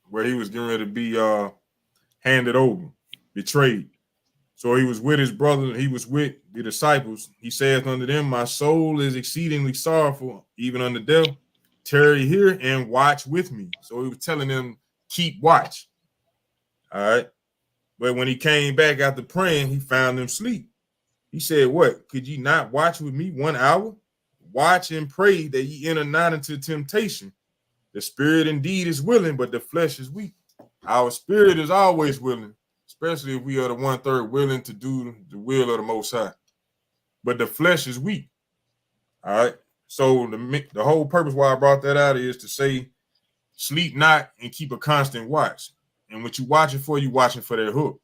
where he was getting ready to be handed over, betrayed. So he was with his brother, he was with the disciples. He saith unto them, my soul is exceedingly sorrowful, even unto death. Tarry here and watch with me. So he was telling them, keep watch. All right. But when he came back after praying, he found them asleep. He said, what? Could ye not watch with me 1 hour? Watch and pray that ye enter not into temptation. The spirit indeed is willing, but the flesh is weak. Our spirit is always willing, especially if we are the 1/3 willing to do the will of the Most High. But the flesh is weak. All right. So the whole purpose why I brought that out is to say, sleep not and keep a constant watch. And what you watching for that hook.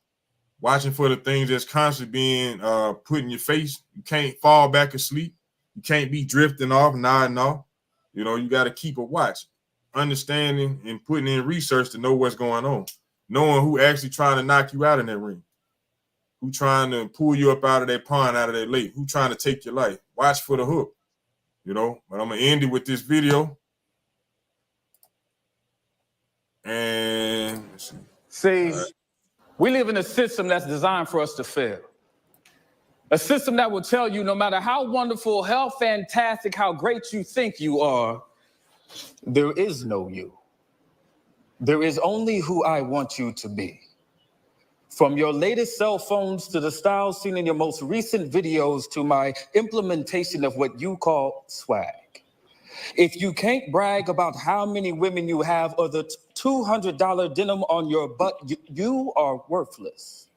Watching for the things that's constantly being put in your face. You can't fall back asleep. You can't be drifting off, nodding off. You know, you got to keep a watch, understanding and putting in research to know what's going on, knowing who actually trying to knock you out in that ring, who trying to pull you up out of that pond, out of that lake, who trying to take your life. Watch for the hook, you know. But I'm going to end it with this video. And let's see. We live in a system that's designed for us to fail. A system that will tell you no matter how wonderful, how fantastic, how great you think you are, there is no you. There is only who I want you to be. From your latest cell phones to the styles seen in your most recent videos to my implementation of what you call swag. If you can't brag about how many women you have or the $200 denim on your butt, you are worthless.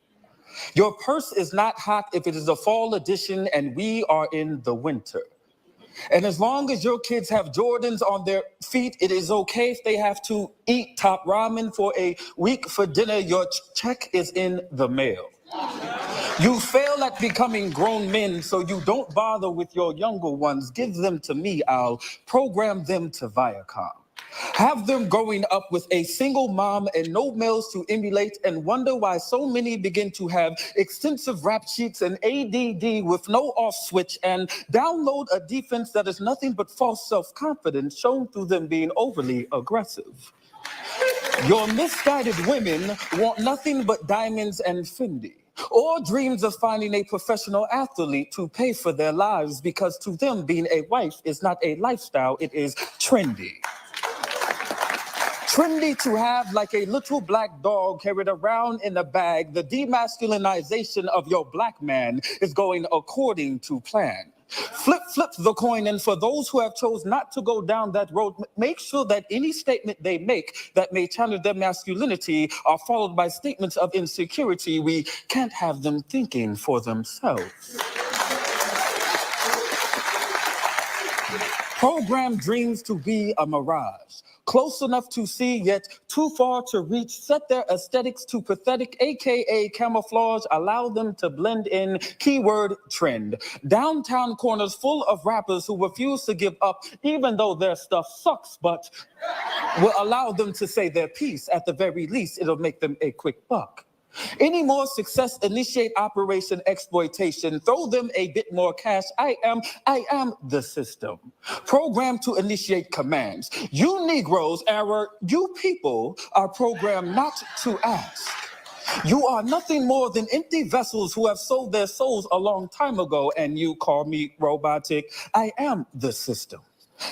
Your purse is not hot if it is a fall edition and we are in the winter. And as long as your kids have Jordans on their feet, it is okay if they have to eat top ramen for a week for dinner. Your check is in the mail. You fail at becoming grown men, so you don't bother with your younger ones. Give them to me. I'll program them to Viacom. Have them growing up with a single mom and no males to emulate and wonder why so many begin to have extensive rap sheets and ADD with no off switch and download a defense that is nothing but false self-confidence shown through them being overly aggressive. Your misguided women want nothing but diamonds and Fendi, or dreams of finding a professional athlete to pay for their lives because to them being a wife is not a lifestyle, it is trendy. Trendy to have like a little black dog carried around in a bag. The demasculinization of your black man is going according to plan. Flip the coin, and for those who have chose not to go down that road, make sure that any statement they make that may challenge their masculinity are followed by statements of insecurity. We can't have them thinking for themselves. Program dreams to be a mirage. Close enough to see, yet too far to reach. Set their aesthetics to pathetic, aka camouflage. Allow them to blend in, keyword trend. Downtown corners full of rappers who refuse to give up, even though their stuff sucks, but will allow them to say their piece. At the very least, it'll make them a quick buck. Any more success, initiate Operation Exploitation. Throw them a bit more cash. I am the system. Programmed to initiate commands. You Negroes, you people are programmed not to ask. You are nothing more than empty vessels who have sold their souls a long time ago, and you call me robotic. I am the system.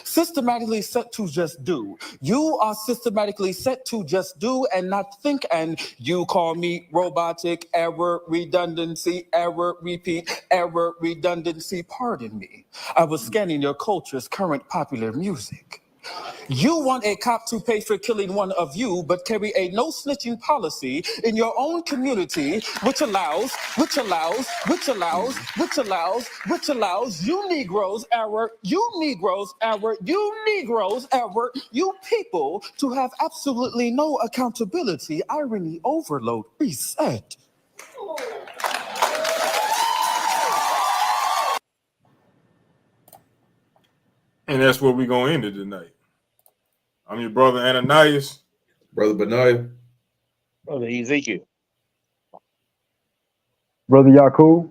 Systematically set to just do. You are systematically set to just do and not think, and you call me robotic. Error, redundancy, error, repeat, error, redundancy. Pardon me. I was scanning your culture's current popular music. You want a cop to pay for killing one of you, but carry a no snitching policy in your own community, which allows you Negroes, you people to have absolutely no accountability. Irony overload, reset. And that's where we're going to end it tonight. I'm your brother Ananias. Brother Benaiah. Brother Ezekiel. Brother Yakub.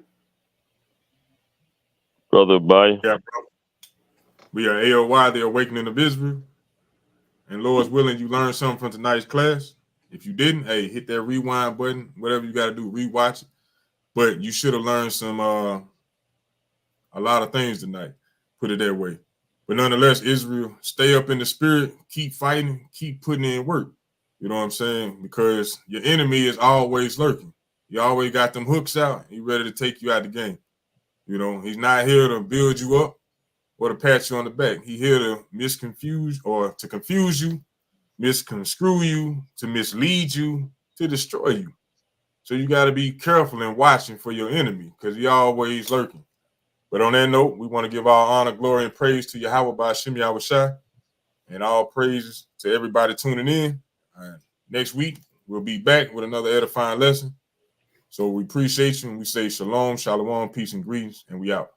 Brother Bay. Yeah, bro. We are A.O.I, the Awakening of Israel. And Lord's willing, you learned something from tonight's class. If you didn't, hey, hit that rewind button. Whatever you got to do, rewatch it. But you should have learned some a lot of things tonight. Put it that way. But nonetheless, Israel, stay up in the spirit, keep fighting, keep putting in work. You know what I'm saying? Because your enemy is always lurking. He always got them hooks out. He's ready to take you out the game. You know, he's not here to build you up or to pat you on the back. He's here to misconfuse or to confuse you, misconstrue you, to mislead you, to destroy you. So you got to be careful and watching for your enemy because he always lurking. But on that note, we want to give all honor, glory, and praise to Yahweh by Hashem Yahushai, and all praises to everybody tuning in. Next week, we'll be back with another edifying lesson. So we appreciate you, and we say shalom, shalom, peace, and greetings, and we out.